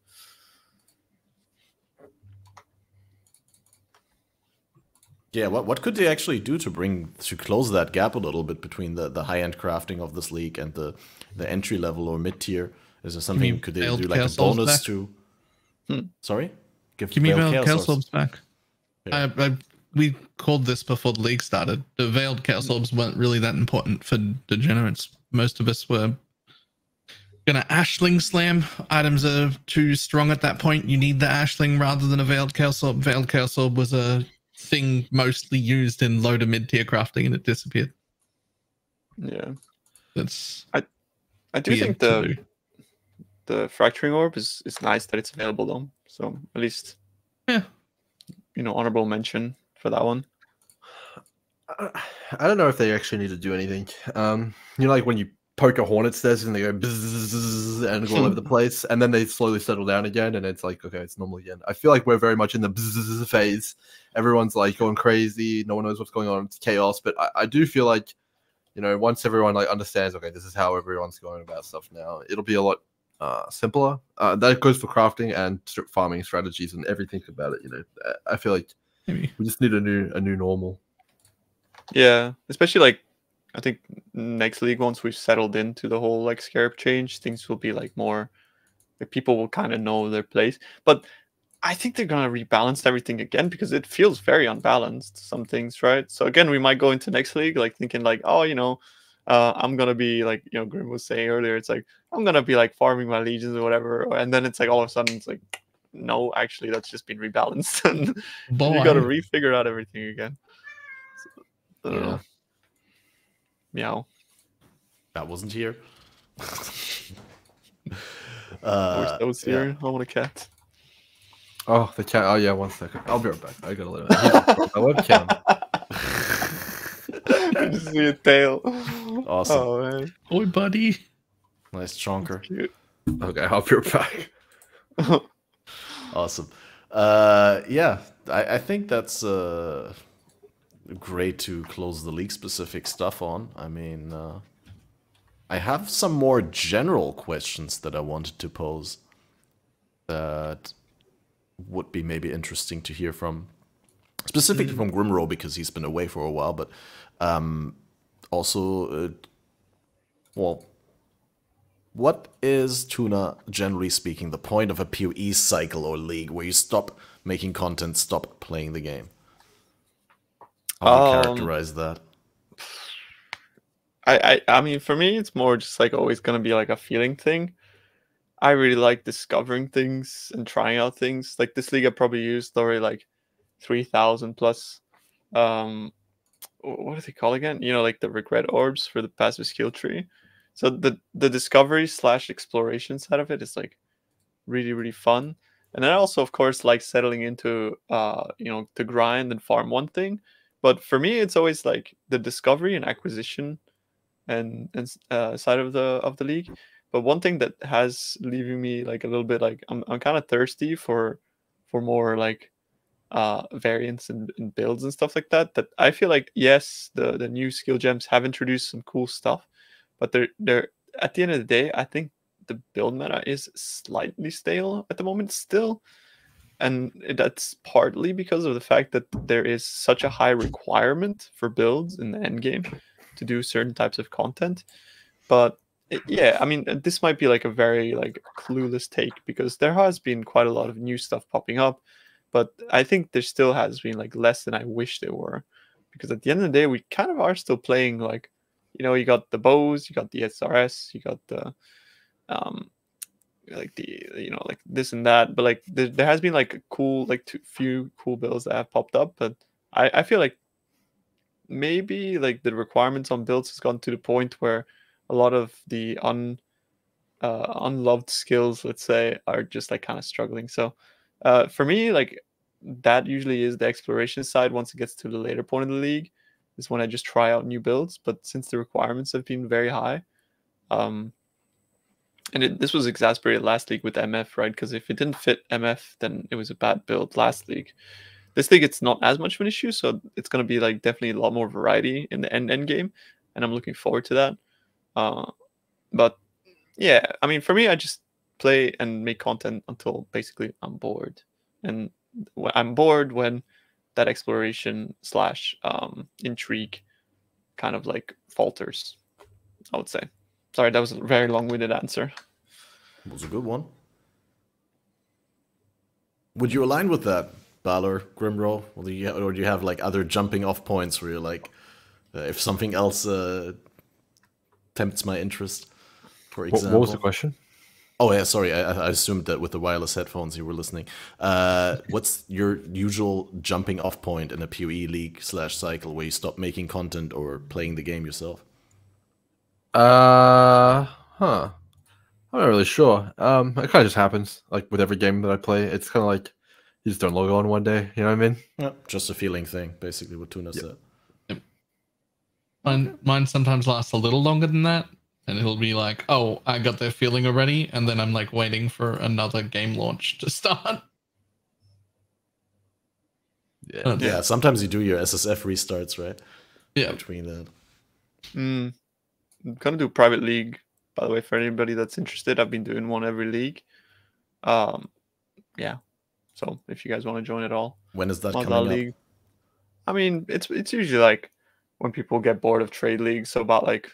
Yeah, what could they actually do to close that gap a little bit between the high end crafting of this league and the entry level or mid tier? Is there something could they do like a bonus to? Sorry, give me veiled chaos orbs back. Yeah. We called this before the league started. The veiled chaos orbs weren't really that important for degenerates. Most of us were gonna ashling slam. Items are too strong at that point. You need the ashling rather than a veiled chaos orb. Veiled chaos orb was a thing mostly used in low to mid tier crafting, and it disappeared. Yeah, that's. I do think the fracturing orb is nice that it's available though. So at least, yeah, you know, honorable mention for that one. I don't know if they actually need to do anything. You know, like when you poke a hornet's nest and they go bzzz and go all over the place, and then they slowly settle down again, and it's like, okay, it's normal again. I feel like we're very much in the bzzz phase. Everyone's like going crazy. No one knows what's going on. It's chaos. But I do feel like, you know, once everyone like understands, okay, this is how everyone's going about stuff now, it'll be a lot simpler. That goes for crafting and farming strategies and everything about it. You know, I feel like we just need a new normal. Yeah, especially like I think next league, once we've settled into the whole like scarab change, things will be like more like people will kind of know their place. But I think they're gonna rebalance everything again because it feels very unbalanced, some things, right? So again, we might go into next league like thinking like, oh, you know, I'm gonna be like, you know, Grim was saying earlier, it's like I'm gonna be like farming my legions or whatever, and then it's like all of a sudden it's like, no, actually that's just been rebalanced, and you gotta refigure out everything again. So, I don't know. Meow. That wasn't here. I wish that was here. Yeah. I want a cat. Oh, the cat. Oh, yeah, 1 second. I'll be right back. I gotta let him out. My webcam. I just see a tail. Awesome. Oh, man. Oi, buddy. Nice chonker. Cute. Okay, I'll be right back. Awesome. Yeah, I think that's great to close the league-specific stuff on. I mean, I have some more general questions that I wanted to pose that would be maybe interesting to hear from, specifically from Grimro, because he's been away for a while, but also, well, what is, Tuna, generally speaking, the point of a PoE cycle or league where you stop making content, stop playing the game? How do you characterize that? I mean, for me, it's more just like always going to be like a feeling thing. I really like discovering things and trying out things. Like this league, I probably used already like 3,000 plus. What do they call again? You know, like the regret orbs for the passive skill tree. So the discovery / exploration side of it is like really, really fun. And then I also, of course, like settling into, you know, to grind and farm one thing. But for me, it's always like the discovery and acquisition and side of the league. But one thing that has leaving me like a little bit like I'm kind of thirsty for more like variants and builds and stuff like that. That I feel like, yes, the new skill gems have introduced some cool stuff, but they're at the end of the day, I think the build meta is slightly stale at the moment still. And that's partly because of the fact that there is such a high requirement for builds in the end game to do certain types of content. But yeah, I mean, this might be like a very like clueless take, because there has been quite a lot of new stuff popping up, but I think there still has been like less than I wish there were, because at the end of the day, we kind of are still playing like, you know, you got the bows, you got the SRS, you got the like the, you know, like this and that, but like there has been like a cool like few cool builds that have popped up, but I feel like maybe like the requirements on builds has gone to the point where a lot of the unloved skills, let's say, are just like kind of struggling. So for me, like that usually is the exploration side. Once it gets to the later point of the league is when I just try out new builds, but since the requirements have been very high, and this was exasperated last league with MF, right? Because if it didn't fit MF, then it was a bad build last league. This league, it's not as much of an issue, so it's going to be like definitely a lot more variety in the end game, and I'm looking forward to that. But yeah, I mean, for me, I just play and make content until basically I'm bored, and I'm bored when that exploration / intrigue kind of like falters, I would say. Sorry, that was a very long-winded answer. It was a good one. Would you align with that, Balor, Grimro? Or do you have like other jumping off points where you're like, if something else tempts my interest, for example? What was the question? Oh yeah, sorry. I assumed that with the wireless headphones you were listening. What's your usual jumping off point in a PoE league / cycle where you stop making content or playing the game yourself? I'm not really sure. It kind of just happens, like with every game that I play. It's kind of like you just don't log on one day. You know what I mean? Yeah, just a feeling thing, basically what Tuna said. Yep. Mine sometimes lasts a little longer than that, and it'll be like, oh, I got that feeling already, and then I'm like waiting for another game launch to start. Yeah, sometimes you do your SSF restarts, right? Yeah. Between that. I'm gonna do private league, by the way, for anybody that's interested. I've been doing one every league. Yeah. So if you guys want to join at all. When is that coming league up? I mean, it's usually like when people get bored of trade leagues, so about like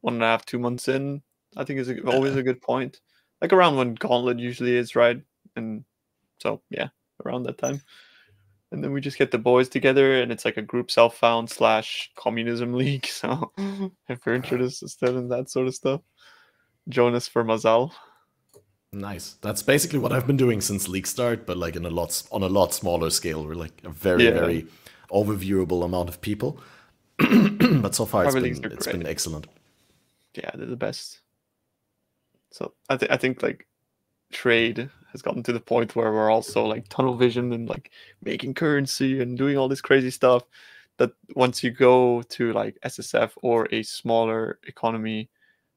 1.5 2 months in, I think is always a good point. Like around when Gauntlet usually is, right? And so yeah, around that time. And then we just get the boys together, and it's like a group self-found / communism league. So if you're interested in that sort of stuff, join us for Mazal. Nice. That's basically what I've been doing since league start, but like on a lot smaller scale. We're like a very overviewable amount of people. But so far it's been excellent. Yeah, they're the best. So I think like trade has gotten to the point where we're also like tunnel vision and like making currency and doing all this crazy stuff, that once you go to like SSF or a smaller economy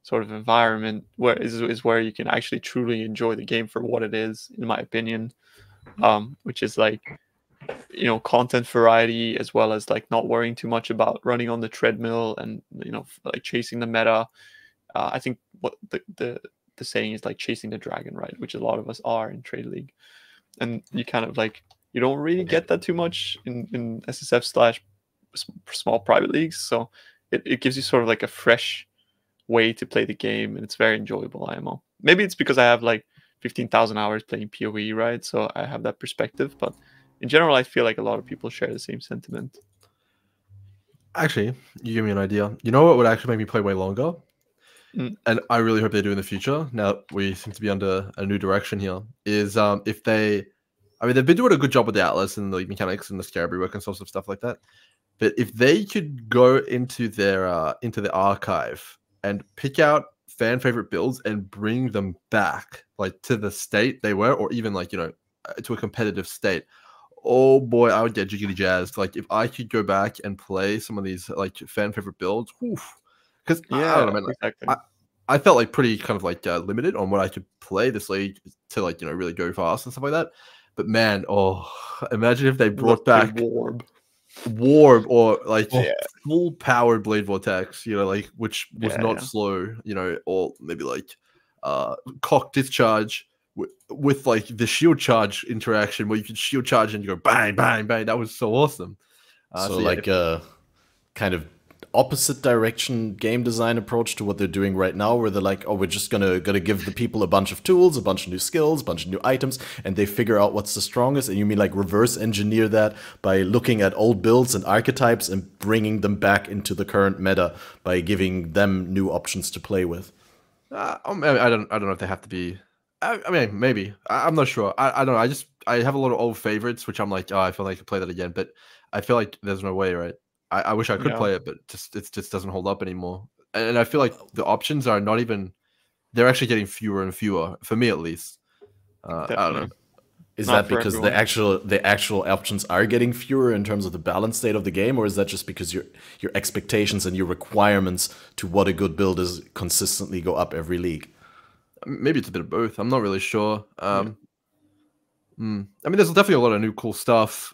sort of environment, where is where you can actually truly enjoy the game for what it is, in my opinion, which is like, you know, content variety, as well as like not worrying too much about running on the treadmill and, you know, like chasing the meta. I think what the saying is like chasing the dragon, right? Which a lot of us are in Trade League. And you kind of like, you don't really get that too much in SSF / small private leagues. So it gives you sort of like a fresh way to play the game, and it's very enjoyable, IMO. Maybe it's because I have like 15,000 hours playing PoE, right? So I have that perspective, but in general, I feel like a lot of people share the same sentiment. Actually, you give me an idea. You know what would actually make me play way longer? And I really hope they do in the future. Now we seem to be under a new direction here. Is if they, I mean, they've been doing a good job with the Atlas and the mechanics and the Scarabry work and sorts of stuff like that. But if they could go into their archive and pick out fan favorite builds and bring them back like to the state they were, or even like, you know, to a competitive state, oh boy, I would get jiggly jazzed. Like if I could go back and play some of these like fan favorite builds, because I don't know, man. Exactly. I felt like pretty kind of like limited on what I could play this league to like really go fast and stuff like that. But man, imagine if they brought back Warb or like full powered Blade Vortex, like which was not slow, or maybe like cock discharge with like the shield charge interaction where you could shield charge and you go bang, bang, bang. That was so awesome. So like a kind of opposite direction game design approach to what they're doing right now, where they're like, oh, we're just gonna give the people a bunch of tools, a bunch of new skills, a bunch of new items, and they figure out what's the strongest. And you mean like reverse engineer that by looking at old builds and archetypes and bringing them back into the current meta by giving them new options to play with? I don't know if they have to be. I mean, maybe. I'm not sure. I don't know. I have a lot of old favorites, which I'm like, I feel like I could play that again, but I feel like there's no way, right? I wish I could play it, but it just doesn't hold up anymore. And I feel like the options are not even, they're actually getting fewer and fewer, for me at least. I don't know. Is that because the actual options are getting fewer in terms of the balance state of the game, or is that just because your expectations and your requirements to what a good build is consistently go up every league? Maybe it's a bit of both. I'm not really sure. I mean, there's definitely a lot of new cool stuff,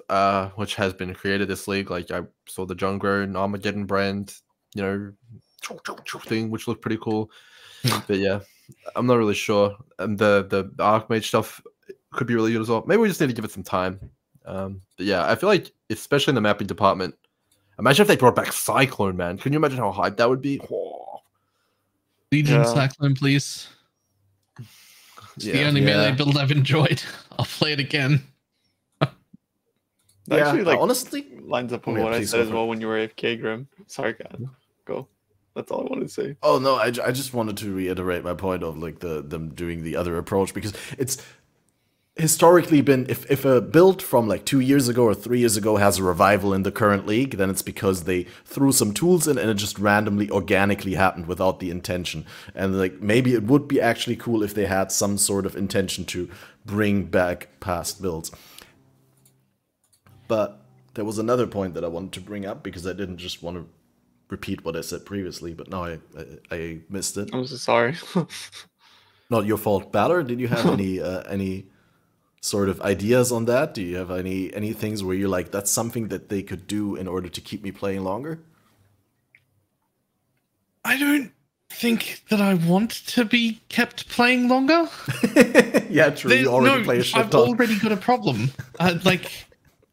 which has been created this league. Like I saw the Jungro and Armageddon brand, thing, which looked pretty cool. But yeah, I'm not really sure. And the Archmage stuff could be really good as well. Maybe we just need to give it some time. But yeah, I feel like, especially in the mapping department, imagine if they brought back Cyclone, man. Can you imagine how hyped that would be? Legion Cyclone, please. It's the only melee build I've enjoyed. I'll play it again. Actually, like, honestly, lines up with what I said as well when you were AFK, Grim. Sorry, God. Go. That's all I wanted to say. Oh no, I just wanted to reiterate my point of like them doing the other approach, because it's historically been, if a build from like 2 years ago or 3 years ago has a revival in the current league, then it's because they threw some tools in and it just randomly, organically happened without the intention. And like maybe it would be actually cool if they had some sort of intention to bring back past builds. But there was another point that I wanted to bring up, because I didn't just want to repeat what I said previously, but now I missed it. I'm so sorry. Not your fault. Balor, did you have any sort of ideas on that? Do you have any things where you're like, that's something that they could do in order to keep me playing longer? I don't think that I want to be kept playing longer. Yeah, true. You already play a shit I've already got a problem. Like,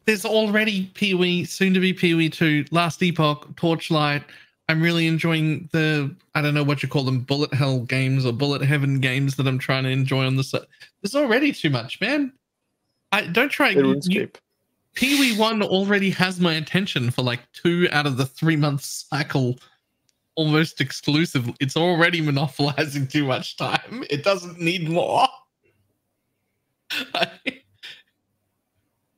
there's already PoE, soon to be PoE 2, Last Epoch, Torchlight. I'm really enjoying the, I don't know what you call them, Bullet Hell games or Bullet Heaven games that I'm trying to enjoy on the set. There's already too much, man. Don't try. PoE 1 already has my attention for like 2 out of the 3 month cycle, almost exclusive. It's already monopolizing too much time. It doesn't need more.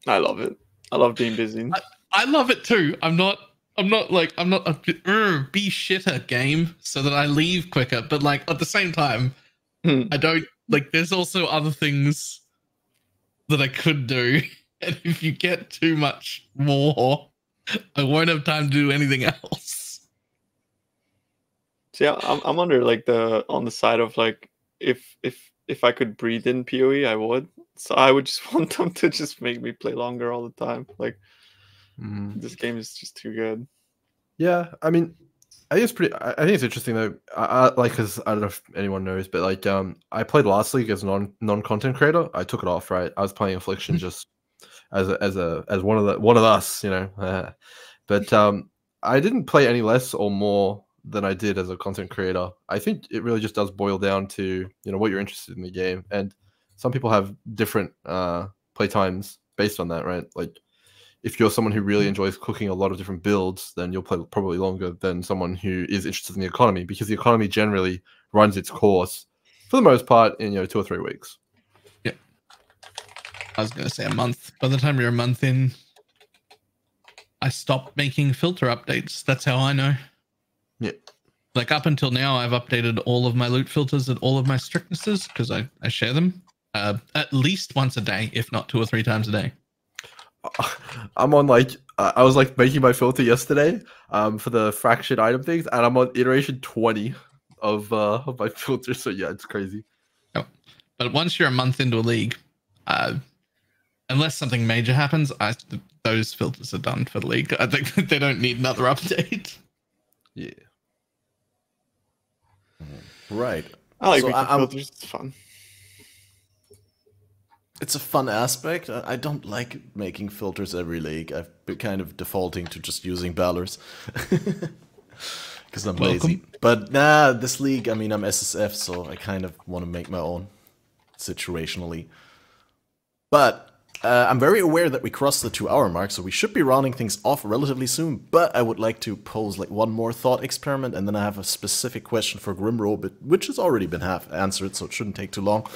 I love it. I love being busy. I love it too. I'm not a be shitter game so that I leave quicker. But like at the same time, I don't like. There's also other things that I could do, and if you get too much more, I won't have time to do anything else. So yeah, I'm under like on the side of like, if I could breathe in PoE, I would. So I would just want them to just make me play longer all the time. Like, this game is just too good. Yeah, I mean, I think it's pretty. I think it's interesting though. I like, because I don't know if anyone knows, but like, I played last league as non-content creator. I took it off, right? I was playing Affliction just as one of us, but I didn't play any less or more than I did as a content creator. I think it really just does boil down to what you're interested in the game, and some people have different play times based on that, right? Like, if you're someone who really enjoys cooking a lot of different builds, then you'll play probably longer than someone who is interested in the economy, because the economy generally runs its course for the most part in 2 or 3 weeks. Yeah, I was going to say a month. By the time you're a month in, I stopped making filter updates. That's how I know. Yeah. Like up until now, I've updated all of my loot filters and all of my strictnesses because I share them at least once a day, if not 2 or 3 times a day. I'm on like I was like making my filter yesterday for the fractured item things, and I'm on iteration 20 of my filter. So yeah, it's crazy. Oh. But once you're a month into a league, unless something major happens, those filters are done for the league. I think they don't need another update. Yeah. Right. I like making filters. It's fun. It's a fun aspect. I don't like making filters every league. I've been kind of defaulting to just using Balors. Because I'm lazy. But nah, this league, I mean, I'm SSF, so I kind of want to make my own situationally. But I'm very aware that we crossed the 2-hour mark, so we should be rounding things off relatively soon. But I would like to pose like one more thought experiment, and then I have a specific question for Grimro, which has already been half answered, so it shouldn't take too long.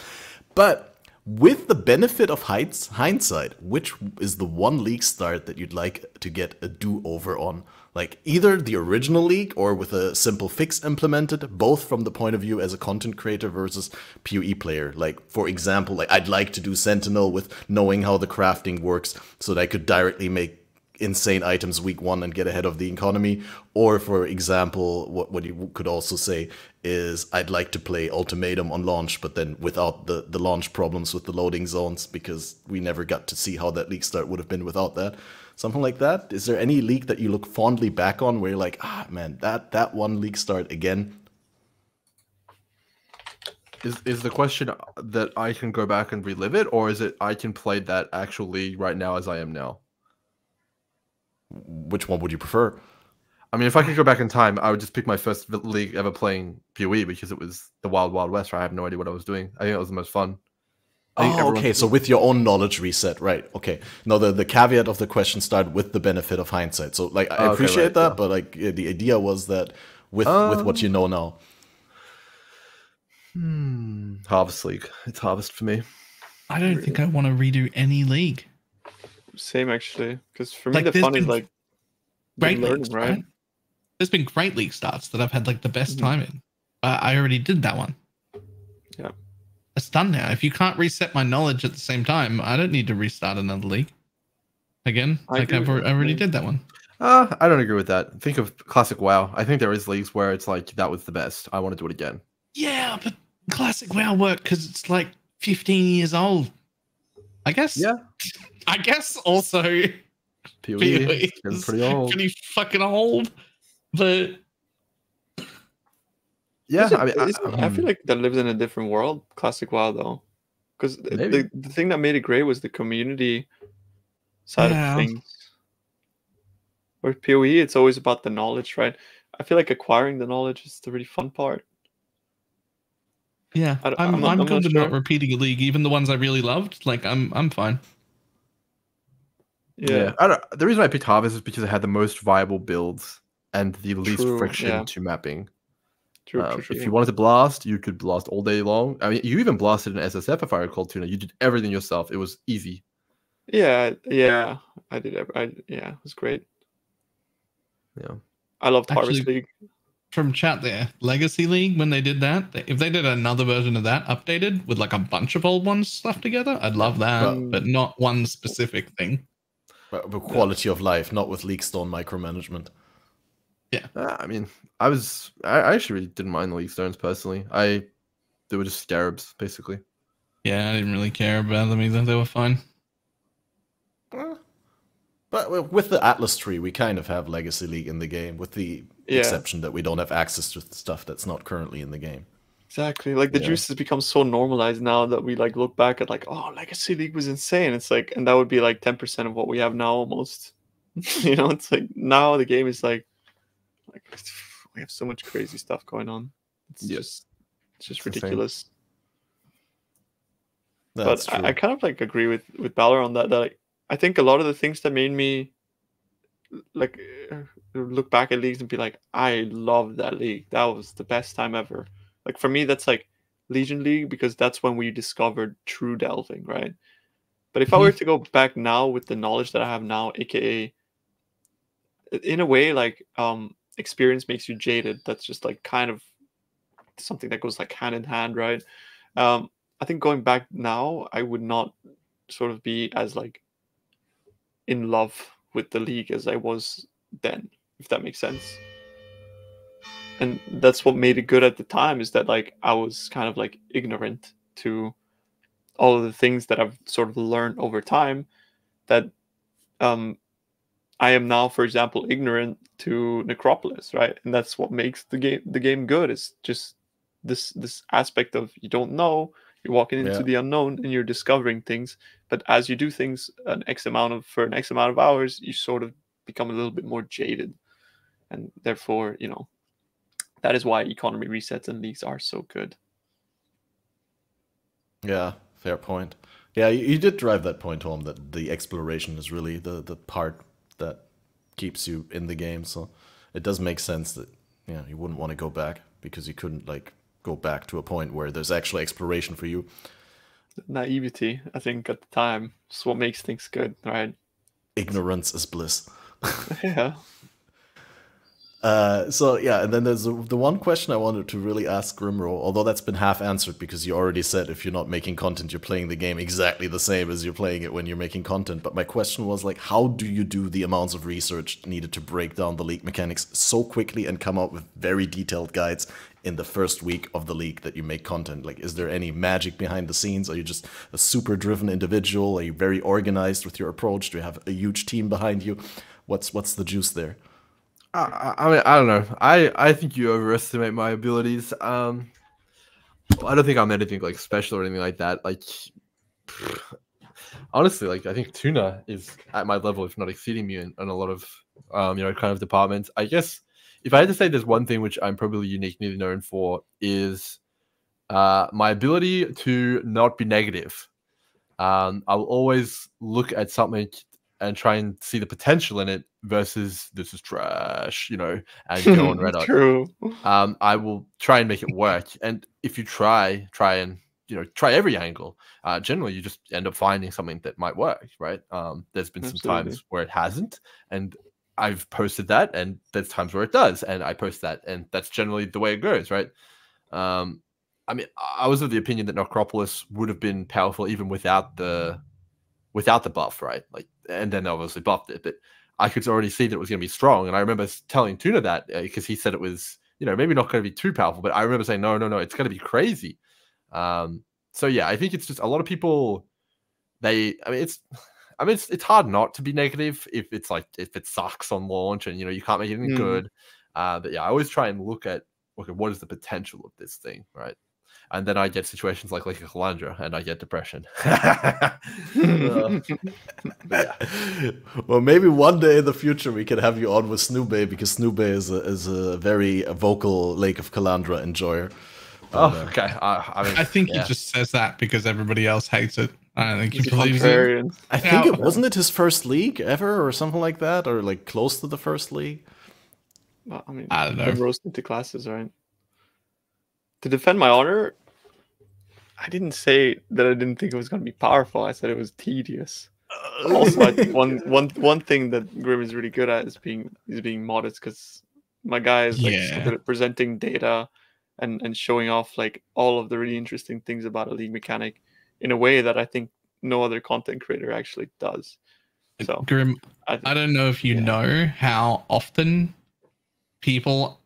But with the benefit of hindsight, which is the one league start that you'd like to get a do-over on? Like either the original league or with a simple fix implemented, both from the point of view as a content creator versus PoE player. Like, for example, like I'd like to do Sentinel with knowing how the crafting works so that I could directly make insane items week 1 and get ahead of the economy. Or for example, what you could also say is I'd like to play Ultimatum on launch, but then without the launch problems with the loading zones, because we never got to see how that league start would have been without that. Something like that. Is there any league that you look fondly back on where you're like, ah man, that one league start again? Is the question that I can go back and relive it, or is it I can play that actual league right now as I am now? Which one would you prefer? I mean, if I could go back in time, I would just pick my first league ever playing PoE because it was the Wild Wild West, where I have no idea what I was doing. I think it was the most fun. Oh, okay, so with your own knowledge reset, right? Okay. No, the caveat of the question started with the benefit of hindsight. So, like, I appreciate that, but like, the idea was that with what you know now. Harvest League. It's Harvest for me. I don't think I want to redo any league. Same, actually, because for me the fun is like great leagues, right? There's been great league starts that I've had like the best time in. I already did that one. Yeah. It's done now. If you can't reset my knowledge at the same time, I don't need to restart another league. Again, like I already did that one. I don't agree with that. Think of Classic WoW. I think there is leagues where it's like, that was the best. I want to do it again. Yeah, but Classic WoW worked because it's like 15 years old. I guess. Yeah. I guess also PoE is pretty old. Pretty fucking old. But yeah, I feel like that lives in a different world, Classic WoW, though, because the thing that made it great was the community side of things. Where PoE, it's always about the knowledge, right? I feel like acquiring the knowledge is the really fun part. Yeah, I'm good with not repeating a league, even the ones I really loved. Like I'm fine. Yeah, the reason I picked Harvest is because it had the most viable builds and the least friction to mapping. True. If you wanted to blast, you could blast all day long. I mean, you even blasted in SSF, if I recall, Tuna. You did everything yourself. It was easy. Yeah, I did. It was great. Yeah, I loved Harvest League. From chat there, Legacy League, when they did that, if they did another version of that updated with like a bunch of old ones stuffed together, I'd love that, but not one specific thing. But quality of life, not with League Stone micromanagement. Yeah, I mean, I actually really didn't mind the League Stones personally. They were just scarabs, basically. Yeah, I didn't really care about them either. They were fine. But with the Atlas tree, we kind of have Legacy League in the game, with the exception that we don't have access to stuff that's not currently in the game. Exactly. Like the juice has become so normalized now that we like look back at like, oh, Legacy League was insane. It's like, and that would be like 10% of what we have now almost. You know, it's like now the game is like we have so much crazy stuff going on. It's just ridiculous. But I kind of like agree with Balor on that. That I think a lot of the things that made me like look back at leagues and be like, I love that league. That was the best time ever. Like for me, that's like Legion League, because that's when we discovered true delving, right? But if I were to go back now with the knowledge that I have now, aka in a way, like experience makes you jaded. That's just like kind of something that goes like hand in hand, right? I think going back now, I would not sort of be as like in love with the league as I was then, if that makes sense. And that's what made it good at the time, is that like I was kind of like ignorant to all of the things that I've sort of learned over time, that I am now, for example, ignorant to Necropolis, right? And that's what makes the game good. It's just this aspect of you don't know, you're walking into the unknown and you're discovering things. But as you do things for an X amount of hours, you sort of become a little bit more jaded, and therefore, you know, that is why economy resets and leagues are so good. Yeah, fair point. Yeah, you did drive that point home, that the exploration is really the part that keeps you in the game. So it does make sense that, yeah, you wouldn't want to go back, because you couldn't like go back to a point where there's actually exploration for you. Naivety, I think, at the time is what makes things good, right? Ignorance is bliss. Yeah. So yeah, and then there's the one question I wanted to really ask Grimro, although that's been half answered because you already said if you're not making content, you're playing the game exactly the same as you're playing it when you're making content. But my question was like, how do you do the amounts of research needed to break down the league mechanics so quickly and come up with very detailed guides in the first week of the league that you make content? Like, is there any magic behind the scenes? Are you just a super driven individual? Are you very organized with your approach? Do you have a huge team behind you? What's the juice there? I mean, I don't know. I think you overestimate my abilities. I don't think I'm anything like special or anything like that. Like, honestly, like I think Tuna is at my level, if not exceeding me in a lot of you know, kind of departments. I guess if I had to say there's one thing which I'm probably uniquely known for is my ability to not be negative. I will always look at something and try and see the potential in it versus this is trash, you know, and go on Reddit. True. I will try and make it work. And if you try and, you know, try every angle, generally you just end up finding something that might work, right? There's been some times where it hasn't, and I've posted that, and there's times where it does, and I post that, and that's generally the way it goes, right? I mean, I was of the opinion that Necropolis would have been powerful even without the buff, right? Like, and then they obviously buffed it, but I could already see that it was going to be strong. And I remember telling Tuna that because he said it was, you know, maybe not going to be too powerful, but I remember saying, no, it's going to be crazy. So yeah, I think it's just a lot of people, it's hard not to be negative if it sucks on launch and, you know, you can't make anything good. But yeah, I always try and look at, okay, what is the potential of this thing, right? And then I get situations like a Calandra, and I get depression. Yeah. Well, maybe one day in the future we can have you on with Snoobay, because Snoobay is a very vocal Lake of Calandra enjoyer. Okay. I mean, I think he just says that because everybody else hates it. I don't think he believes it. I think it wasn't it his first league ever, or something like that, or like close to the first league. Well, I mean, I don't know. Roasted to classes, right? To defend my honor, I didn't say that I didn't think it was going to be powerful. I said it was tedious. Also, I think one thing that Grim is really good at is being modest, because my guy is like so good at presenting data and showing off like all of the really interesting things about a league mechanic in a way that I think no other content creator actually does. So Grim, I don't know if you know how often people,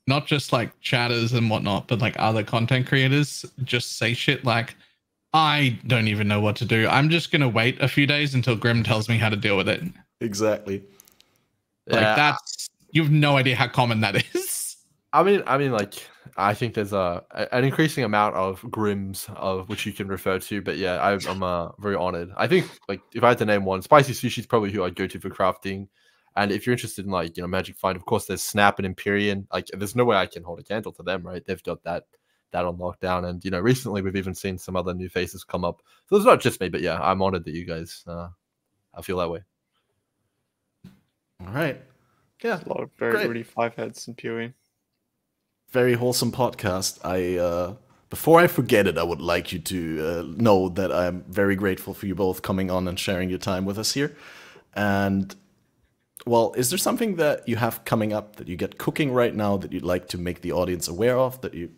not just like chatters and whatnot, but like other content creators just say shit like, I don't even know what to do. I'm just going to wait a few days until Grim tells me how to deal with it. Exactly. Like you have no idea how common that is. I mean, like, I think there's an increasing amount of Grims of which you can refer to, but yeah, I'm very honored. I think, like, if I had to name one, Spicy Sushi is probably who I'd go to for crafting. And if you're interested in, like, you know, Magic Find, of course, there's Snap and Empyrean. Like, there's no way I can hold a candle to them, right? They've got that on lockdown. And, you know, recently we've even seen some other new faces come up. So it's not just me, but yeah, I'm honored that you guys, I feel that way. All right. Yeah. A lot of very really five heads in PoE. Very wholesome podcast. Before I forget it, I would like you to know that I'm very grateful for you both coming on and sharing your time with us here. And, well, is there something that you have coming up that you get cooking right now that you'd like to make the audience aware of, that you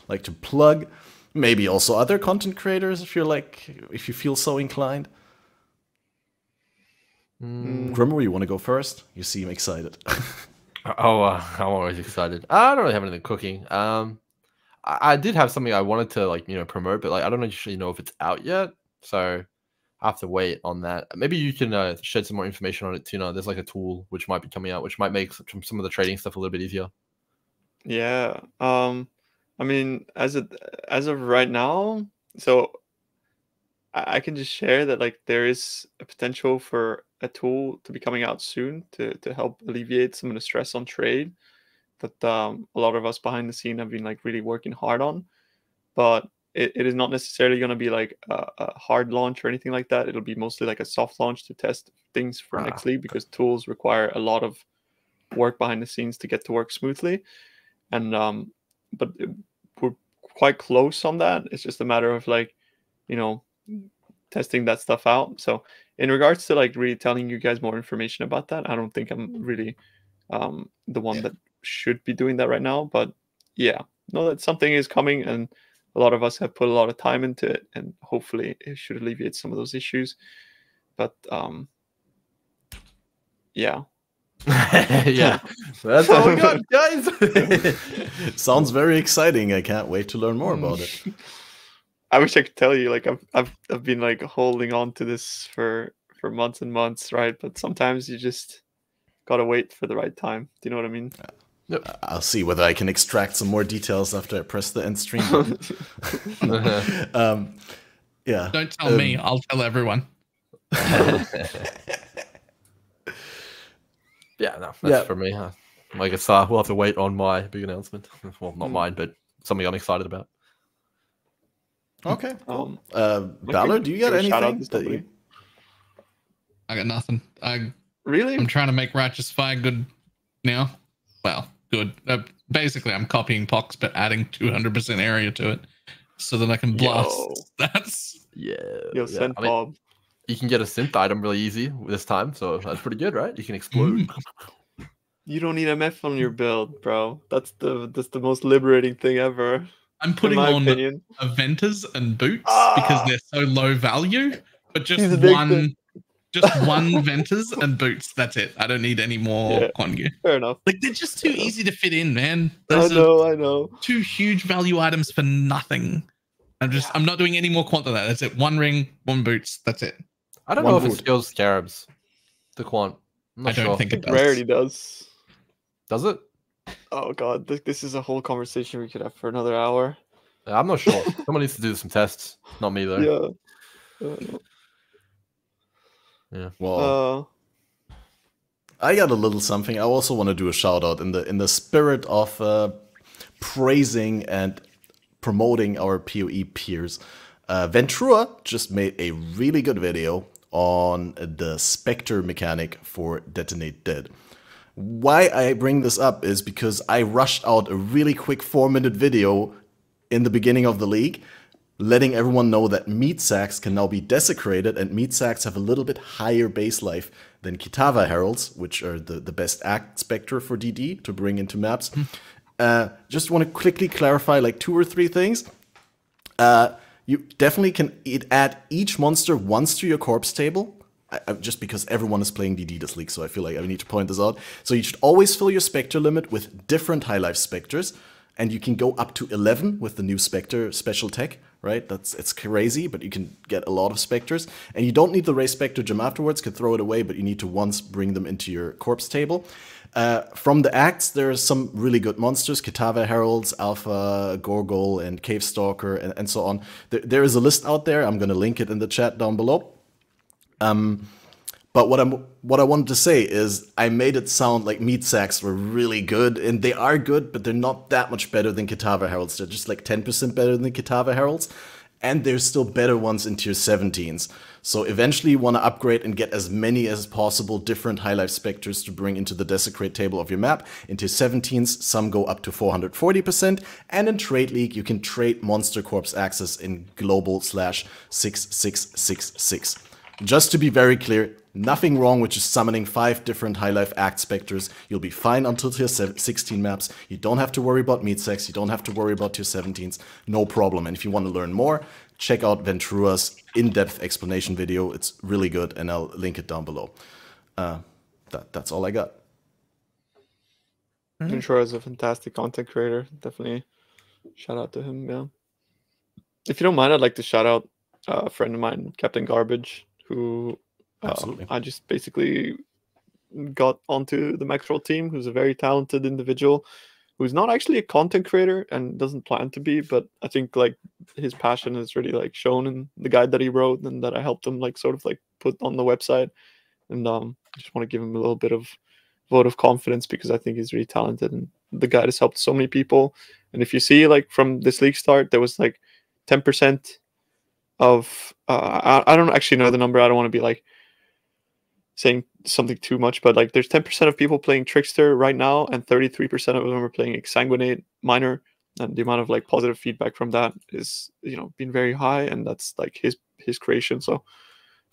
like to plug? Maybe also other content creators if you feel so inclined. Grimro, you want to go first? You seem excited. I'm always excited. I don't really have anything cooking. I did have something I wanted to promote, but I don't actually know if it's out yet, so I have to wait on that. Maybe you can shed some more information on it, Tuna. There's a tool which might be coming out, which might make some of the trading stuff a little bit easier. Yeah. I mean, as of right now, so I can just share that there is a potential for a tool to be coming out soon to help alleviate some of the stress on trade that a lot of us behind the scene have been really working hard on. But it is not necessarily going to be a hard launch or anything like that. It'll be mostly a soft launch to test things for next league, because tools require a lot of work behind the scenes to get to work smoothly. And but we're quite close on that. It's just a matter of testing that stuff out. So in regards to really telling you guys more information about that, I don't think I'm really the one that should be doing that right now. But yeah, know that something is coming, and a lot of us have put a lot of time into it, and hopefully it should alleviate some of those issues. But yeah. Yeah, that's all we got, guys. Sounds very exciting. I can't wait to learn more about it. I wish I could tell you, I've been holding on to this for months and months, right? But sometimes you just gotta wait for the right time. Do you know what I mean? Yep. I'll see whether I can extract some more details after I press the end stream button. Yeah. Don't tell me. I'll tell everyone. Yeah, no, that's for me. I guess we'll have to wait on my big announcement. Well, not mine, but something I'm excited about. Okay. Balor, do you got anything? I got nothing. Really? I'm trying to make Righteous Fire good now. Well, good. Basically, I'm copying Pox, but adding 200% area to it so that I can blast. That's Send Bob. You can get a synth item really easy this time, so that's pretty good, right? You can explode. You don't need MF on your build, bro. That's the most liberating thing ever. I'm putting on Aventers and Boots because they're so low value, but just one Venters and Boots. That's it. I don't need any more Quan gear. Fair enough. They're just too easy to fit in, man. I know. Two huge value items for nothing. I'm not doing any more Quant than that. That's it. One ring, one Boots. That's it. I don't know if it skills Scarabs. The Quant. I don't think it does. Rarity does. Does it? Oh god, this is a whole conversation we could have for another hour. I'm not sure. Someone needs to do some tests. Not me though. Yeah. Well, I got a little something. I also want to do a shout out in the spirit of praising and promoting our PoE peers. Ventura just made a really good video on the Spectre mechanic for Detonate Dead. Why I bring this up is because I rushed out a really quick 4-minute video in the beginning of the league, letting everyone know that meat sacks can now be desecrated, and meat sacks have a little bit higher base life than Kitava Heralds, which are the best act Spectre for DD to bring into maps. Just want to quickly clarify 2 or 3 things. You definitely can add each monster once to your corpse table, just because everyone is playing DD this league, so I feel like I need to point this out. So you should always fill your Spectre limit with different high life Spectres, and you can go up to 11 with the new Spectre special tech, right? It's crazy, but you can get a lot of Spectres. And you don't need the Raise Spectre gem afterwards, can throw it away, but you need to once bring them into your corpse table. From the acts, there are some really good monsters, Kitava Heralds, Alpha, Gorgol, and Cave Stalker, and so on. There is a list out there. I'm going to link it in the chat down below. But what I wanted to say is I made it sound like meat sacks were really good, and they are good, but they're not that much better than Kitava Heralds. They're just 10% better than Kitava Heralds, and there's still better ones in tier 17s. So eventually you want to upgrade and get as many as possible different high life Spectres to bring into the Desecrate table of your map. In tier 17s, some go up to 440%, and in Trade League you can trade Monster Corpse access in global/6666. Just to be very clear, nothing wrong with just summoning 5 different high life act Spectres. You'll be fine until tier 16 maps. You don't have to worry about meat sacks. You don't have to worry about tier 17s. No problem. And if you want to learn more, check out Ventura's in-depth explanation video. It's really good, and I'll link it down below. that's all I got. Grimro is a fantastic content creator. Definitely shout out to him. Yeah. If you don't mind, I'd like to shout out a friend of mine, Captain Garbage, who I just basically got onto the Maxroll team, who's a very talented individual, who's not actually a content creator and doesn't plan to be, but I think like his passion is really like shown in the guide that he wrote and that I helped him like sort of like put on the website. And I just want to give him a little bit of vote of confidence because I think he's really talented and the guide has helped so many people. And if you see like from this league start, there was like 10% of I don't actually know the number. I don't want to be like saying something too much, but like there's 10% of people playing Trickster right now and 33% of them are playing Exsanguinate Minor, and the amount of like positive feedback from that is, you know, been very high, and that's like his creation. So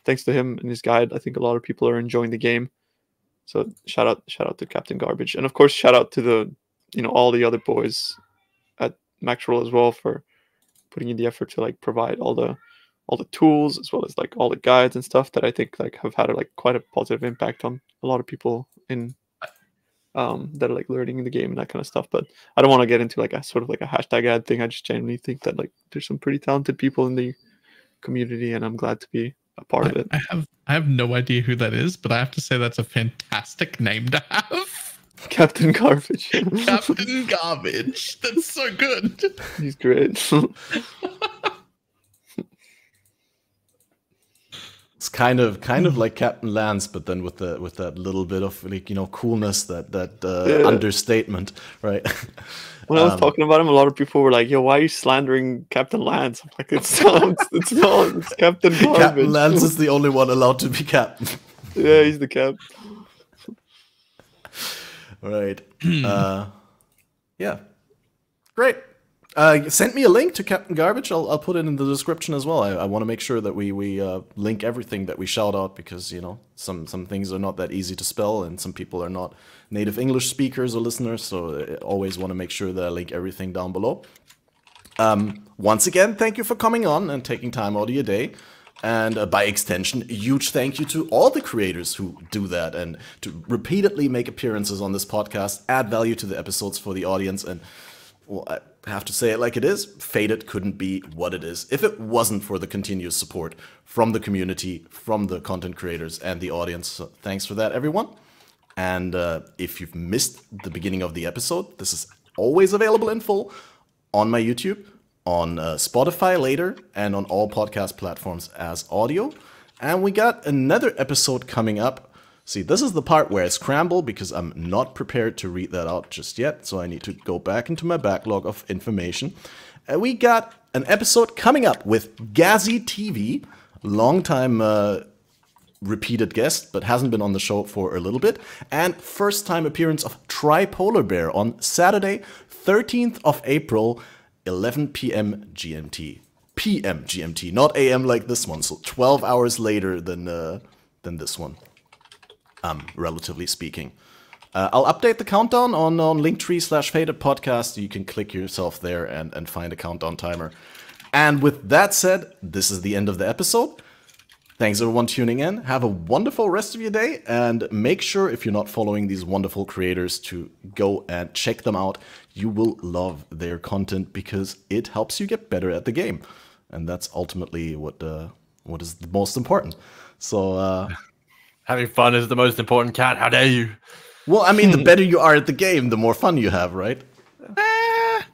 thanks to him and his guide, I think a lot of people are enjoying the game. So shout out to Captain Garbage, and of course shout out to the, you know, all the other boys at Maxroll as well for putting in the effort to like provide all the tools as well as like all the guides and stuff that I think like have had like quite a positive impact on a lot of people in that are like learning the game and that kind of stuff. But I don't want to get into like a sort of like a hashtag ad thing. I just genuinely think that like there's some pretty talented people in the community and I'm glad to be a part of it. I have no idea who that is, but I have to say that's a fantastic name to have. Captain Garbage. Captain Garbage. That's so good. He's great. It's kind of like Captain Lance, but then with that little bit of like, you know, coolness, that understatement, right? When I was talking about him, a lot of people were like, "Yo, why are you slandering Captain Lance?" I'm like, it's not, it's Captain Garbage. Captain Lance is the only one allowed to be captain. Yeah, he's the cap. Right. Yeah. Great. Send me a link to Captain Garbage. I'll put it in the description as well. I want to make sure that we link everything that we shout out because, you know, some things are not that easy to spell and some people are not native English speakers or listeners, so I always want to make sure that I link everything down below. Once again, thank you for coming on and taking time out of your day. And by extension, a huge thank you to all the creators who do that and to repeatedly make appearances on this podcast, add value to the episodes for the audience. And well, I have to say it like it is, FATED couldn't be what it is if it wasn't for the continuous support from the community, from the content creators and the audience. So thanks for that, everyone. And if you've missed the beginning of the episode, this is always available in full on my YouTube, on Spotify later, and on all podcast platforms as audio. And we got another episode coming up. See, this is the part where I scramble because I'm not prepared to read that out just yet, so I need to go back into my backlog of information. We got an episode coming up with Gazi TV, long-time repeated guest, but hasn't been on the show for a little bit, and first-time appearance of Tripolar Bear on Saturday, 13th of April, 11 p.m. GMT. PM GMT, not AM like this one, so 12 hours later than this one. Relatively speaking. I'll update the countdown on Linktree/FATED podcast. You can click yourself there and find a countdown timer. And with that said, this is the end of the episode. Thanks everyone tuning in. Have a wonderful rest of your day, and make sure if you're not following these wonderful creators to go and check them out. You will love their content because it helps you get better at the game. And that's ultimately what is the most important. So having fun is the most important, Cat. How dare you? Well, I mean, the better you are at the game, the more fun you have, right? I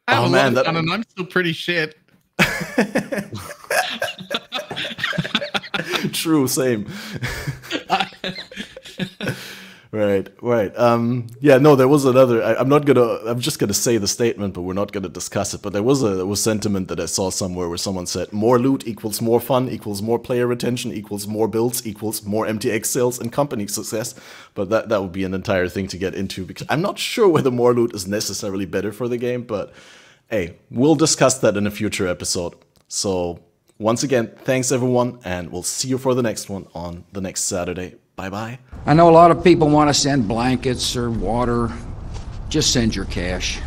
have a lot of fun, and I'm still pretty shit. True, same. Right. Yeah, no, there was another. I'm just gonna say the statement, but we're not gonna discuss it. But there was sentiment that I saw somewhere where someone said more loot equals more fun equals more player retention equals more builds equals more MTX sales and company success. But that would be an entire thing to get into because I'm not sure whether more loot is necessarily better for the game. But hey, we'll discuss that in a future episode. So once again, thanks everyone, and we'll see you for the next one on the next Saturday. Bye-bye. I know a lot of people want to send blankets or water. Just send your cash.